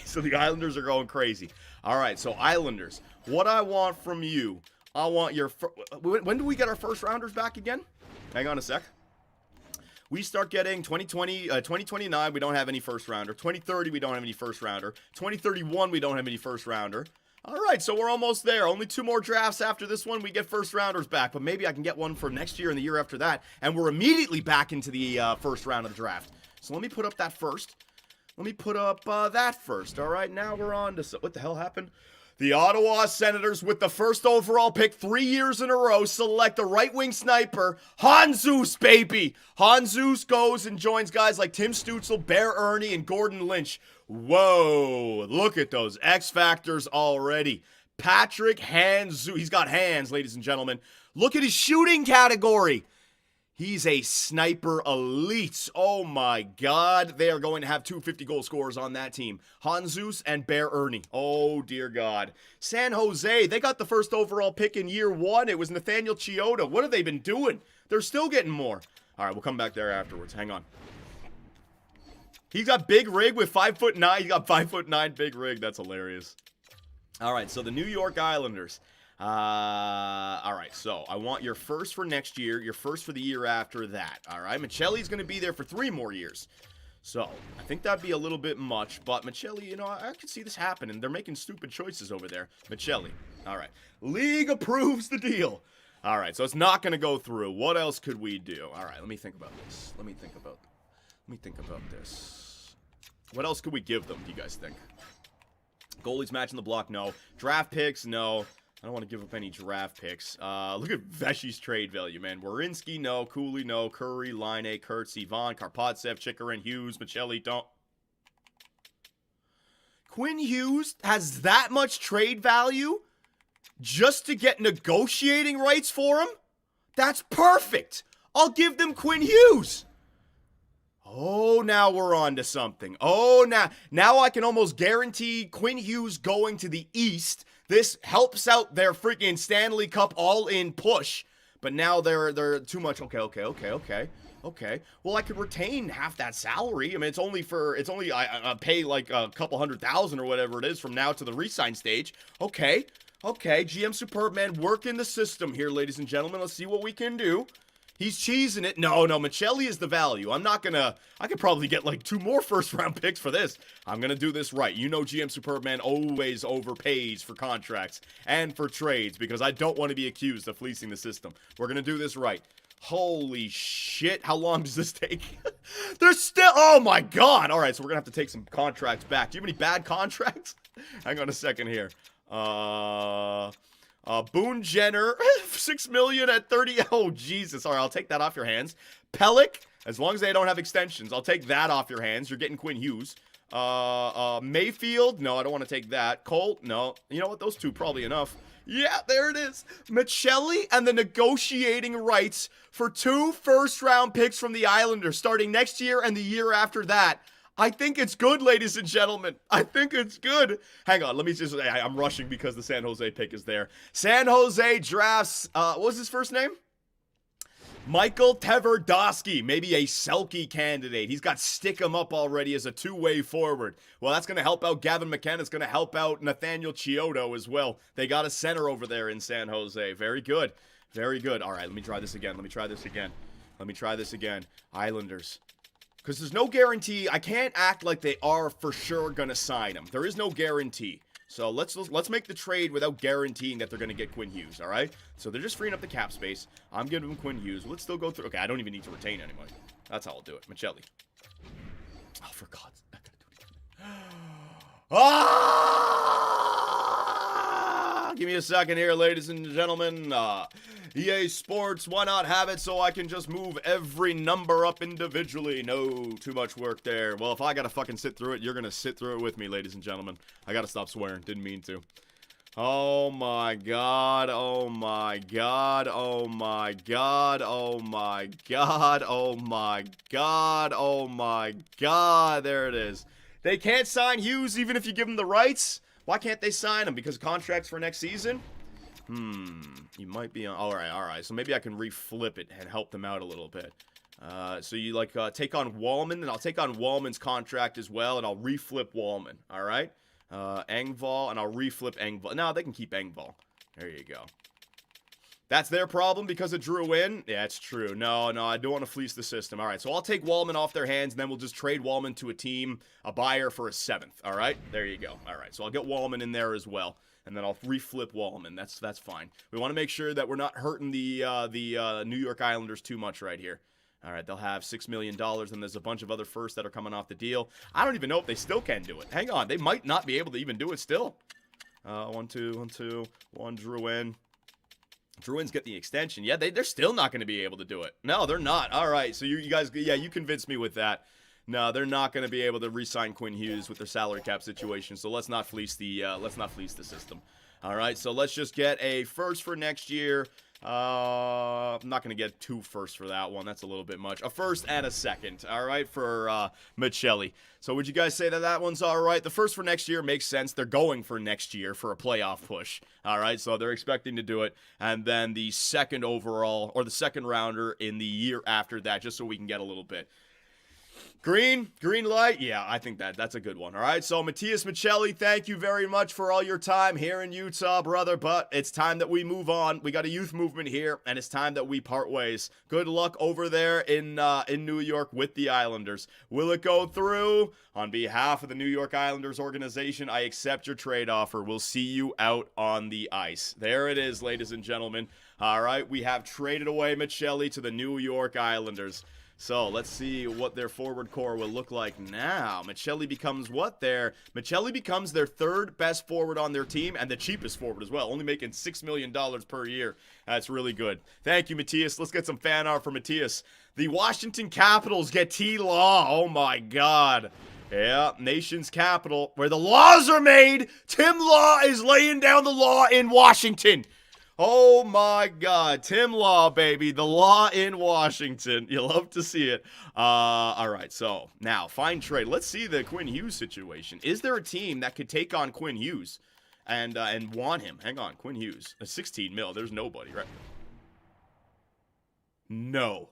So the Islanders are going crazy. All right, so Islanders, what I want from you, I want your... When do we get our first rounders back again? Hang on a sec. We start getting 2029, we don't have any first rounder. 2030, we don't have any first rounder. 2031, we don't have any first rounder. All right, so we're almost there. Only 2 more drafts after this one, we get first rounders back. But maybe I can get one for next year and the year after that. And we're immediately back into the first round of the draft. So let me put up that first. Let me put up that first. All right, now we're on to... What the hell happened? The Ottawa Senators, with the first overall pick 3 years in a row, select a right-wing sniper, Hanzus, baby! Hanzus goes and joins guys like Tim Stützle, Bear Ernie, and Gordon Lynch. Whoa, look at those X-Factors already. Patrick Hanzus, he's got hands, ladies and gentlemen. Look at his shooting category. He's a sniper elite. Oh my God. They are going to have 2 50-goal scorers on that team. Hanzus and Bear Ernie. Oh dear God. San Jose, they got the first overall pick in year 1. It was Nathaniel Chioda. What have they been doing? They're still getting more. All right, we'll come back there afterwards. Hang on. He's got big rig with 5'9". He got 5'9" big rig. That's hilarious. All right, so the New York Islanders. All right, so I want your first for next year, your first for the year after that. All right, Michelli's going to be there for 3 more years. So I think that'd be a little bit much, but Michelli, you know, I could see this happening. They're making stupid choices over there. Michelli. All right. League approves the deal. All right, so it's not going to go through. What else could we do? All right, let me think about this. Let me think about this. What else could we give them, do you guys think? Goalies matching the block? No. Draft picks? No. I don't want to give up any draft picks. Look at Veshy's trade value, man. Werenski, no. Cooley, no. Curry, Line, Kurtz, Ivan, Karpatsev, Chikarin, Hughes, Michelli, don't. Quinn Hughes has that much trade value just to get negotiating rights for him? That's perfect. I'll give them Quinn Hughes. Oh, now we're on to something. Oh, now I can almost guarantee Quinn Hughes going to the East. This helps out their freaking Stanley Cup all-in push. But now they're too much. Okay. Well, I could retain half that salary. I mean, I pay like a couple $100,000 or whatever it is from now to the re-sign stage. Okay. GM Superbman working the system here, ladies and gentlemen. Let's see what we can do. He's cheesing it. No, Michelli is the value. I could probably get like 2 more first-round picks for this. I'm gonna do this right. You know GM Superbman always overpays for contracts and for trades because I don't want to be accused of fleecing the system. We're gonna do this right. Holy shit, how long does this take? There's still, oh my god. All right, so we're gonna have to take some contracts back. Do you have any bad contracts? Hang on a second here. Boone Jenner, 6 million at 30. Oh, Jesus. All right, I'll take that off your hands. Pellick, as long as they don't have extensions, I'll take that off your hands. You're getting Quinn Hughes. Mayfield, no, I don't want to take that. Colt, no. You know what? Those 2 probably enough. Yeah, there it is. Michelli and the negotiating rights for 2 first-round picks from the Islanders starting next year and the year after that. I think it's good, ladies and gentlemen. I think it's good. Hang on, let me just, I'm rushing because the San Jose pick is there. San Jose drafts, what was his first name? Michael Tverdovsky, maybe a Selke candidate. He's got stick him up already as a 2-way forward. Well, that's going to help out Gavin McKenna. It's going to help out Nathaniel Chiodo as well. They got a center over there in San Jose. Very good. Very good. All right, let me try this again. Islanders. Because there's no guarantee. I can't act like they are for sure going to sign him. There is no guarantee. So let's make the trade without guaranteeing that they're going to get Quinn Hughes, all right? So they're just freeing up the cap space. I'm giving them Quinn Hughes. Let's still go through. Okay, I don't even need to retain anybody. That's how I'll do it. Michelli. Oh, for God's sake. I gotta do it again. Give me a second here, ladies and gentlemen. EA Sports, why not have it so I can just move every number up individually? No, too much work there. Well, if I gotta fucking sit through it, you're gonna sit through it with me, ladies and gentlemen. I gotta stop swearing. Didn't mean to. Oh my god, oh my god, oh my god, oh my god, oh my god, oh my god. There it is. They can't sign Hughes even if you give them the rights? Why can't they sign him? Because contracts for next season? You might be on. All right. So maybe I can reflip it and help them out a little bit. So you take on Wallman, and I'll take on Wallman's contract as well, and I'll reflip Wallman. All right. Engvall, and I'll reflip Engvall. No, they can keep Engvall. There you go. That's their problem because it drew in? Yeah, it's true. No, I don't want to fleece the system. All right, so I'll take Wallman off their hands, and then we'll just trade Wallman to a team, a buyer for a 7th. All right, there you go. All right, so I'll get Wallman in there as well, and then I'll reflip Wallman. That's fine. We want to make sure that we're not hurting the New York Islanders too much right here. All right, they'll have $6 million, and there's a bunch of other firsts that are coming off the deal. I don't even know if they still can do it. Hang on, they might not be able to even do it still. 1, 2, 1 drew in. Bruins get the extension. Yeah, they're still not going to be able to do it. No, they're not. All right, so you guys, yeah, you convinced me with that. No, they're not going to be able to re-sign Quinn Hughes with their salary cap situation. So let's not fleece the system. All right, so let's just get a first for next year. I'm not going to get 2 firsts for that one. That's a little bit much. A first and a second, all right, for Michelli. So would you guys say that one's all right? The first for next year makes sense. They're going for next year for a playoff push, all right? So they're expecting to do it. And then the second overall, or the second rounder in the year after that, just so we can get a little bit. Green light? Yeah, I think that's a good one. All right, so Matias Michelli, thank you very much for all your time here in Utah, brother, but it's time that we move on. We got a youth movement here, and it's time that we part ways. Good luck over there in New York with the Islanders. Will it go through? On behalf of the New York Islanders organization, I accept your trade offer. We'll see you out on the ice. There it is, ladies and gentlemen. All right, we have traded away Michelli to the New York Islanders. So let's see what their forward core will look like now. Michelli becomes what there? Michelli becomes their 3rd best forward on their team and the cheapest forward as well, only making $6 million per year. That's really good. Thank you, Matias. Let's get some fan art for Matias. The Washington Capitals get T-Law. Oh my God. Yeah, nation's capital, where the laws are made. Tim Law is laying down the law in Washington. Oh my God, Tim Law, baby, the law in Washington. You love to see it. All right, so now find trade. Let's see the Quinn Hughes situation. Is there a team that could take on Quinn Hughes and want him? Hang on, Quinn Hughes, a 16 mil. There's nobody, right? No.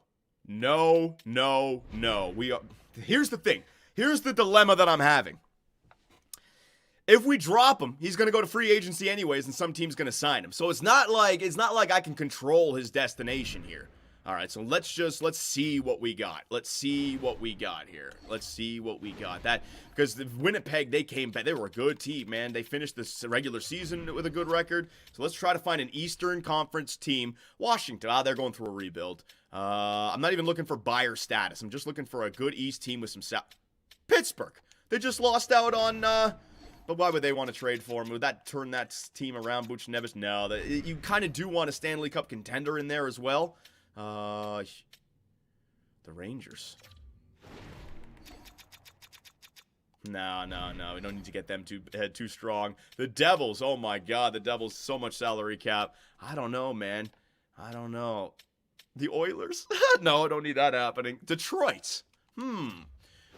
We are. Here's the thing. Here's the dilemma that I'm having. If we drop him, he's going to go to free agency anyways, and some team's going to sign him. So it's not like I can control his destination here. All right, so let's see what we got. Let's see what we got here. Let's see what we got. That because the Winnipeg, they came back. They were a good team, man. They finished this regular season with a good record. So let's try to find an Eastern Conference team. Washington, they're going through a rebuild. I'm not even looking for buyer status. I'm just looking for a good East team with some Pittsburgh. They just lost out on. But why would they want to trade for him? Would that turn that team around, Buchnevich? No, you kind of do want a Stanley Cup contender in there as well. The Rangers. No. We don't need to get them too strong. The Devils. Oh my God, the Devils. So much salary cap. I don't know, man. I don't know. The Oilers. No, I don't need that happening. Detroit.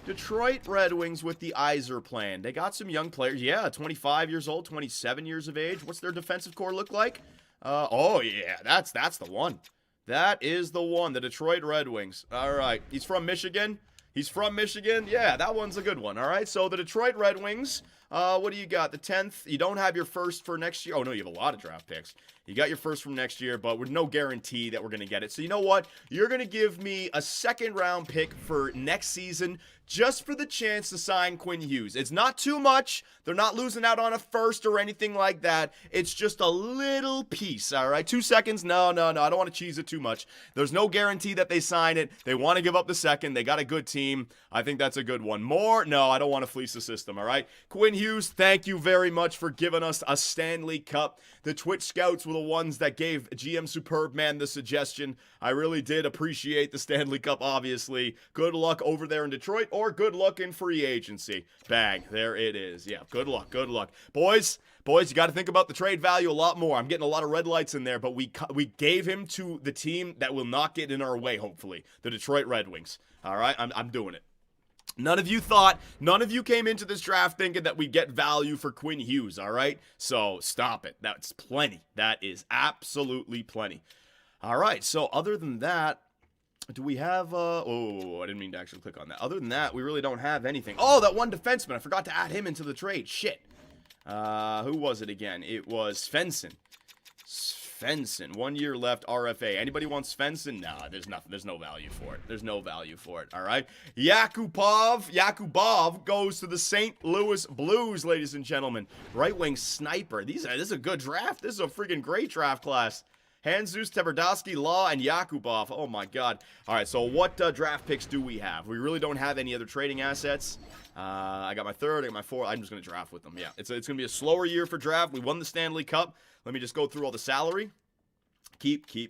Detroit Red Wings with the Iser plan. They got some young players. Yeah, 25 years old, 27 years of age. What's their defensive core look like? Oh yeah, that's the one. That is the one, the Detroit Red Wings. All right, he's from Michigan. Yeah, that one's a good one. All right, so the Detroit Red Wings, what do you got? The 10th, you don't have your first for next year. Oh, no, you have a lot of draft picks. You got your first from next year, but with no guarantee that we're going to get it. So you know what? You're going to give me a second-round pick for next season just for the chance to sign Quinn Hughes. It's not too much. They're not losing out on a first or anything like that. It's just a little piece, all right? 2 seconds? No. I don't want to cheese it too much. There's no guarantee that they sign it. They want to give up the second. They got a good team. I think that's a good one. More? No, I don't want to fleece the system, all right? Quinn Hughes, thank you very much for giving us a Stanley Cup. The Twitch scouts were the ones that gave GM Superb Man the suggestion. I really did appreciate the Stanley Cup, obviously. Good luck over there in Detroit, or good luck in free agency. Bang, there it is. Yeah, good luck. Boys, you got to think about the trade value a lot more. I'm getting a lot of red lights in there, but we gave him to the team that will not get in our way, hopefully. The Detroit Red Wings. All right, I'm doing it. None of you came into this draft thinking that we get value for Quinn Hughes, all right? So stop it. That's plenty. That is absolutely plenty. All right, so other than that, do we have, oh, I didn't mean to actually click on that. Other than that, we really don't have anything. Oh, that one defenseman. I forgot to add him into the trade. Shit. Who was it again? It was Svensson. 1 year left, RFA. Anybody want Svensson? Nah, there's nothing. There's no value for it. All right. Yakubov goes to the St. Louis Blues, ladies and gentlemen. Right wing sniper. This is a good draft. This is a freaking great draft class. Hanzus, Tverdovsky, Law, and Yakubov. Oh my God. All right. So what draft picks do we have? We really don't have any other trading assets. I got my third. I got my fourth. I'm just going to draft with them. Yeah. It's going to be a slower year for draft. We won the Stanley Cup. Let me just go through all the salary. Keep. Yeah,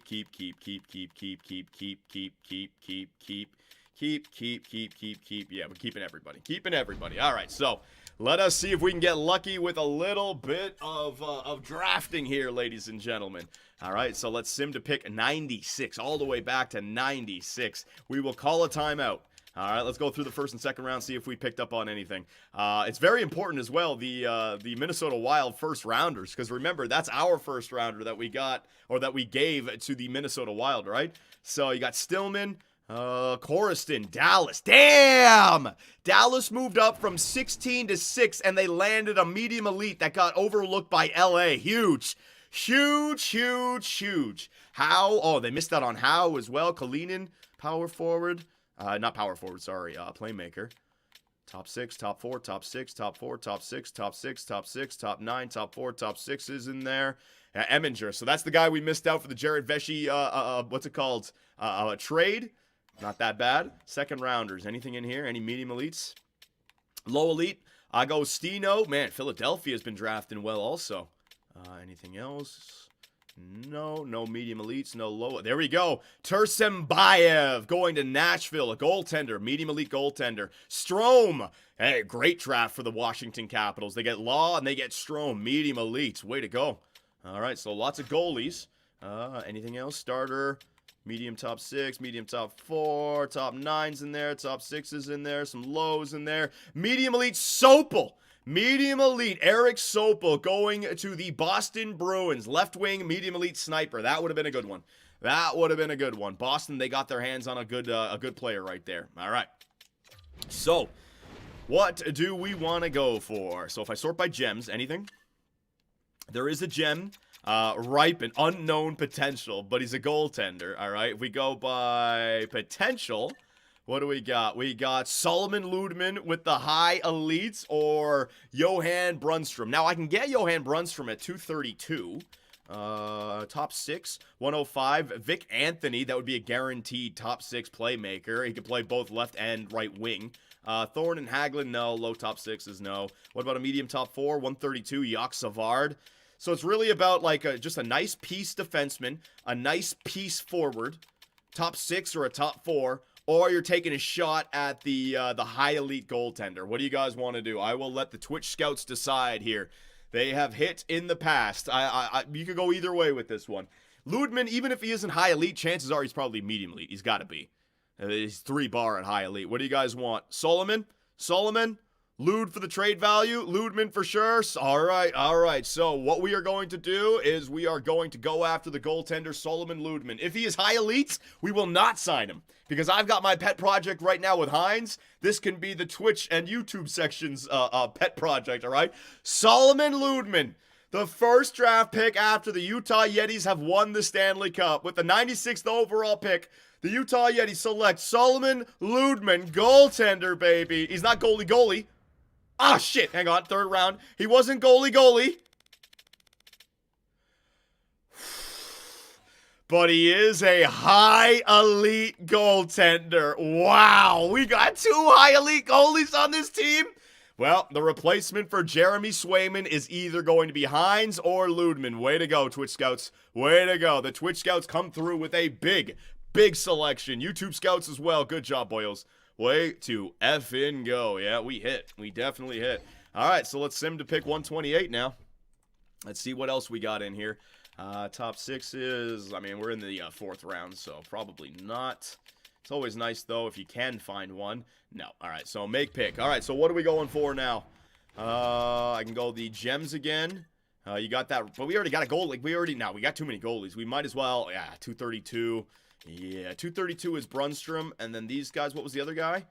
we're keeping everybody. All right, so let us see if we can get lucky with a little bit of drafting here, ladies and gentlemen. All right, so let's sim to pick 96, all the way back to 96. We will call a timeout. All right, let's go through the first and second round, see if we picked up on anything. It's very important as well, the Minnesota Wild first rounders, because remember, that's our first rounder that we got, or that we gave to the Minnesota Wild, right? So you got Stillman, Corriston, Dallas. Damn! Dallas moved up from 16 to 6, and they landed a medium elite that got overlooked by LA. Huge. Howe, oh, they missed out on Howe as well. Kalinin, power forward. Not power forward, sorry, playmaker. Top 6, top 4, top 6, top 4, top 6, top 6, top 6, top 9, top 4, top 6 is in there. Eminger, so that's the guy we missed out for the Jared Vesey, what's it called? Trade. Not that bad. Second rounders, anything in here? Any medium elites? Low elite, Agostino. Man, Philadelphia has been drafting well also. Anything else? No medium elites, no low. There we go. Tursenbayev going to Nashville, a goaltender, medium elite goaltender. Strome, hey, great draft for the Washington Capitals. They get Law and they get Strome, medium elites. Way to go. All right, so lots of goalies. Anything else? Starter, medium top 6, medium top 4, top 9's in there, top 6's in there, some lows in there. Medium elite Sopel. Medium elite Eric Sopel going to the Boston Bruins. Left wing, medium elite sniper. That would have been a good one. That would have been a good one. Boston, they got their hands on a good player right there. All right. So, what do we want to go for? So if I sort by gems, anything? There is a gem, ripe and unknown potential, but he's a goaltender, all right? If we go by potential, what do we got? We got Solomon Ludman with the high elites or Johan Brunstrom. Now, I can get Johan Brunstrom at 232. Top 6, 105. Vic Anthony, that would be a guaranteed top 6 playmaker. He could play both left and right wing. Thorne and Hagelin, no. Low top 6s, no. What about a medium top 4, 132, Jacques Savard? So it's really about like just a nice piece defenseman, a nice piece forward, top 6 or a top 4, or you're taking a shot at the high elite goaltender. What do you guys want to do? I will let the Twitch scouts decide here. They have hit in the past. You could go either way with this one. Ludman, even if he isn't high elite, chances are he's probably medium elite. He's got to be. He's 3 bar at high elite. What do you guys want? Solomon? Lud for the trade value? Ludman for sure? All right. So what we are going to do is we are going to go after the goaltender Solomon Ludman. If he is high elite, we will not sign him. Because I've got my pet project right now with Hines. This can be the Twitch and YouTube section's pet project, all right? Solomon Ludman, the first draft pick after the Utah Yetis have won the Stanley Cup. With the 96th overall pick, the Utah Yetis select Solomon Ludman, goaltender, baby. He's not goalie. Ah, shit. Hang on. 3rd round. He wasn't goalie. But he is a high elite goaltender. Wow. We got 2 high elite goalies on this team. Well, the replacement for Jeremy Swayman is either going to be Hines or Ludman. Way to go, Twitch Scouts. Way to go. The Twitch Scouts come through with a big selection. YouTube Scouts as well. Good job, boyos. Way to effing go. Yeah, we hit. We definitely hit. All right, so let's sim to pick 128 now. Let's see what else we got in here. Top 6s, I mean, we're in the 4th round, so probably not. It's always nice, though, if you can find one. No. All right, so make pick. All right, so what are we going for now? I can go the gems again. You got that, but we already got a goal. Like, we got too many goalies. We might as well, 232. Yeah, 232 is Brunstrom, and then these guys, what was the other guy?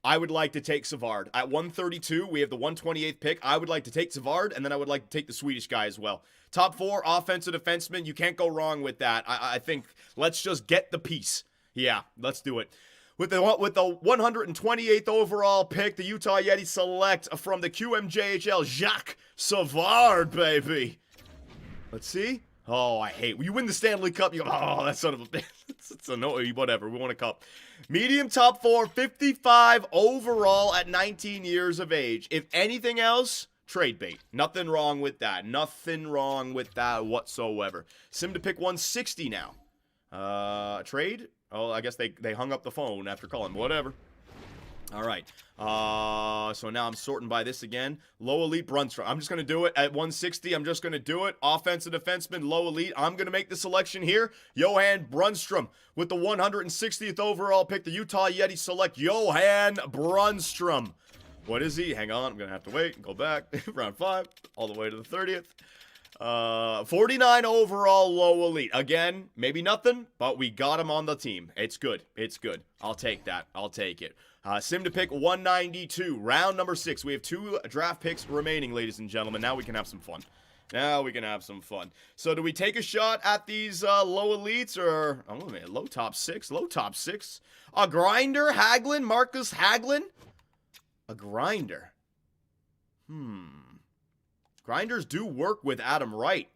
I would like to take Savard. At 132, we have the 128th pick. I would like to take Savard, and then I would like to take the Swedish guy as well. Top 4, offensive defenseman. You can't go wrong with that. I think let's just get the piece. Yeah, let's do it. With the 128th overall pick, the Utah Yetis select from the QMJHL, Jacques Savard, baby. Let's see. Oh, I hate when you win the Stanley Cup. You go, oh, that son of a bitch. It's annoying. Whatever. We want a cup. Medium top 4, 55 overall at 19 years of age. If anything else, trade bait. Nothing wrong with that. Nothing wrong with that whatsoever. Sim to pick 160 now. Trade? Oh, I guess they hung up the phone after calling. Whatever. All right. So now I'm sorting by this again. Low elite Brunstrom. I'm just going to do it at 160. I'm just going to do it. Offensive defenseman, low elite. I'm going to make the selection here. Johan Brunstrom with the 160th overall pick. The Utah Yetis select Johan Brunstrom. What is he? Hang on. I'm going to have to wait and go back. Round 5 all the way to the 30th. 49 overall low elite. Again, maybe nothing, but we got him on the team. It's good. It's good. I'll take that. I'll take it. Sim to pick 192. Round number 6. We have 2 draft picks remaining, ladies and gentlemen. Now we can have some fun. So do we take a shot at these low elites or... Oh, man. Low top 6. Low top 6. A grinder? Hagelin? Marcus Hagelin? A grinder. Grinders do work with Adam Wright.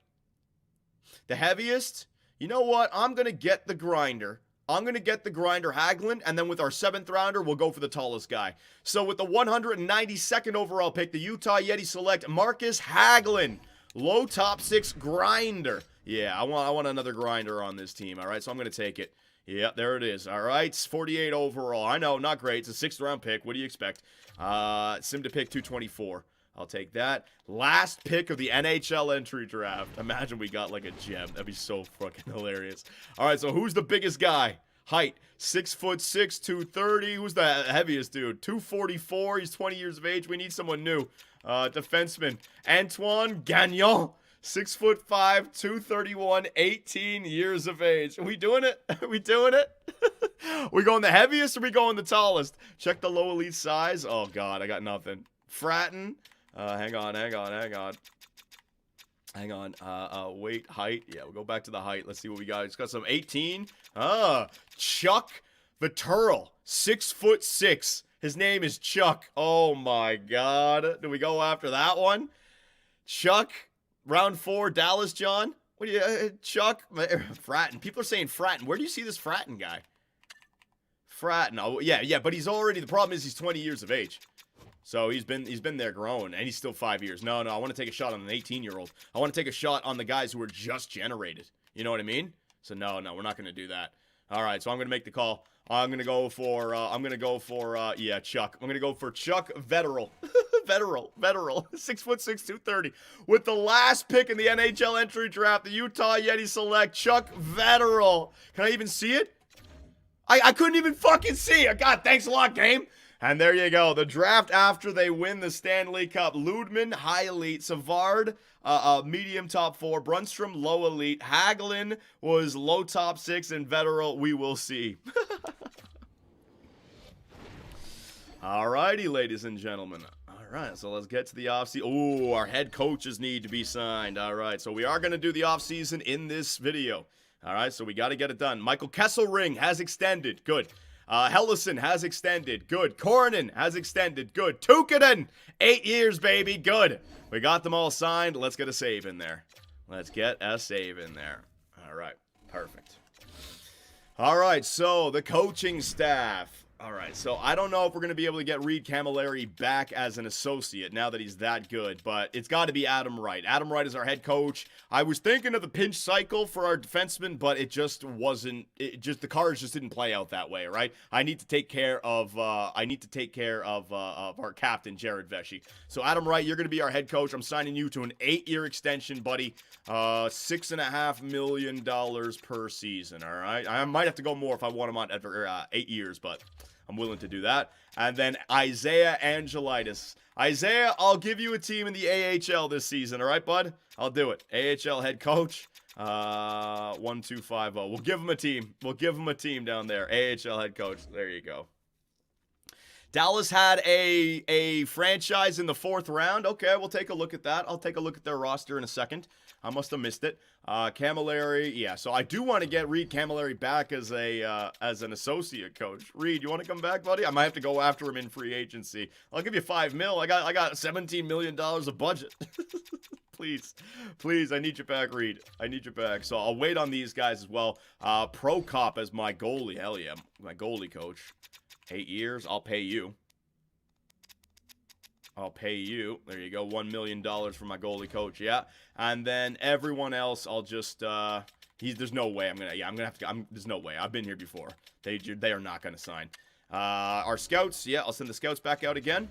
The heaviest? You know what? I'm going to get the grinder. Hagelin, and then with our 7th rounder, we'll go for the tallest guy. So with the 192nd overall pick, the Utah Yetis select Marcus Hagelin. Low top 6 grinder. Yeah, I want another grinder on this team, all right? So I'm going to take it. Yeah, there it is. All right, 48 overall. I know, not great. It's a 6th round pick. What do you expect? Sim to pick 224. I'll take that. Last pick of the NHL entry draft. Imagine we got like a gem. That'd be so fucking hilarious. All right, so who's the biggest guy? Height, 6'6", 230. Who's the heaviest dude? 244. He's 20 years of age. We need someone new. Defenseman, Antoine Gagnon. 6'5", 231, 18 years of age. Are we doing it? Are we doing it? We going the heaviest or we going the tallest? Check the low elite size. Oh, God, I got nothing. Fratton. Hang on. Weight, height. Yeah, we'll go back to the height. Let's see what we got. It's got some 18. Chuck Viterl. 6'6". His name is Chuck. Oh, my God. Do we go after that one? Chuck. Round 4, Dallas, John. What do you, Chuck? Fratton. People are saying Fratton. Where do you see this Fratton guy? Fratton. Oh, yeah, but he's already, the problem is he's 20 years of age. So he's been there growing, and he's still 5 years. No, I want to take a shot on an 18-year-old. I want to take a shot on the guys who were just generated. You know what I mean? So no, we're not going to do that. All right, so I'm going to make the call. I'm going to go for, yeah, Chuck. I'm going to go for Chuck Viterl. Viterl. 6'6", 230. With the last pick in the NHL entry draft, the Utah Yetis select Chuck Viterl. Can I even see it? I couldn't even fucking see it. God, thanks a lot, game. And there you go. The draft after they win the Stanley Cup. Ludman, high elite. Savard, medium top 4. Brunstrom, low elite. Hagelin was low top 6. And Viterl, we will see. Alrighty, ladies and gentlemen. Alright, so let's get to the offseason. Oh, our head coaches need to be signed. Alright, so we are going to do the offseason in this video. Alright, so we got to get it done. Michael Kesselring has extended. Good. Hellison has extended. Good. Kornin has extended. Good. Tukkanen, 8 years, baby. Good. We got them all signed. Let's get a save in there. Let's get a save in there. All right. Perfect. All right, so the coaching staff. All right, so I don't know if we're going to be able to get Reed Camilleri back as an associate now that he's that good, but it's got to be Adam Wright. Adam Wright is our head coach. I was thinking of the pinch cycle for our defenseman, but it just wasn't. The cards just didn't play out that way, right? I need to take care of. Our captain Jared Vesey. So Adam Wright, you're going to be our head coach. I'm signing you to an 8-year extension, buddy. $6.5 million per season. All right, I might have to go more if I want him on 8 years, but I'm willing to do that. And then Isaiah Angelitis. Isaiah, I'll give you a team in the AHL this season. All right, bud? I'll do it. AHL head coach. 1250. We'll give him a team. We'll give him a team down there. AHL head coach. There you go. Dallas had a franchise in the 4th round. Okay, we'll take a look at that. I'll take a look at their roster in a second. I must have missed it. Camilleri, yeah. So I do want to get Reed Camilleri back as an associate coach. Reed, you want to come back, buddy? I might have to go after him in free agency. I'll give you $5 million. I got $17 million of budget. Please, I need you back, Reed. I need you back. So I'll wait on these guys as well. Pro Cop as my goalie. Hell yeah, my goalie coach. 8 years. I'll pay you. There you go. $1 million for my goalie coach. Yeah. And then everyone else, I'll just, there's no way there's no way. I've been here before. They are not going to sign. Our scouts. Yeah. I'll send the scouts back out again.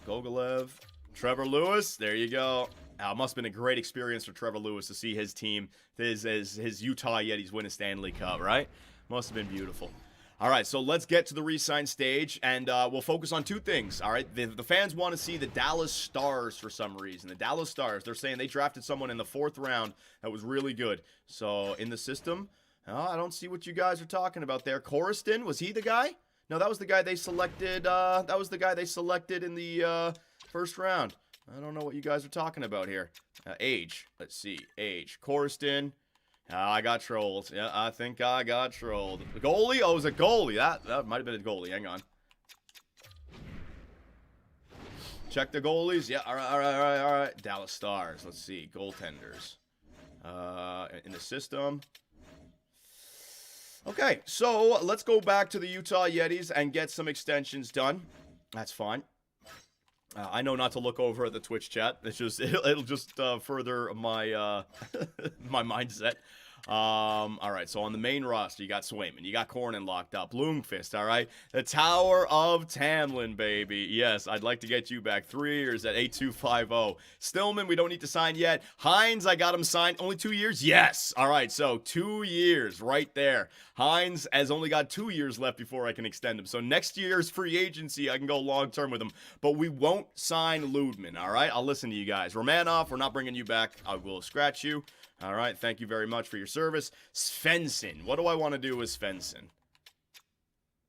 Gogolev. Trevor Lewis. There you go. It must have been a great experience for Trevor Lewis to see his team, his Utah Yetis win a Stanley Cup, right? Must have been beautiful. All right, so let's get to the re-sign stage, and we'll focus on 2 things, all right? The fans want to see the Dallas Stars for some reason. The Dallas Stars, they're saying they drafted someone in the 4th round that was really good. So in the system, I don't see what you guys are talking about there. Corriston, was he the guy? No, that was the guy they selected. In the 1st round. I don't know what you guys are talking about here. Age. Let's see. Age. Corriston. I got trolled. Yeah, I think I got trolled. The goalie? Oh, it was a goalie. That might have been a goalie. Hang on. Check the goalies. Yeah, all right. Dallas Stars. Let's see. Goaltenders. In the system. Okay, so let's go back to the Utah Yetis and get some extensions done. That's fine. I know not to look over at the Twitch chat. It's just it'll just further my my mindset. All right, so on the main roster, you got Swayman, you got Cornyn locked up, Bloomfist, all right? The Tower of Tamlin, baby. Yes, I'd like to get you back 3 years at 8250. Stillman, we don't need to sign yet. Hines, I got him signed. Only 2 years? Yes. All right, so 2 years right there. Hines has only got 2 years left before I can extend him. So next year's free agency, I can go long-term with him. But we won't sign Ludman, all right? I'll listen to you guys. Romanov, we're not bringing you back. I will scratch you. All right, thank you very much for your service. Svensson. What do I want to do with Svensson?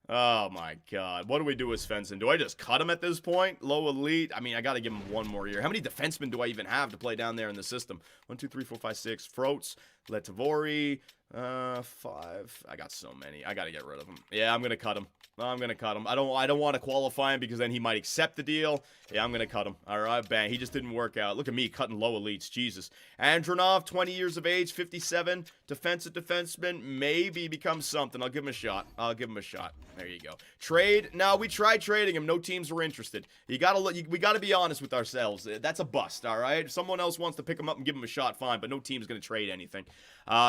Oh, my God. What do we do with Svensson? Do I just cut him at this point? Low elite? I mean, I got to give him 1 more year. How many defensemen do I even have to play down there in the system? 1, 2, 3, 4, 5, 6. Froats, Letavori, 5. I got so many. I got to get rid of him. Yeah, I'm going to cut him. I'm going to cut him. I don't want to qualify him because then he might accept the deal. Yeah, I'm going to cut him. All right, bang. He just didn't work out. Look at me cutting low elites. Jesus. Andronov, 20 years of age, 57. Defensive defenseman. Maybe becomes something. I'll give him a shot. I'll give him a shot. There you go. Trade. Now, we tried trading him. No teams were interested. We got to be honest with ourselves. That's a bust, all right? If someone else wants to pick him up and give him a shot, fine. But no team's going to trade anything.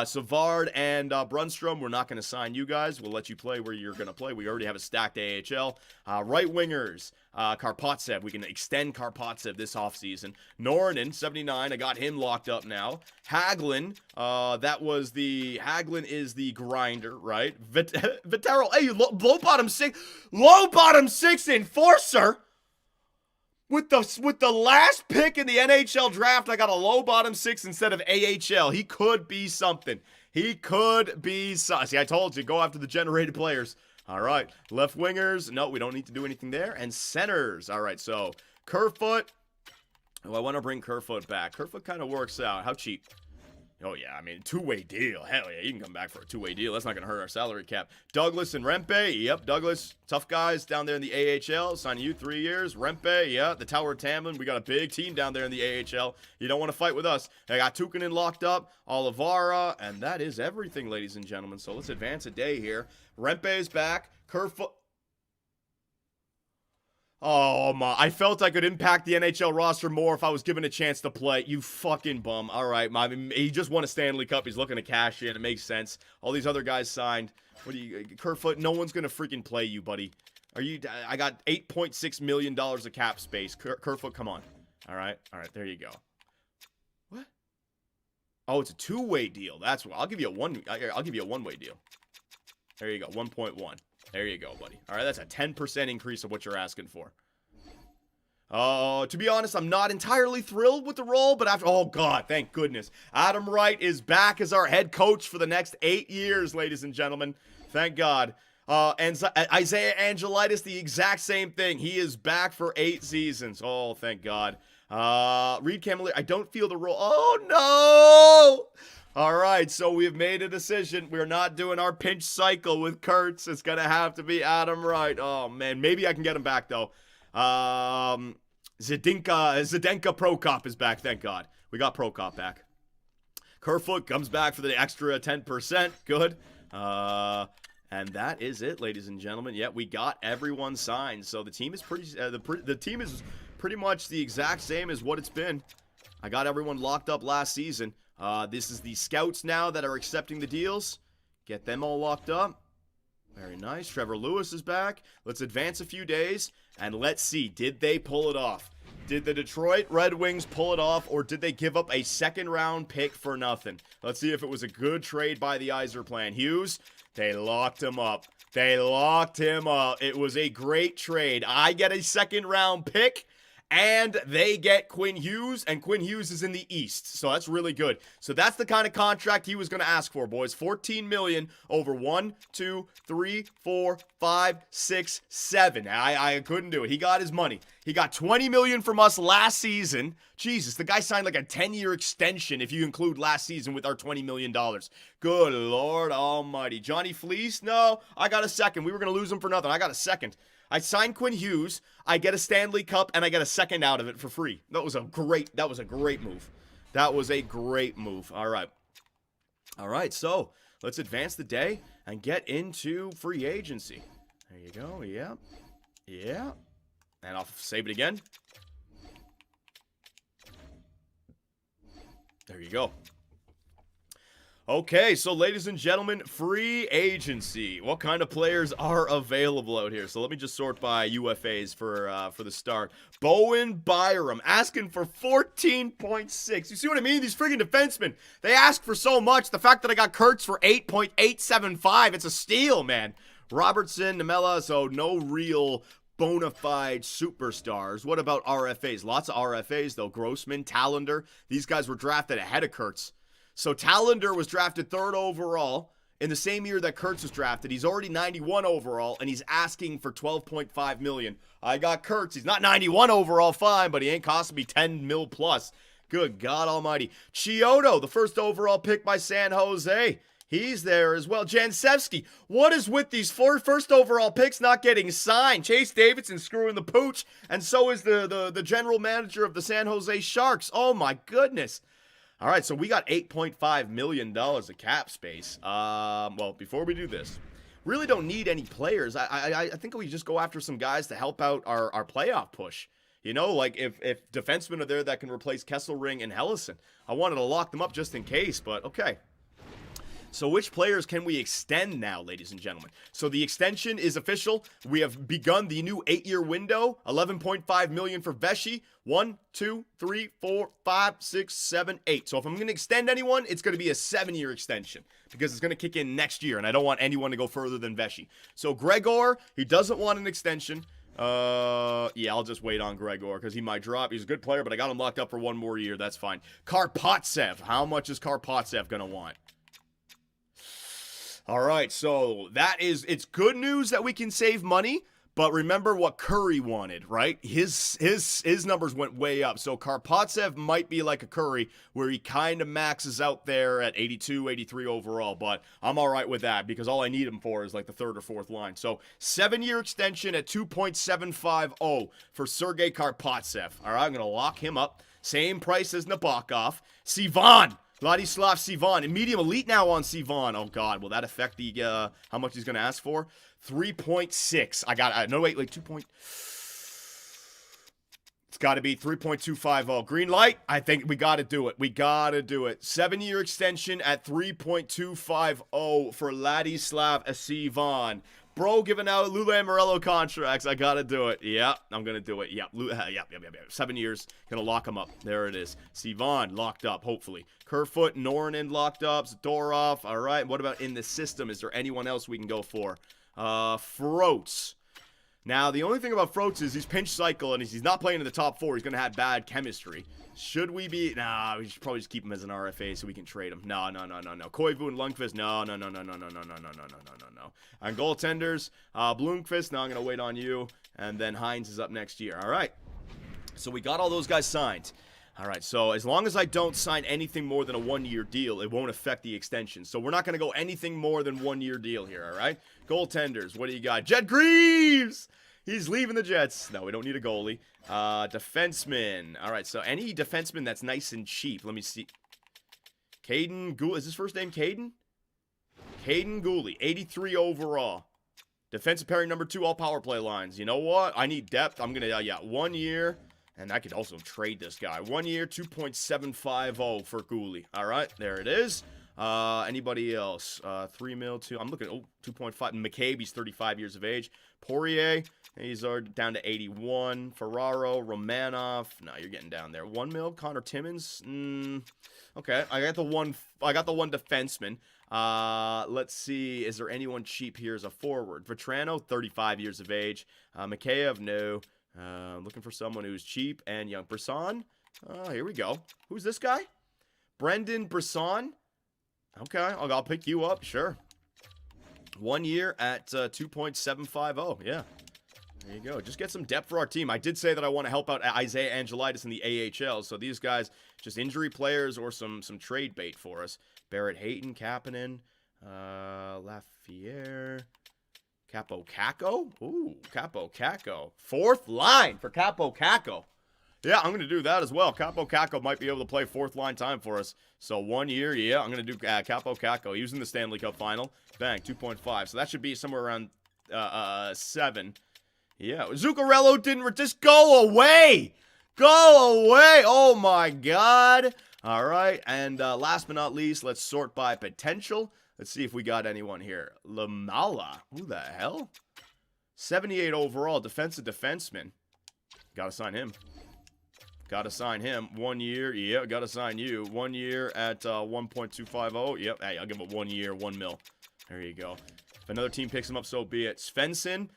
Savard and Brunstrom, we're not going to sign you guys. We'll let you play where you're going to play. We already have a stacked AHL. Right wingers, Karpatsev. We can extend Karpatsev this offseason. Nornan, 79. I got him locked up now. Hagelin, Hagelin is the grinder, right? Vitero, hey, low bottom 6 enforcer. With the last pick in the NHL draft, I got a low bottom 6 instead of AHL. He could be something. He could be something. See, I told you, go after the generated players. All right, left wingers. No, we don't need to do anything there. And centers. All right, so Kerfoot. Oh, I want to bring Kerfoot back. Kerfoot kind of works out. How cheap? Oh, yeah, I mean, 2-way deal. Hell yeah, you can come back for a 2-way deal. That's not going to hurt our salary cap. Douglas and Rempe. Yep, Douglas, tough guys down there in the AHL. Signing you 3 years. Rempe, yeah, the Tower of Tamlin. We got a big team down there in the AHL. You don't want to fight with us. I got Tukkanen locked up, Olivara, and that is everything, ladies and gentlemen. So let's advance a day here. Rempe is back. Kerfoot. Oh, my. I felt I could impact the NHL roster more if I was given a chance to play. You fucking bum. All right, he just won a Stanley Cup. He's looking to cash in. It makes sense. All these other guys signed. What do you... Kerfoot, no one's going to freaking play you, buddy. Are you... I got $8.6 million of cap space. Kerfoot, come on. All right, there you go. What? Oh, it's a 2-way deal. That's what... I'll give you a 1-way deal. There you go, 1.1. There you go, buddy. All right, that's a 10% increase of what you're asking for. To be honest, I'm not entirely thrilled with the role, but after... Oh, God, thank goodness. Adam Wright is back as our head coach for the next 8 years, ladies and gentlemen. Thank God. And Isaiah Angelitis, the exact same thing. He is back for 8 seasons. Oh, thank God. Reed Camilleri, I don't feel the role. Oh, no! All right, so we've made a decision. We're not doing our pinch cycle with Kurtz. It's going to have to be Adam Wright. Oh, man. Maybe I can get him back, though. Zdenka Prokop is back, thank God. We got Prokop back. Kerfoot comes back for the extra 10%. Good. And that is it, ladies and gentlemen. Yeah, we got everyone signed. So the team is the team is pretty much the exact same as what it's been. I got everyone locked up last season. This is the scouts now that are accepting the deals. Get them all locked up. Very nice. Trevor Lewis is back. Let's advance a few days, and let's see. Did they pull it off? Did the Detroit Red Wings pull it off, or did they give up a second-round pick for nothing? Let's see if it was a good trade by the Iser plan. Hughes, they locked him up. They locked him up. It was a great trade. I get a second-round pick, and they get Quinn Hughes, and Quinn Hughes is in the East, so that's really good. So that's the kind of contract he was going to ask for, boys. $14 million over 1, 2, 3, 4, 5, 6, 7. I couldn't do it. He got his money. He got $20 million from us last season. Jesus, the guy signed like a 10-year extension if you include last season with our $20 million. Good Lord almighty. Johnny Fleece? No, I got a second. We were going to lose him for nothing. I got a second. I signed Quinn Hughes, I get a Stanley Cup, and I get a second out of it for free. That was a great move. That was a great move. All right, so let's advance the day and get into free agency. There you go, yeah. And I'll save it again. There you go. Okay, so ladies and gentlemen, free agency. What kind of players are available out here? So let me just sort by UFAs for the start. Bowen Byram asking for 14.6. You see what I mean? These friggin' defensemen, they ask for so much. The fact that I got Kurtz for 8.875, it's a steal, man. Robertson, Namella, so no real bona fide superstars. What about RFAs? Lots of RFAs, though. Grossman, Tallender, these guys were drafted ahead of Kurtz. So Tallender was drafted 3rd overall in the same year that Kurtz was drafted. He's already 91 overall, and he's asking for $12.5 million. I got Kurtz. He's not 91 overall, fine, but he ain't costing me 10 mil plus. Good God almighty. Chiodo, the 1st overall pick by San Jose. He's there as well. Jansevsky, what is with these 1st overall picks not getting signed? Chase Davidson screwing the pooch, and so is the general manager of the San Jose Sharks. Oh my goodness. All right, so we got $8.5 million of cap space. Well, before we do this, really don't need any players. I think we just go after some guys to help out our playoff push. You know, like if defensemen are there that can replace Kesselring and Hellison. I wanted to lock them up just in case, but okay. So which players can we extend now, ladies and gentlemen? So the extension is official. We have begun the new 8-year window. $11.5 million for Vesey. 1, 2, 3, 4, 5, 6, 7, 8. So if I'm going to extend anyone, it's going to be a 7-year extension because it's going to kick in next year, and I don't want anyone to go further than Vesey. So Gregor, he doesn't want an extension. Yeah, I'll just wait on Gregor because he might drop. He's a good player, but I got him locked up for 1 more year. That's fine. Karpatsev. How much is Karpatsev going to want? All right, so it's good news that we can save money, but remember what Curry wanted, right? His numbers went way up. So Karpatsev might be like a Curry where he kind of maxes out there at 82, 83 overall, but I'm all right with that because all I need him for is like the 3rd or 4th line. So 7-year extension at 2.750 for Sergei Karpatsev. All right, I'm going to lock him up. Same price as Nabokov. Sivan. Vladislav Sivan, and medium elite now on Sivan. Oh God, will that affect the how much he's gonna ask for? 3.6. I got no wait, 2. It's got to be 3.250. Green light. I think we got to do it. We got to do it. 7-year extension at 3.250 for Vladislav Sivan. Bro, giving out Lula and Morello contracts. I gotta do it. Yeah, I'm gonna do it. Yeah, 7 years. Gonna lock him up. There it is. Sivan locked up, hopefully. Kerfoot, Nornan locked up. Zadorov. All right. What about in the system? Is there anyone else we can go for? Froats. Now, the only thing about Froats is he's pinch cycle, and he's not playing in the top 4. He's gonna have bad chemistry. Should we be? Nah, we should probably just keep him as an RFA so we can trade him. No. Koivu and Lundqvist. No. On goaltenders, Bloomqvist. Now I'm going to wait on you. And then Hines is up next year. All right. So we got all those guys signed. All right. So as long as I don't sign anything more than a 1-year deal, it won't affect the extension. So we're not going to go anything more than 1-year deal here. All right. Goaltenders. What do you got? Jed Greaves. He's leaving the Jets. No, we don't need a goalie. Defenseman. All right, so any defenseman that's nice and cheap. Let me see. Caden Gooley. Is his first name Caden? Caden Gooley, 83 overall. Defensive pairing number 2, all power play lines. You know what? I need depth. I'm going to, 1 year. And I could also trade this guy. 1 year, 2.750 for Gooley. All right, there it is. Anybody else? 3 mil, 2. I'm looking at 2.5. McCabe, he's 35 years of age. Poirier, he's down to 81. Ferraro, Romanov. No, you're getting down there. 1 mil. Connor Timmins. Okay, I got the one defenseman. Let's see. Is there anyone cheap here as a forward? Vetrano, 35 years of age. Mikheyev, no. Looking for someone who's cheap and young. Brisson. Here we go. Who's this guy? Brendan Brisson. Okay, I'll pick you up, sure. 1 year at 2.750, yeah. There you go. Just get some depth for our team. I did say that I want to help out Isaiah Angelitis in the AHL, so these guys, just injury players or some trade bait for us. Barrett Hayton, Kapanen, Lafayette, Capo Caco. Ooh, Capo Caco. 4th line for Capo Caco. Yeah, I'm going to do that as well. Capo Caco might be able to play 4th line time for us. So 1 year, yeah, I'm going to do Capo Caco. He was in the Stanley Cup final. Bang, 2.5. So that should be somewhere around 7. Yeah, Zuccarello didn't just go away. Go away. Oh, my God. All right, and last but not least, let's sort by potential. Let's see if we got anyone here. Lamala. Who the hell? 78 overall, defensive defenseman. Gotta sign him. Gotta sign him. 1 year. Yeah, gotta sign you. 1 year at 1.250. Yep. Hey, I'll give him 1 year, 1 mil. There you go. If another team picks him up, so be it. Svensson,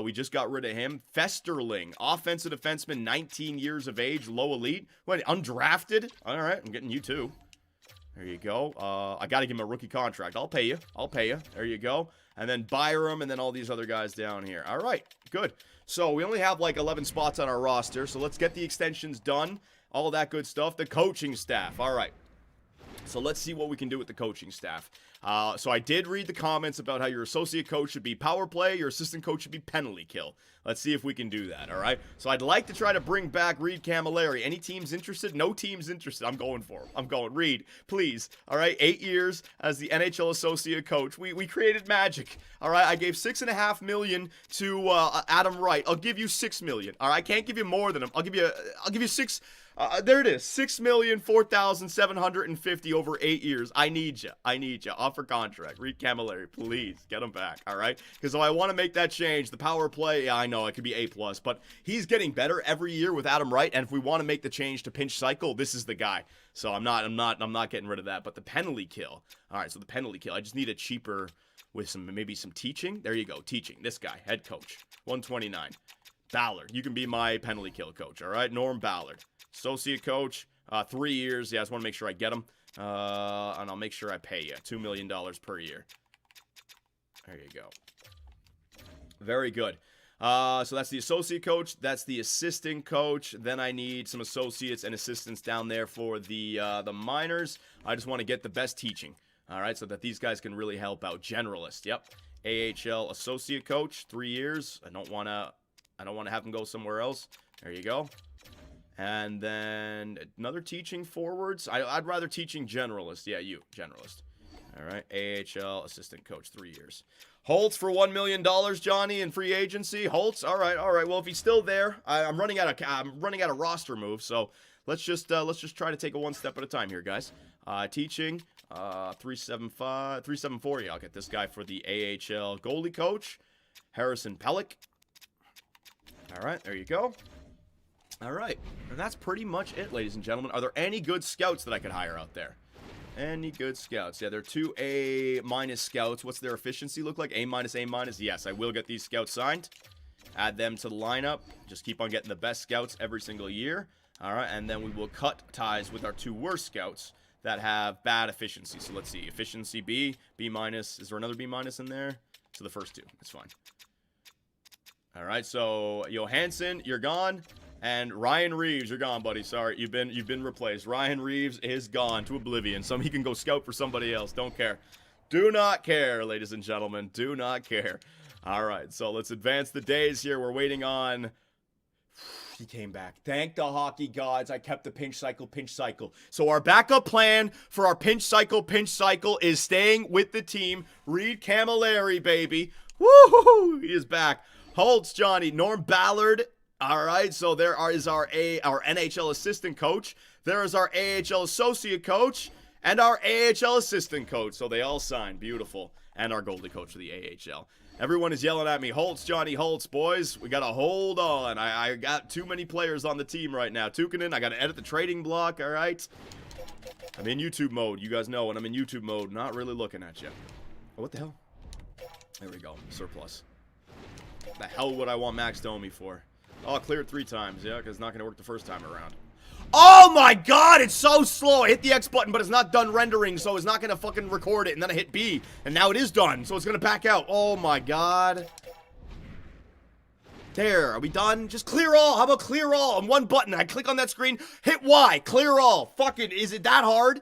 we just got rid of him. Festerling, offensive defenseman, 19 years of age, low elite. What, undrafted? All right, I'm getting you too. There you go. I got to give him a rookie contract. I'll pay you. I'll pay you. There you go. And then Byram and then all these other guys down here. All right, good. So we only have like 11 spots on our roster. So let's get the extensions done. All that good stuff. The coaching staff. All right. So let's see what we can do with the coaching staff. So I did read the comments about how your associate coach should be power play, your assistant coach should be penalty kill. Let's see if we can do that, all right? So I'd like to try to bring back Reed Camilleri. Any teams interested? No teams interested. I'm going for him. I'm going. Reed, please, all right? 8 years as the NHL associate coach. We created magic, all right? I gave $6.5 million to Adam Wright. I'll give you $6 million, all right? I can't give you more than him. I'll give you six. There it is. $6,004,750 over 8 years. I need you. I need you. Offer contract. Reed Camilleri, please get him back. All right. Because if I want to make that change, the power play, yeah, I know it could be A+, but he's getting better every year with Adam Wright. And if we want to make the change to pinch cycle, this is the guy. So I'm not getting rid of that. But the penalty kill. All right. So the penalty kill. I just need a cheaper with maybe some teaching. There you go. Teaching. This guy, head coach, 129. Ballard, you can be my penalty kill coach. All right. Norm Ballard. Associate coach, 3 years. Yeah, I just want to make sure I get him. And I'll make sure I pay you $2 million per year. There you go. Very good. So that's the associate coach. That's the assistant coach. Then I need some associates and assistants down there for the minors. I just want to get the best teaching. All right, so that these guys can really help out. Generalist. Yep. AHL associate coach, 3 years. I don't want to have him go somewhere else. There you go. And then another teaching forwards. I'd rather teaching generalist. Yeah, you, generalist. All right, AHL assistant coach, 3 years. Holtz for $1 million, Johnny, in free agency. Holtz, all right. Well, if he's still there, I'm running out of roster moves. So let's just try to take it one step at a time here, guys. Teaching, 374. Yeah, I'll get this guy for the AHL goalie coach, Harrison Pellick. All right, there you go. All right, and that's pretty much it, ladies and gentlemen. Are there any good scouts that I could hire out there? Any good scouts? Yeah, they're 2 A- scouts. What's their efficiency look like? A-, A-. Yes, I will get these scouts signed. Add them to the lineup. Just keep on getting the best scouts every single year. All right, and then we will cut ties with our 2 worst scouts that have bad efficiency. So let's see. Efficiency B, B-. Is there another B- in there? So the first 2. That's fine. All right, so Johansson, you're gone. And Ryan Reeves, you're gone, buddy. Sorry, you've been replaced. Ryan Reeves is gone to oblivion. He can go scout for somebody else. Don't care. Do not care, ladies and gentlemen. Do not care. All right, so let's advance the days here. We're waiting on... He came back. Thank the hockey gods. I kept the pinch cycle. So our backup plan for our pinch cycle is staying with the team. Reed Camilleri, baby. Woo-hoo-hoo. He is back. Holtz, Johnny. Norm Ballard. All right, so there is our NHL assistant coach. There is our AHL associate coach and our AHL assistant coach. So they all signed. Beautiful. And our goalie coach for the AHL. Everyone is yelling at me, Holtz, Johnny Holtz, boys. We got to hold on. I got too many players on the team right now. Tukkanen, I got to edit the trading block, all right? I'm in YouTube mode. You guys know when I'm in YouTube mode, not really looking at you. Oh, what the hell? There we go. Surplus. What the hell would I want Max Domi for? Oh, cleared 3 times, yeah, because it's not going to work the first time around. Oh my god, it's so slow. I hit the X button, but it's not done rendering, so it's not going to fucking record it. And then I hit B, and now it is done, so it's going to back out. Oh my god. There, are we done? Just clear all. How about clear all on one button? I click on that screen, hit Y, clear all. Fucking, is it that hard?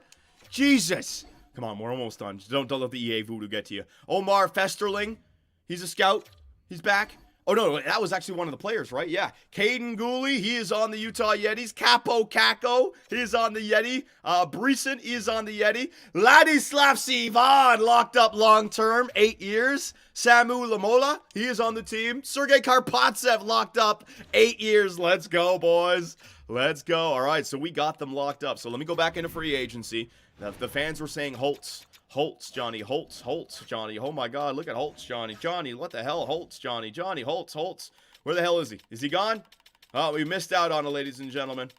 Jesus. Come on, we're almost done. Don't let the EA voodoo get to you. Omar Festerling, he's a scout. He's back. Oh, no, that was actually one of the players, right? Yeah. Caden Gooley, he is on the Utah Yetis. Capo Caco, he is on the Yeti. Breeson, he is on the Yeti. Ladislav Sivan, locked up long-term, 8 years. Samu Lamola, he is on the team. Sergei Karpatsev, locked up, 8 years. Let's go, boys. Let's go. All right, so we got them locked up. So let me go back into free agency. The fans were saying Holtz. Holtz, Johnny, Holtz, Johnny. Oh my God, look at Holtz, Johnny. Johnny, what the hell? Holtz, Johnny. Johnny, Holtz. Where the hell is he? Is he gone? Oh, we missed out on it, ladies and gentlemen.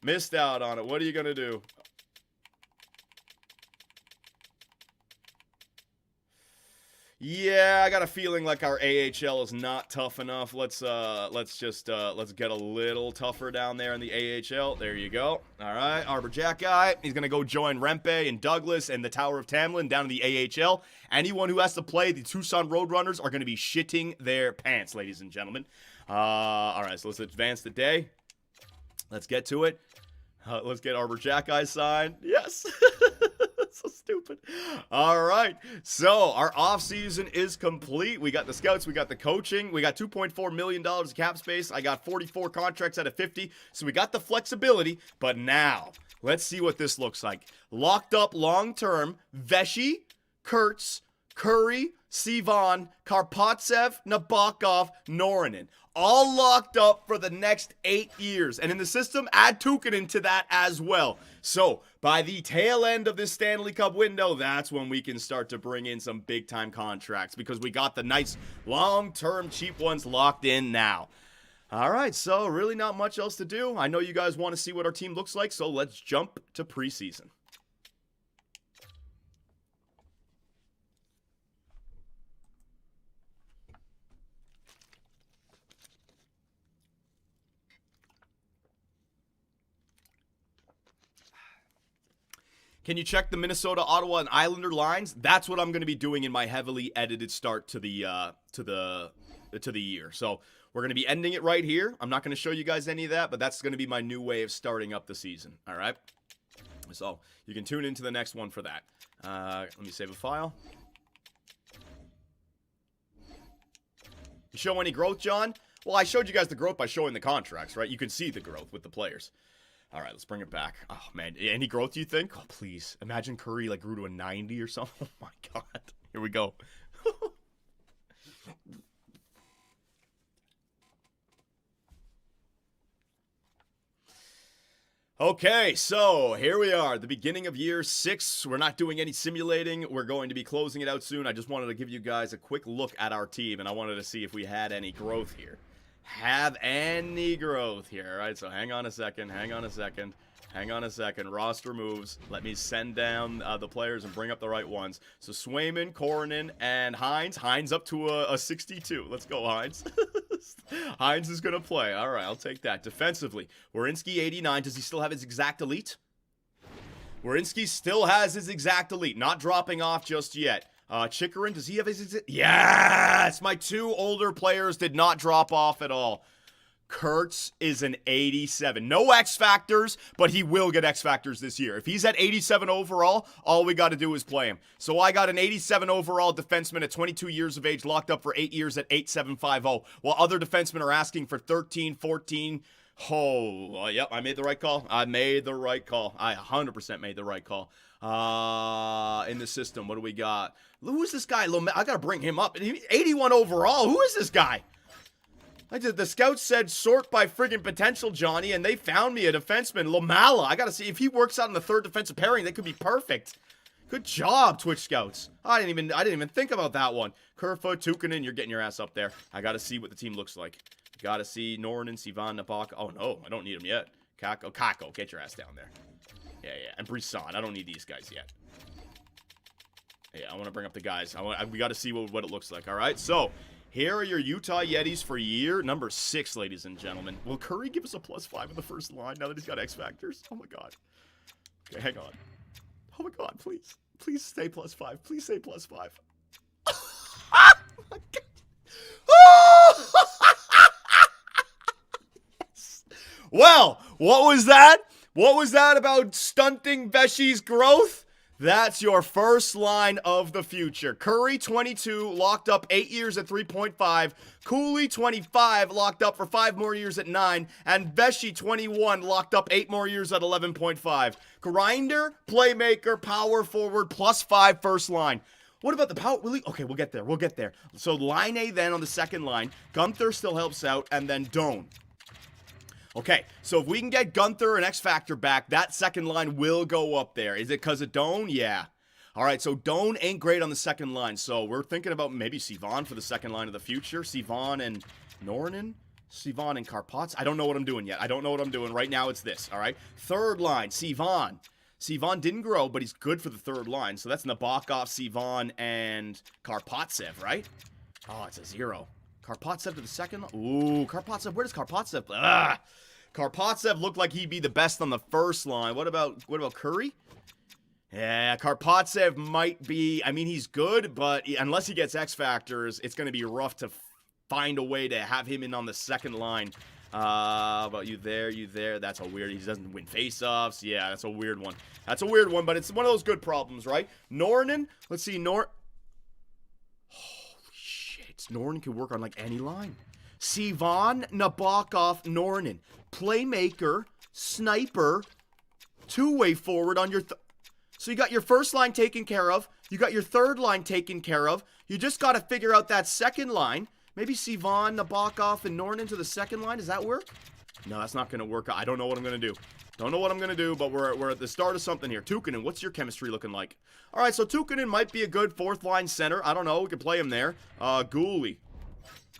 Missed out on it. What are you going to do? Yeah, I got a feeling like our AHL is not tough enough. Let's get a little tougher down there in the AHL. There you go. All right, Arbor Jack guy. He's gonna go join Rempe and Douglas and the Tower of Tamlin down in the AHL. Anyone who has to play the Tucson Roadrunners are gonna be shitting their pants, ladies and gentlemen. All right, so let's advance the day. Let's get to it. Let's get Arbor Jack guy signed. Yes. So stupid. All right. So our offseason is complete. We got the scouts. We got the coaching. We got $2.4 million of cap space. I got 44 contracts out of 50. So we got the flexibility. But now, let's see what this looks like. Locked up long-term, Vesey, Kurtz, Curry, Sivan, Karpatsev, Nabokov, Norinen. All locked up for the next 8 years. And in the system, add Tukkanen to that as well. So, by the tail end of this Stanley Cup window, that's when we can start to bring in some big-time contracts because we got the nice, long-term, cheap ones locked in now. All right, so really not much else to do. I know you guys want to see what our team looks like, so let's jump to preseason. Can you check the Minnesota, Ottawa, and Islander lines? That's what I'm going to be doing in my heavily edited start to the year. So we're going to be ending it right here. I'm not going to show you guys any of that, but that's going to be my new way of starting up the season. All right. So you can tune into the next one for that. Let me save a file. You show any growth, John? Well, I showed you guys the growth by showing the contracts, right? You can see the growth with the players. All right, let's bring it back. Oh, man. Any growth, you think? Oh, please. Imagine Curry, like, grew to a 90 or something. Oh, my God. Here we go. Okay, so here we are, the beginning of year 6. We're not doing any simulating. We're going to be closing it out soon. I just wanted to give you guys a quick look at our team, and I wanted to see if we had any growth here. Have any growth here. All right, so hang on a second. Roster moves. Let me send down the players and bring up the right ones. So Swayman, Coronin, and Hines. Hines up to a 62. Let's go, Hines. Hines is going to play. All right, I'll take that. Defensively, Werenski, 89. Does he still have his exact elite? Werenski still has his exact elite. Not dropping off just yet. Chikrin, does he have his... Yes! My 2 older players did not drop off at all. Kurtz is an 87. No X Factors, but he will get X Factors this year. If he's at 87 overall, all we got to do is play him. So I got an 87 overall defenseman at 22 years of age, locked up for 8 years at 8750, while other defensemen are asking for 13, 14... Oh, yep, I made the right call. I 100% made the right call. In the system, what do we got? Who is this guy? I gotta bring him up. 81 overall. Who is this guy? The scouts said sort by friggin' potential, Johnny, and they found me a defenseman, Lomala. I gotta see if he works out in the third defensive pairing. That could be perfect. Good job, Twitch scouts. I didn't even think about that one. Kerfoot, Tukkanen, you're getting your ass up there. I gotta see what the team looks like. Gotta see Norinen, Sivan, Nabok. Oh no, I don't need him yet. Kako, get your ass down there. Yeah, and Brisson. I don't need these guys yet. Yeah, I want to bring up the guys. We got to see what it looks like. All right, so here are your Utah Yetis for year number 6, ladies and gentlemen. Will Curry give us a +5 in the first line now that he's got X Factors? Oh my God. Okay, hang on. Oh my God, please. Please stay +5. Please say +5. Oh my God. Oh! Well, what was that? What was that about stunting Vesey's growth? That's your first line of the future. Curry, 22, locked up 8 years at 3.5. Cooley, 25, locked up for 5 more years at 9. And Vesey, 21, locked up 8 more years at 11.5. Grinder, playmaker, power forward, +5 first line. What about the power? Okay, we'll get there. We'll get there. So Line A then on the second line. Gunther still helps out, and then Doan. Okay, so if we can get Gunther and X Factor back, that second line will go up there. Is it because of Doan? Yeah. All right, so Doan ain't great on the second line, so we're thinking about maybe Sivan for the second line of the future. Sivan and Nornan? Sivan and Karpats? I don't know what I'm doing yet. I don't know what I'm doing. Right now it's this, all right? Third line, Sivan. Sivan didn't grow, but he's good for the third line, so that's Nabokov, Sivan, and Karpatsev, right? Oh, it's a 0. Karpatsev to the second line? Ooh, Karpatsev. Where does Karpatsev play? Karpatsev looked like he'd be the best on the first line. What about Curry? Yeah, Karpatsev might be, I mean, he's good, but unless he gets X Factors, it's going to be rough to find a way to have him in on the second line. About you there. That's a weird, he doesn't win faceoffs. Yeah, that's a weird one. That's a weird one, but it's one of those good problems, right? Nornan, let's see, Holy shit, Nornan can work on like any line. Sivan, Nabokov, Nornan. Playmaker, sniper, two-way forward on your... So you got your first line taken care of. You got your third line taken care of. You just got to figure out that second line. Maybe Sivan, Nabokov, and Nornan to the second line. Does that work? No, that's not going to work. I don't know what I'm going to do. Don't know what I'm going to do, but we're at the start of something here. Tukkonen, what's your chemistry looking like? All right, so Tukkonen might be a good fourth line center. I don't know. We could play him there. Gooley.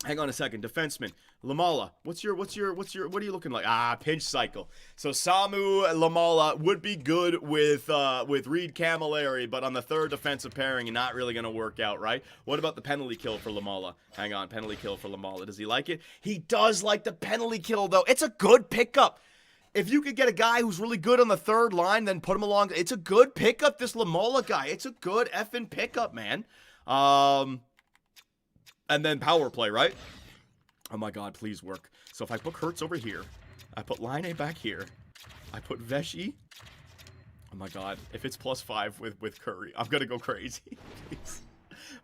Hang on a second. Defenseman. Lamala, what are you looking like? Pinch cycle. So Samu Lamala would be good with Reed Camilleri, but on the third defensive pairing, you're not really going to work out, right? What about the penalty kill for Lamala? Hang on, penalty kill for Lamala. Does he like it? He does like the penalty kill, though. It's a good pickup. If you could get a guy who's really good on the third line, then put him along. It's a good pickup, this Lamala guy. It's a good effing pickup, man. And then power play, right? Oh my god, please work. So if I put Kurtz over here, I put Line A back here, I put Vesey. Oh my god, if it's +5 with Curry, I'm gonna go crazy.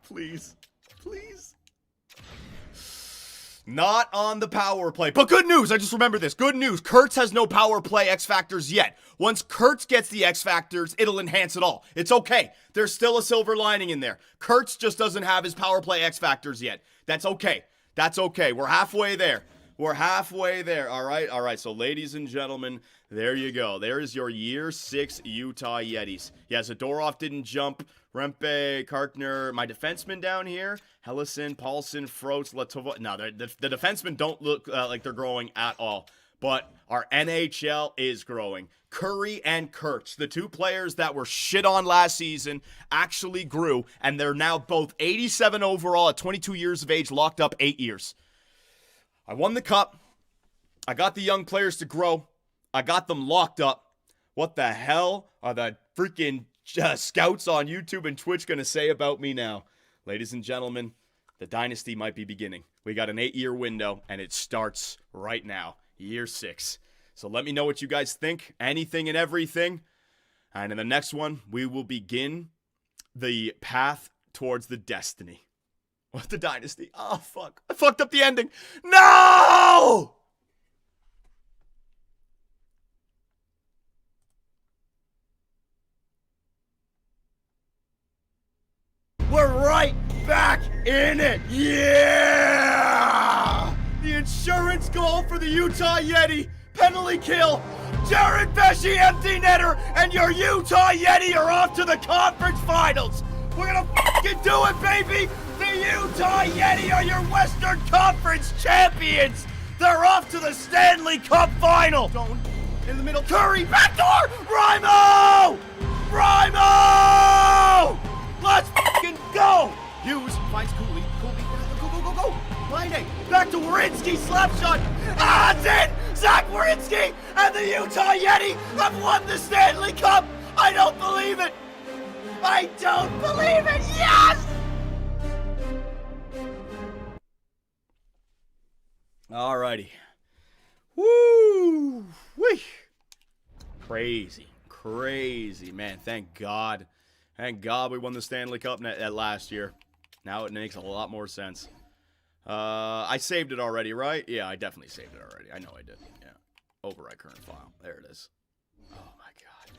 Please. Please. Not on the power play. But good news, I just remembered this. Good news, Kurtz has no power play X Factors yet. Once Kurtz gets the X Factors, it'll enhance it all. It's okay. There's still a silver lining in there. Kurtz just doesn't have his power play X Factors yet. That's okay. That's okay. We're halfway there. We're halfway there. All right. All right. So, ladies and gentlemen, there you go. There is your Year 6 Utah Yetis. Yeah, Zadorov didn't jump. Rempe, Karkner, my defensemen down here. Hellison, Paulson, Frost, Latova. No, the defensemen don't look like they're growing at all. But our NHL is growing. Curry and Kurtz, the two players that were shit on last season, actually grew, and they're now both 87 overall at 22 years of age, locked up 8 years. I won the cup. I got the young players to grow. I got them locked up. What the hell are the freaking scouts on YouTube and Twitch going to say about me now? Ladies and gentlemen, the dynasty might be beginning. We got an 8-year window, and it starts right now. Year 6. So let me know what you guys think. Anything and everything. And in the next one, we will begin the path towards the destiny. What, the dynasty? Oh, fuck. I fucked up the ending. No! We're right back in it. Yeah! The insurance goal for the Utah Yeti. Penalty kill. Jared Vesey, empty netter, and your Utah Yeti are off to the conference finals. We're gonna fucking do it, baby. The Utah Yeti are your Western Conference champions. They're off to the Stanley Cup final. Stone in the middle. Curry, backdoor. Rimo! Rimo! Let's fucking go. Hughes finds Cooley. Cooley, go. Line A. Back to Werenski. Slap shot. It's in! Zach Werenski and the Utah Yeti have won the Stanley Cup. I don't believe it. I don't believe it. Yes! Alrighty. Woo! Whee! Crazy, man. Thank God. Thank God we won the Stanley Cup at last year. Now it makes a lot more sense. I saved it already, right? Yeah, I definitely saved it already. I know I did. Yeah. Overwrite current file. There it is. Oh, my God.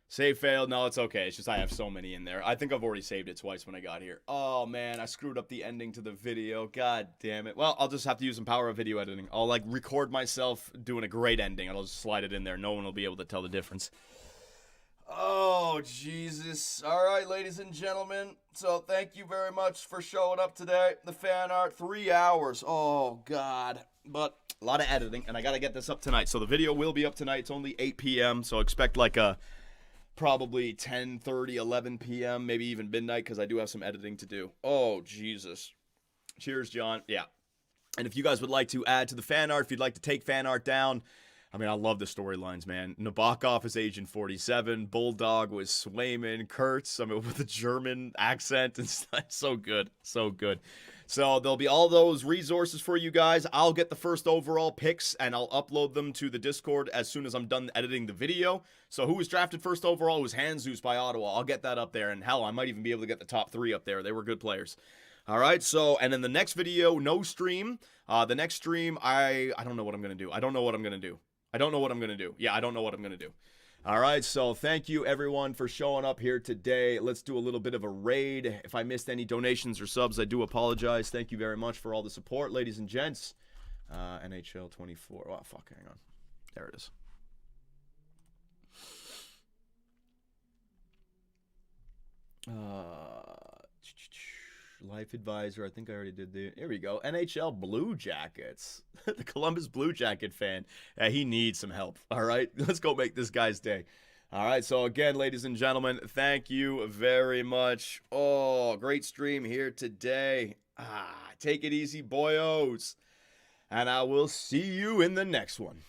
Save failed. No, it's okay. It's just I have so many in there. I think I've already saved it twice when I got here. Oh, man. I screwed up the ending to the video. God damn it. Well, I'll just have to use some power of video editing. I'll, like, record myself doing a great ending, and I'll just slide it in there. No one will be able to tell the difference. Oh, Jesus. All right, ladies and gentlemen. So thank you very much for showing up today. The fan art, 3 hours. Oh, God. But a lot of editing, and I got to get this up tonight. So the video will be up tonight. It's only 8 p.m., so expect like a probably 10:30, 11 p.m., maybe even midnight, because I do have some editing to do. Oh, Jesus. Cheers, John. Yeah. And if you guys would like to add to the fan art, if you'd like to take fan art down, I mean, I love the storylines, man. Nabokov is Agent 47. Bulldog was Swayman. Kurtz, I mean, with a German accent. It's so good. So good. So there'll be all those resources for you guys. I'll get the first overall picks, and I'll upload them to the Discord as soon as I'm done editing the video. So who was drafted first overall? It was Hanzus by Ottawa. I'll get that up there. And hell, I might even be able to get the top 3 up there. They were good players. All right, so, and then the next video, no stream. The next stream, I don't know what I'm going to do. I don't know what I'm going to do. I don't know what I'm going to do. Yeah, I don't know what I'm going to do. All right, so thank you, everyone, for showing up here today. Let's do a little bit of a raid. If I missed any donations or subs, I do apologize. Thank you very much for all the support, ladies and gents. NHL 24. Oh, fuck, hang on. There it is. Life Advisor, I think I already did the... Here we go. NHL Blue Jackets. The Columbus Blue Jacket fan. He needs some help. All right? Let's go make this guy's day. All right, so again, ladies and gentlemen, thank you very much. Oh, great stream here today. Take it easy, boyos. And I will see you in the next one.